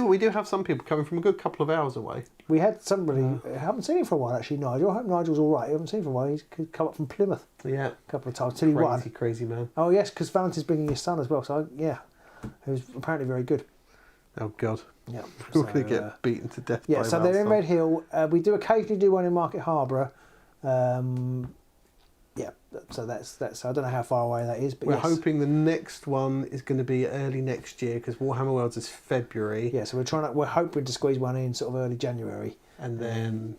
We do have some people coming from a good couple of hours away. We had somebody. I haven't seen him for a while actually. Nigel. I hope Nigel's all right. I haven't seen him for a while. He's come up from Plymouth. Yeah, a couple of times till he won. Crazy man. Oh yes, because Valentine's bringing his son as well. So who's apparently very good. Oh God. Yeah, we're going to get beaten to death. Yeah, so they're in Red Hill. We do occasionally do one in Market Harborough. So that's. I don't know how far away that is, but we're hoping the next one is going to be early next year because Warhammer Worlds is February. Yeah, so we're hoping to squeeze one in sort of early January, and then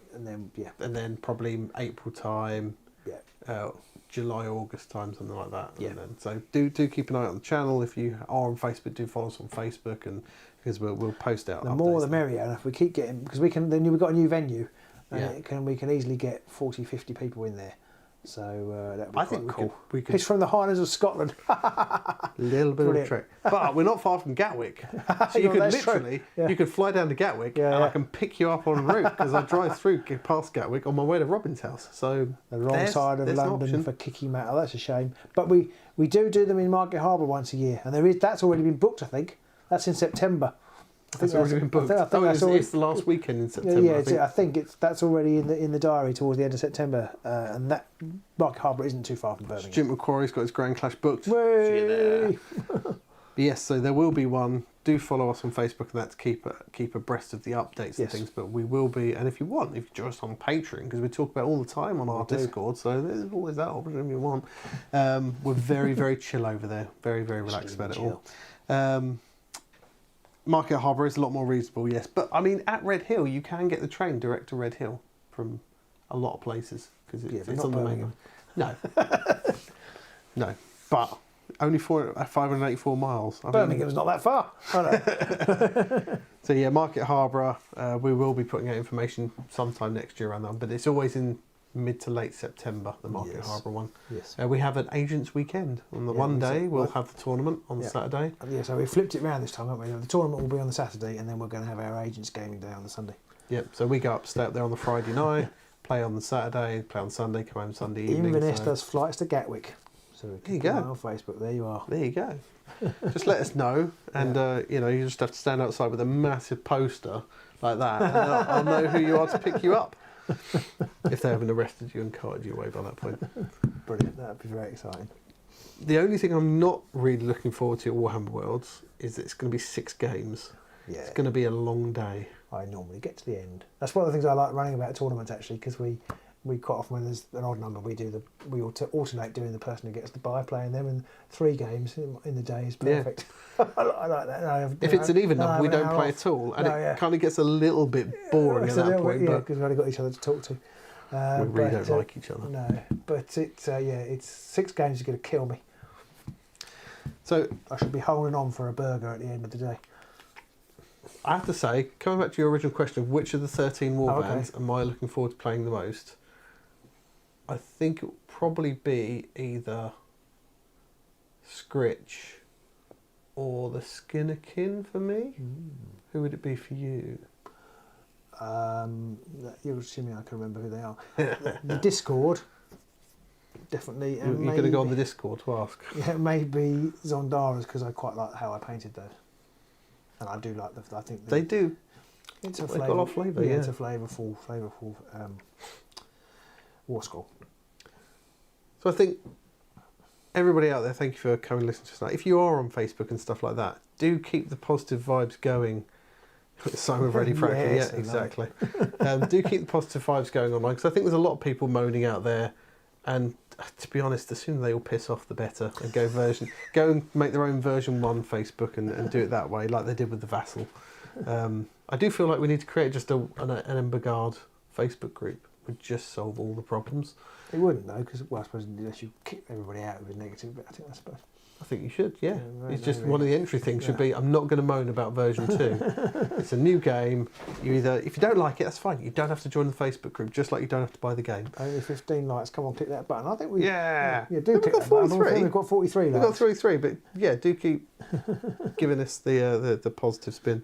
probably April time. Yeah. July, August time, something like that. Yeah. So do keep an eye on the channel. If you are on Facebook, do follow us on Facebook, and because we'll post out. The more the merrier. And if we keep getting, because we've got a new venue, and we can easily get 40, 50 people in there. So that would be quite cool. We could He's from the Highlands of Scotland. a little bit of a trick. But we're not far from Gatwick. So you could literally, you could fly down to Gatwick and I can pick you up on route because I drive through past Gatwick on my way to Robin's house. So the wrong side of London for Kicky Matter. That's a shame. But we do them in Market Harbour once a year. And that's already been booked, I think. That's in September. That's already been booked. I think it's the last weekend in September. Yeah, I think that's already in the diary towards the end of September, and that Market Harbour isn't too far from Birmingham. Jim McQuarrie's got his Grand Clash booked. See you there. Yes, so there will be one. Do follow us on Facebook and that to keep abreast of the updates and things. But we will be, and if you want, if you join us on Patreon, because we talk about all the time on our Discord, so there's always that option if you want. We're very, very chill over there. Very, very relaxed about it all. Market Harbour is a lot more reasonable, yes. But, I mean, at Red Hill, you can get the train direct to Red Hill from a lot of places. Because it's on the main line. No. No. But only 584 miles. Birmingham's not that far. So, yeah, Market Harbour, we will be putting out information sometime next year around that. But it's always in mid to late September, the Market Harbour one. Yes. We have an Agents Weekend. On the one day, we'll have the tournament on the Saturday. Yeah, so we flipped it around this time, haven't we? The tournament will be on the Saturday, and then we're going to have our Agents Gaming Day on the Sunday. Yep, so we go up, stay up there on the Friday night, play on the Saturday, play on Sunday, come home Sunday evening. Inverness does flights to Gatwick. So there you go. On Facebook, there you are. There you go. Just let us know, and you just have to stand outside with a massive poster like that, and I'll know who you are to pick you up. If they haven't arrested you and carted you away by that point. Brilliant, that'd be very exciting. The only thing I'm not really looking forward to at Warhammer Worlds is that it's going to be 6 games. Yeah. It's going to be a long day. I normally get to the end. That's one of the things I like running about tournaments, actually, because we quite often, when there's an odd number, we alternate doing the person who gets the bye, playing them, and 3 games in the day is perfect. Yeah. I like that. If it's an even number, we don't play at all, and it kind of gets a little bit boring at that point. Yeah, because we've only got each other to talk to. We really don't like each other. No, but it's 6 games is going to kill me. So I should be holding on for a burger at the end of the day. I have to say, coming back to your original question of which of the 13 warbands am I looking forward to playing the most, I think it will probably be either Scritch or the Skinnerkin for me. Who would it be for you? You're assuming I can remember who they are. The Discord, definitely. You're going to go on the Discord to ask? Yeah, maybe Zondaras, because I quite like how I painted those. And I do like I think they do. It's a flavour. They've got a lot of flavour, yeah. It's a flavourful Warscroll. So I think everybody out there, thank you for coming and listening to us tonight. If you are on Facebook and stuff like that, do keep the positive vibes going. Simon ready for action. Yes, yeah, exactly. Do keep the positive vibes going online, because I think there's a lot of people moaning out there, and to be honest, the sooner they all piss off, the better, and go and make their own version 1 Facebook and do it that way, like they did with the Vassal. I do feel like we need to create just an EMBERGARD Facebook group. Would just solve all the problems. It wouldn't though, because I suppose unless you kick everybody out with a negative, but I think you should, yeah. It's just one of the entry things should be, I'm not going to moan about version 2. It's a new game. If you don't like it, that's fine. You don't have to join the Facebook group, just like you don't have to buy the game. Only 15 likes. Come on, click that button. I think we... Yeah. Do click that button. We've got 43 likes. We've got 43, but yeah, do keep giving us the positive spin.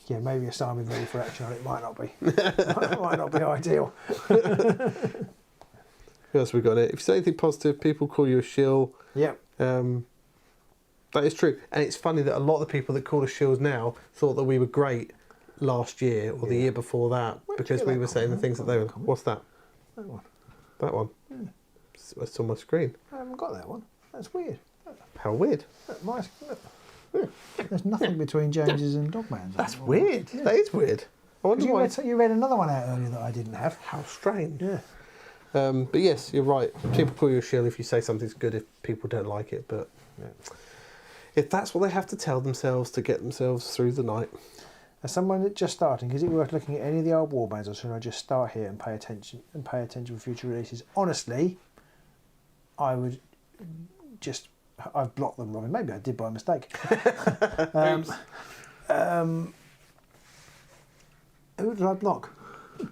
Yeah, maybe a Simon ready for action. It might not be. It might not be ideal. Who else have we got here? If you say anything positive, people call you a shill. Yep. That is true. And it's funny that a lot of the people that call us shills now thought that we were great last year or the year before that, because we were saying the things that they were... What's that? That one. That one? Yeah. It's on my screen. I haven't got that one. That's weird. How weird. Look. There's nothing between James's and Dogman's. That's weird. That is weird. I wonder why... You read another one out earlier that I didn't have. How strange. Yeah. But yes, you're right. People call you a shill if you say something's good, if people don't like it. But if that's what they have to tell themselves to get themselves through the night. As someone that's just starting, is it worth looking at any of the old Warbands, or should I just start here and pay attention for future releases? Honestly, I would just... I've blocked them, Robin. Maybe I did by mistake. Who did I block?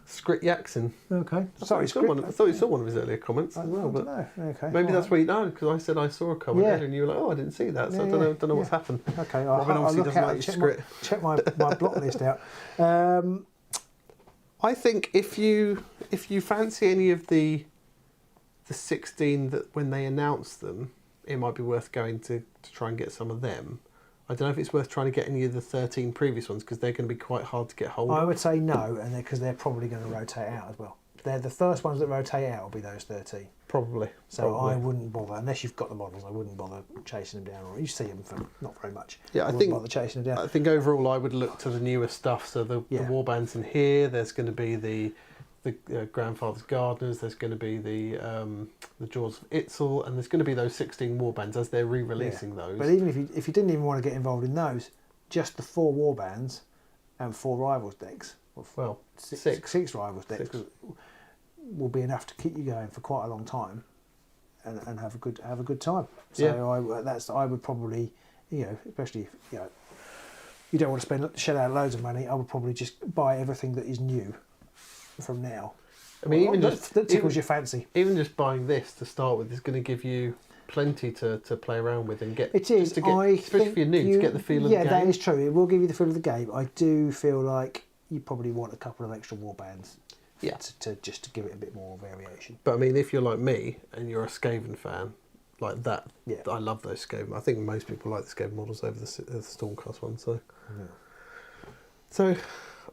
Scrit Yaxon. Okay. Sorry, I thought you saw one of his earlier comments as well. I But don't know. Okay. maybe that's where you know, because I said I saw a comment Yeah. earlier and you were like, oh, I didn't see that, so Yeah, I don't know what's happened. Okay, Robin I'll obviously look doesn't out, like check Scrit. check my block list out. I think if you fancy any of the 16 that when they announce them, it might be worth going to try and get some of them. I don't know if it's worth trying to get any of the 13 previous ones because they're going to be quite hard to get hold of. I would say no, and because they're probably going to rotate out as well. They're the first ones that rotate out will be those 13. Probably. So I wouldn't bother unless you've got the models. I wouldn't bother chasing them down, or you see them for not very much. Yeah, I wouldn't bother chasing them down. I think overall I would look to the newer stuff. So the Warbands in here. There's going to be the Grandfather's Gardeners. There's going to be the Jaws of Itzel, and there's going to be those 16 Warbands as they're re-releasing those. But even if you didn't even want to get involved in those, just the 4 Warbands and 4 Rivals decks. Well, 6 Rivals decks will be enough to keep you going for quite a long time, and have a good time. So I would probably, especially if, you don't want to shell out loads of money. I would probably just buy everything that is new from now. I mean, that tickles your fancy. Even just buying this to start with is going to give you plenty to play around with and get. It is. Especially if you're new, to get the feel of the game. Yeah, that is true. It will give you the feel of the game. I do feel like you probably want a couple of extra Warbands. Yeah. To give it a bit more variation. But I mean, if you're like me and you're a Skaven fan, like that, yeah. I love those Skaven. I think most people like the Skaven models over the Stormcast one. So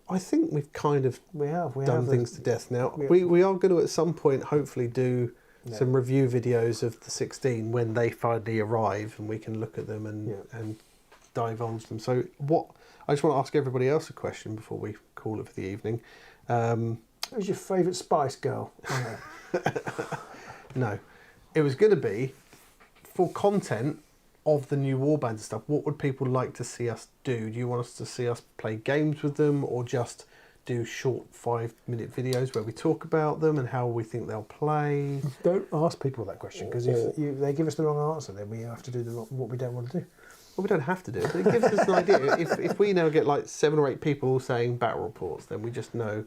I think we've kind of done things to death now. We are going to at some point hopefully do some review videos of the 16 when they finally arrive, and we can look at them and divulge them. So I just want to ask everybody else a question before we call it for the evening. Who's your favourite Spice Girl? No. It was going to be, for content of the new Warband stuff, what would people like to see us do? Do you want us to see us play games with them, or just do short 5-minute videos where we talk about them and how we think they'll play? Don't ask people that question, because if they give us the wrong answer, then we have to do what we don't want to do. Well, we don't have to do it, but it gives us an idea. If we now get like 7 or 8 people saying battle reports, then we just know,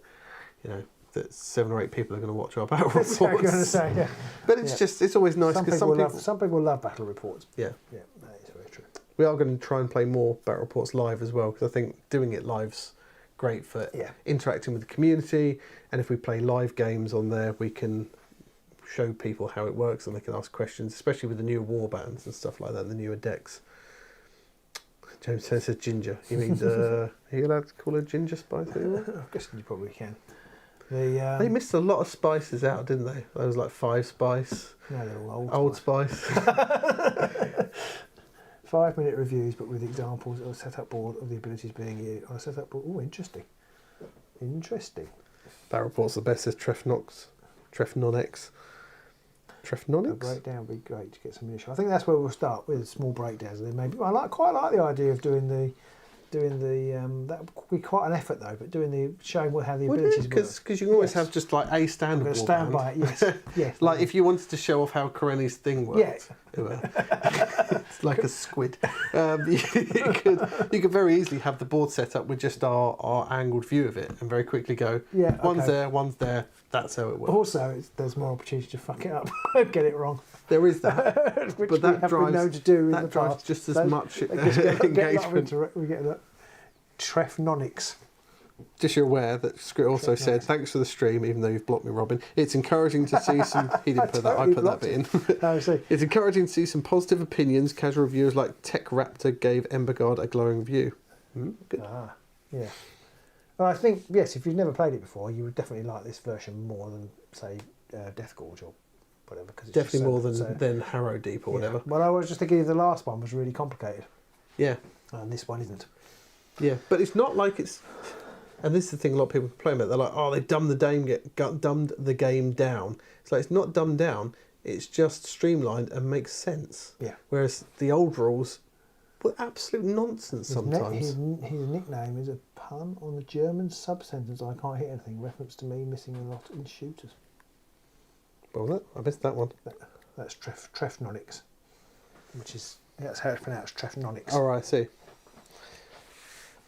that 7 or 8 people are going to watch our battle reports. That's what I'm going to say, yeah. But it's always nice because some people love battle reports. Yeah. Yeah, that is very true. We are going to try and play more battle reports live as well, because I think doing it live's great for interacting with the community, and if we play live games on there, we can show people how it works and they can ask questions, especially with the newer Warbands and stuff like that, the newer decks. James says ginger. He means, are you allowed to call her ginger spice anymore? I guess you probably can. They missed a lot of spices out, didn't they? There was like 5 spice. No, they're all Old Spice. 5-minute reviews, but with examples of a setup board of the abilities being used on a setup board. Oh, interesting. Battle report's the best, says Trefnonix. A breakdown would be great to get some initial. I think that's where we'll start, with small breakdowns. And then maybe quite like the idea of doing the that would be quite an effort though, but showing how the abilities work. Because you can always have just like a standard. I'm going to stand by it. Yes, yes. Like if you wanted to show off how Kareni's thing worked, it's like a squid. You could very easily have the board set up with just our angled view of it, and very quickly go, one's there, one's there. That's how it works. Also, there's more opportunity to fuck it up, get it wrong. There is that, which but that we have been known to do in the past. Just as much engagement. We get that. Trefnonix. Just you're aware that Scrit also said, thanks for the stream, even though you've blocked me, Robin. It's encouraging to see some... He didn't put that, I put that bit in. I see. It's encouraging to see some positive opinions. Casual reviewers like Tech Raptor gave EMBERGARD a glowing review. Good. Yeah. Well, I think, yes, if you've never played it before, you would definitely like this version more than, say, Death Gorge or whatever. Cause it's definitely more than Harrow Deep or whatever. Well, I was just thinking the last one was really complicated. Yeah. And this one isn't. Yeah, but it's not like it's... And this is the thing a lot of people complain about. They're like, oh, they dumbed the game down. It's like, it's not dumbed down. It's just streamlined and makes sense. Yeah. Whereas the old rules were absolute nonsense sometimes. His nickname is a pun on the German sub-sentence, I can't hit anything, reference to me missing a lot in shooters. What was that? I missed that one. That's Trefnonix, which is... That's how it's pronounced, Trefnonix. Oh, right, I see.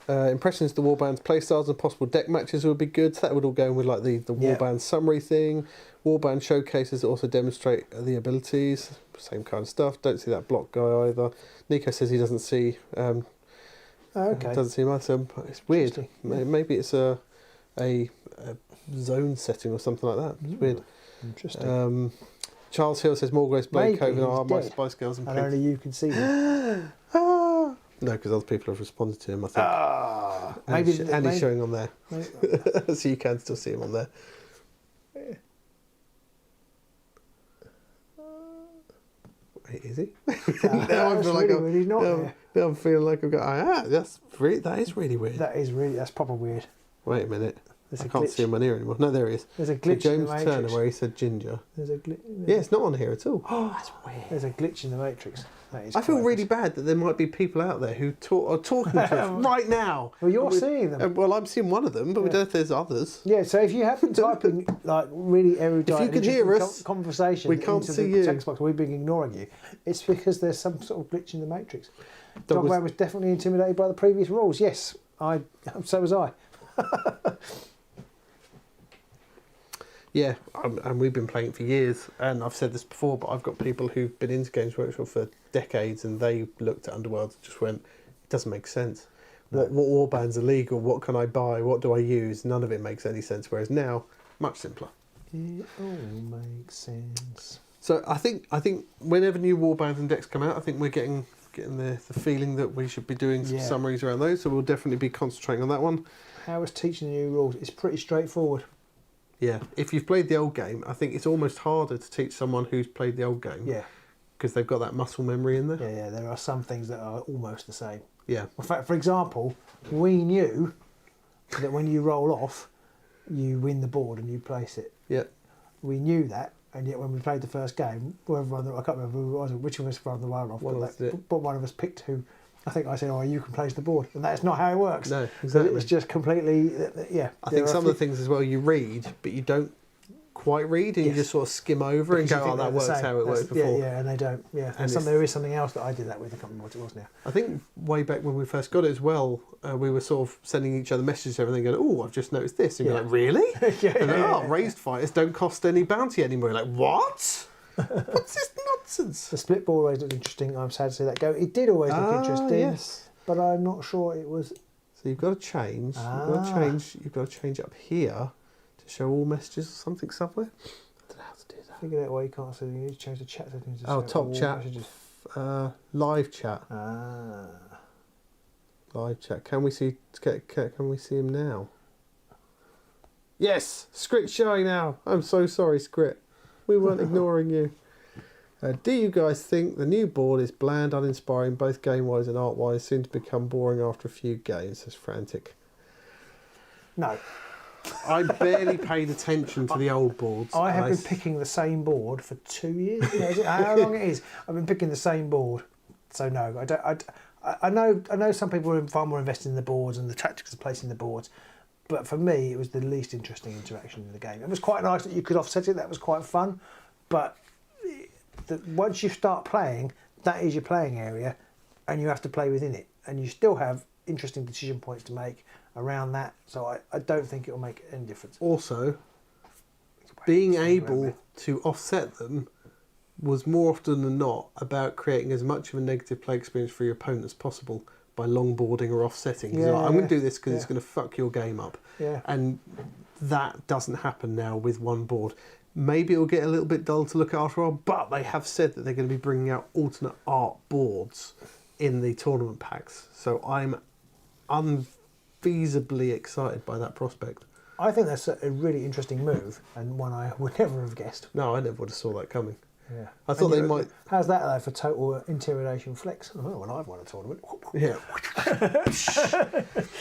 Impressions of the Warbands playstyles and possible deck matches would be good. So that would all go in with like the Warband summary thing. Warband showcases that also demonstrate the abilities. Same kind of stuff. Don't see that block guy either. Nico says he doesn't see. Doesn't see much. It's weird. Maybe it's a zone setting or something like that. It's weird. Interesting. Charles Hill says Morgrave's Blade Maybe Cove and my dead. Spice Girls and only you can see him. No, because other people have responded to him, I think. And he's showing on there. So you can still see him on there. Wait, is he? Now I feel like I'm feeling like I've got. That is really weird. That's proper weird. Wait a minute. I can't see him on here anymore. No, there he is. There's a glitch James in the Matrix. Turner where he said ginger. There's a glitch. Yeah, it's not on here at all. Oh, that's weird. There's a glitch in the Matrix. I feel really bad that there might be people out there who are talking to us right now. Well, you're seeing them. Well, I'm seeing one of them, but we don't know if there's others. Yeah, so if you have been typing like really erudite, if you can hear us, conversation, we can't into see the you. text box, we've been ignoring you. It's because there's some sort of glitch in the Matrix. Dogman was definitely intimidated by the previous rules. Yes, so was I. Yeah, and we've been playing it for years, and I've said this before, but I've got people who've been into Games Workshop for decades, and they looked at Underworlds and just went, it doesn't make sense. No. What Warband's illegal? What can I buy? What do I use? None of it makes any sense, whereas now, much simpler. It all makes sense. So I think whenever new Warbands and decks come out, I think we're getting the feeling that we should be doing some summaries around those, so we'll definitely be concentrating on that one. How is teaching the new rules? It's pretty straightforward. Yeah, if you've played the old game, I think it's almost harder to teach someone who's played the old game. Yeah. Because they've got that muscle memory in there. Yeah, there are some things that are almost the same. Yeah. In fact, for example, we knew that when you roll off, you win the board and you place it. Yeah. We knew that, and yet when we played the first game, I can't remember which of us ran the roll off, but one of us picked who. I think I said, you can place the board. And that's not how it works. No, exactly. It's just completely, I think some of the things as well, you read, but you don't quite read, and you just sort of skim over and go, that works how it worked before. Yeah, and they don't. Yeah, and there is something else that I did that with. I can't remember what it was now. I think way back when we first got it as well, we were sort of sending each other messages and everything, going, I've just noticed this. And you're like, really? Raised fighters don't cost any bounty anymore. You're like, what? What's this nonsense? The split ball always looked interesting. I'm sad to see that go. It did always look interesting, yes. But I'm not sure it was. So you've got to change. You've got to change up here to show all messages or something somewhere. I don't know how to do that. Figure out why you can't see. You need to change the chat settings. Top chat. Live chat. Live chat. Can we see? Can we see him now? Yes, Scrit's showing now. I'm so sorry, Scrit. We weren't ignoring you. Do you guys think the new board is bland, uninspiring, both game-wise and art-wise, soon to become boring after a few games? Says Frantic. No. I barely paid attention to the old boards. I have been picking the same board for 2 years. How long it is? I've been picking the same board. So no, I don't. I know some people are far more invested in the boards and the tactics of placing the boards. But for me, it was the least interesting interaction in the game. It was quite nice that you could offset it. That was quite fun. But once you start playing, that is your playing area, and you have to play within it. And you still have interesting decision points to make around that. So I don't think it will make any difference. Also, being able to offset them was more often than not about creating as much of a negative play experience for your opponent as possible by longboarding or offsetting. Yeah, I'm going to do this because it's going to fuck your game up. Yeah. And that doesn't happen now with one board. Maybe it'll get a little bit dull to look at after a while, but they have said that they're going to be bringing out alternate art boards in the tournament packs. So I'm unfeasibly excited by that prospect. I think that's a really interesting move, and one I would never have guessed. No, I never would have saw that coming. Yeah. I thought they might... How's that though for total intimidation flex? Oh, well, I've won a tournament. Yeah.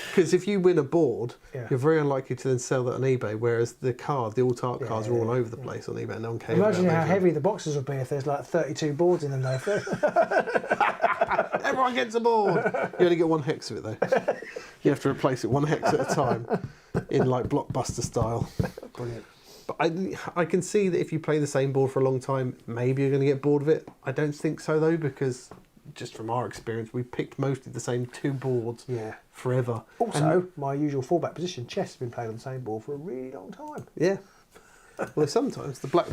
Because if you win a board, you're very unlikely to then sell that on eBay, whereas the alt art cards are all over the place on eBay. No one cares. Imagine how heavy the boxes would be if there's like 32 boards in them though. Everyone gets a board. You only get one hex of it though. You have to replace it one hex at a time in like blockbuster style. Brilliant. But I can see that if you play the same board for a long time, maybe you're going to get bored of it. I don't think so though, because just from our experience, we picked mostly the same 2 boards forever. Also, my usual fallback position, chess, has been played on the same board for a really long time. Yeah. Well, sometimes the black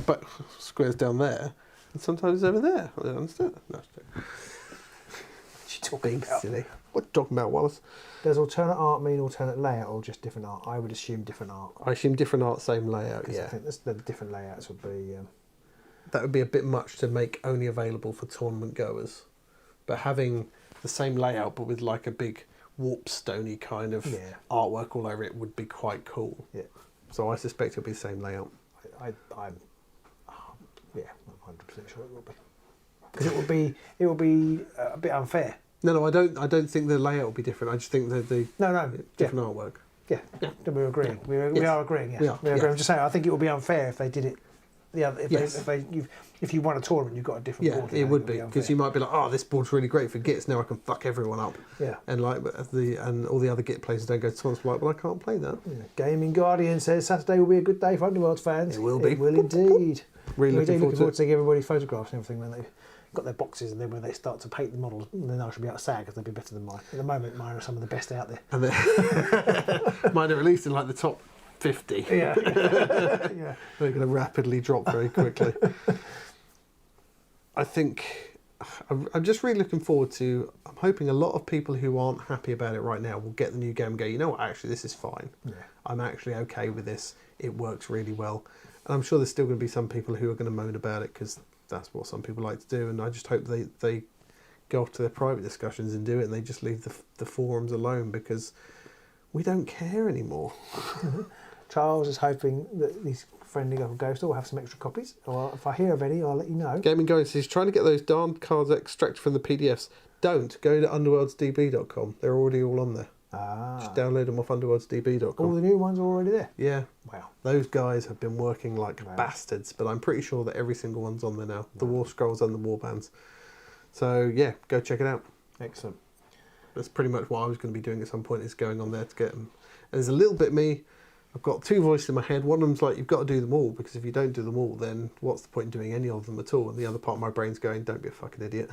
square's down there, and sometimes it's over there. I don't understand. No, what are you talking about? Silly. What are you talking about, Wallace? Does alternate art mean alternate layout or just different art? I would assume different art. I assume different art, same layout, I think the different layouts would be... that would be a bit much to make only available for tournament goers. But having the same layout but with like a big warp stony kind of artwork all over it would be quite cool. Yeah. So I suspect it'll be the same layout. I'm 100% sure it will be. Because it will be a bit unfair. No, I don't think the layout will be different. I just think that the different artwork. Yeah, we're agreeing. We are agreeing. Yeah, we are agreeing. I'm just saying. I think it would be unfair if they did it. If you won a tournament, you've got a different board. Yeah, it would be because you might be like, oh, this board's really great for Gits. Now I can fuck everyone up. Yeah, and like and all the other Git players don't go to tournaments. Like, well, I can't play that. Yeah. Gaming Guardian says Saturday will be a good day for Underworlds fans. It will be. It will indeed. Really looking forward to seeing everybody photographs and everything when they've got their boxes, and then when they start to paint the models, then I should be able to say because they'll be better than mine. At the moment, mine are some of the best out there. And mine are at least in like the top 50. Yeah. They're going to rapidly drop very quickly. I think I'm just really looking forward to. I'm hoping a lot of people who aren't happy about it right now will get the new game and go, you know what, actually this is fine. Yeah. I'm actually okay with this. It works really well. And I'm sure there's still going to be some people who are going to moan about it because that's what some people like to do. And I just hope they go off to their private discussions and do it, and they just leave the forums alone because we don't care anymore. Charles is hoping that he's friendly of Ghost will have some extra copies. Or if I hear of any, I'll let you know. Gaming Guy says, trying to get those darned cards extracted from the PDFs. Don't. Go to underworldsdb.com. They're already all on there. Just download them off underworldsdb.com. All the new ones are already there? Yeah. Wow. Those guys have been working like bastards, but I'm pretty sure that every single one's on there now. The Warscrolls and the Warbands. So, yeah, go check it out. Excellent. That's pretty much what I was going to be doing at some point, is going on there to get them. And there's a little bit me. I've got 2 voices in my head. One of them's like, you've got to do them all, because if you don't do them all, then what's the point in doing any of them at all? And the other part of my brain's going, don't be a fucking idiot.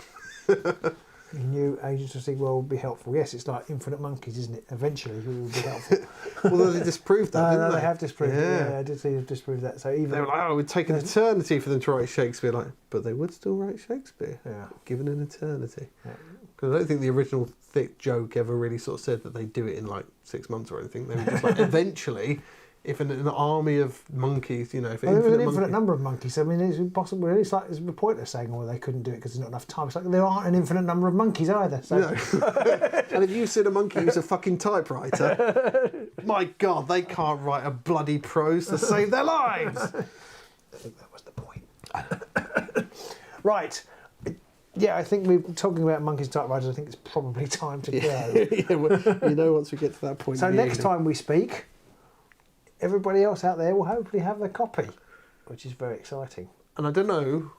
New Agents of Sigmar will be helpful. Yes, it's like infinite monkeys, isn't it? Eventually, it will be helpful. Although they disproved that, didn't they? They have disproved it. Yeah, I did see they've disproved that. So even they were like, oh, it would take an eternity for them to write Shakespeare. Like, but they would still write Shakespeare. Yeah. Given an eternity. Because I don't think the original thick joke ever really sort of said that they'd do it in like 6 months or anything. They were just like, eventually, if an army of monkeys, you know, if there was an infinite number of monkeys. I mean, it's impossible. It's like it's pointless saying, "Oh, they couldn't do it because there's not enough time." It's like there aren't an infinite number of monkeys either. So. No. And if you've seen a monkey use a fucking typewriter, my God, they can't write a bloody prose to save their lives. I think that was the point. Right. Yeah, I think we're talking about monkeys and typewriters. I think it's probably time to go. Well, you know, once we get to that point. So next time we speak, everybody else out there will hopefully have their copy, which is very exciting. And I don't know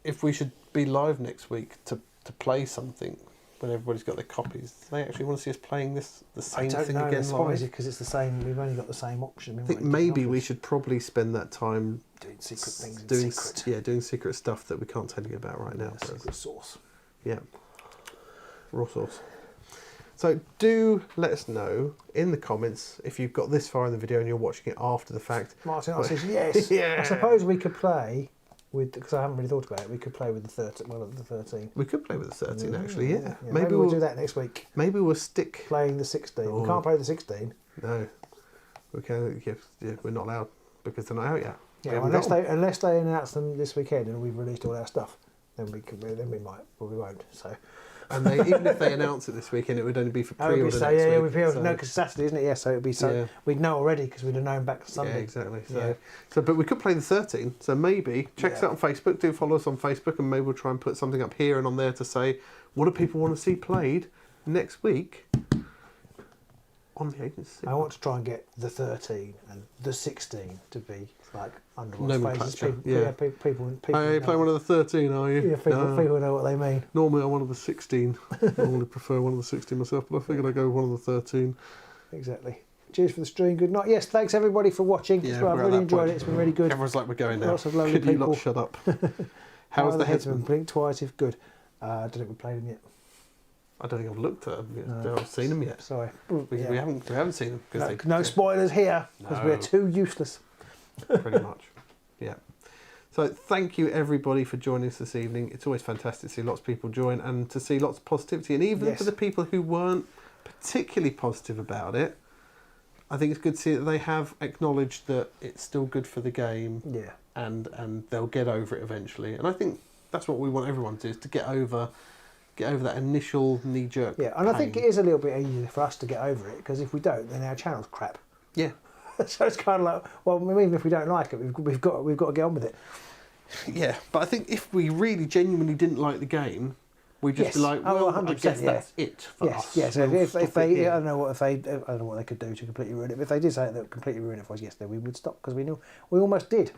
if we should be live next week to play something when everybody's got their copies. Do they actually want to see us playing the same thing again live? Probably because it's the same. We've only got the same option. I think maybe we should probably spend that time doing secret things. Doing secret stuff that we can't tell you about right now. Secret sauce. Yeah. Raw sauce. So do let us know in the comments if you've got this far in the video and you're watching it after the fact. Martin says yes. Yeah. I suppose we could play with, because I haven't really thought about it, we could play with the 13. We could play with the 13 actually, yeah. Maybe we'll do that next week. Maybe we'll stick playing the 16. We can't play the 16. No. We can. Yeah, we're not allowed because they're not out yet. Yeah, unless they announce them this weekend and we've released all our stuff, then we might, but we won't. So. And even if they announce it this weekend, it would only be for pre-order next week. No, because Saturday, isn't it? Yeah, so it'd be we'd know already because we'd have known back Sunday. Yeah, exactly. So, but we could play the 13. So maybe check us out on Facebook. Do follow us on Facebook, and maybe we'll try and put something up here and on there to say what do people want to see played next week on the agency. I want to try and get the 13 and the 16 to be like Underworlds phases. People you play one of the 13, are you? Yeah, people know what they mean. Normally I'm one of the 16. I normally prefer one of the 16 myself, but I figured I'd go with one of the 13. Exactly. Cheers for the stream. Good night. Yes, thanks everybody for watching. Yeah, I've really enjoyed it. It's been really good. Everyone's like, we're going now. Lots of lovely Could people. you lot shut up? How's the headsman? Blink twice if good. I don't think we've played them yet. I don't think I've looked at them yet. I haven't seen them yet. Sorry. We haven't seen them. No spoilers here, because we're too useless. Pretty much. Yeah. So thank you everybody for joining us this evening. It's always fantastic to see lots of people join and to see lots of positivity. And even for the people who weren't particularly positive about it, I think it's good to see that they have acknowledged that it's still good for the game. Yeah. And they'll get over it eventually. And I think that's what we want everyone to do, is to get over that initial knee-jerk Yeah, and I think it is a little bit easier for us to get over it, because if we don't, then our channel's crap. Yeah. So it's kind of like, well, even if we don't like it, we've got to get on with it. Yeah, but I think if we really genuinely didn't like the game, we'd just be like, well, 100%, I guess that's it for us. Yeah, so if they, I don't know what they could do to completely ruin it. But if they did say that would completely ruin it for us, yes, then we would stop, because we knew we almost did.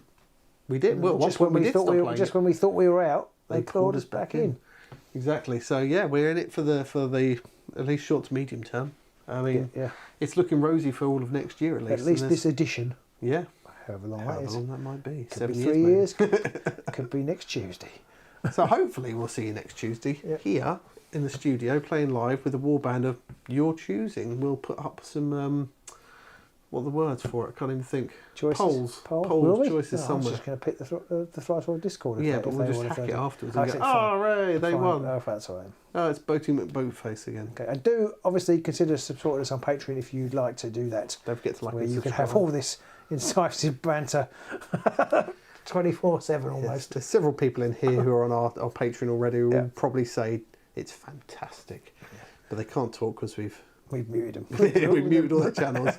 We did. Well, just when we thought we thought we were out, they clawed us back in. Exactly. So yeah, we're in it for the at least short to medium term. I mean, it's looking rosy for all of next year at least. At least this edition. Yeah. However long that might be. Could 7 be years. 3 years. Could be next Tuesday. So hopefully we'll see you next Tuesday here in the studio playing live with a warband of your choosing. We'll put up some what are the words for it? I can't even think. Choices. Polls, choices somewhere. I was just going to pick the Thrice Discord. But we'll just hack it afterwards and go, hooray, they won. Oh, that's all right. Oh, it's Boating McBoatface again. Okay, and do obviously consider supporting us on Patreon if you'd like to do that. Don't forget to like where and you can subscribe. have all this incisive banter 24/7 almost. Yes, there's several people in here who are on our Patreon already who will probably say it's fantastic, but they can't talk because we've muted them. We've muted all their channels.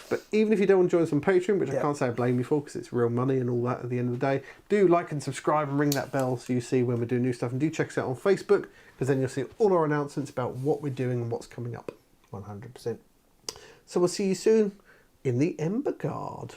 But even if you don't want to join us on Patreon, which I can't say I blame you for because it's real money and all that at the end of the day, do like and subscribe and ring that bell so you see when we're doing new stuff. And do check us out on Facebook, because then you'll see all our announcements about what we're doing and what's coming up. 100%. So we'll see you soon in the EMBERGARD.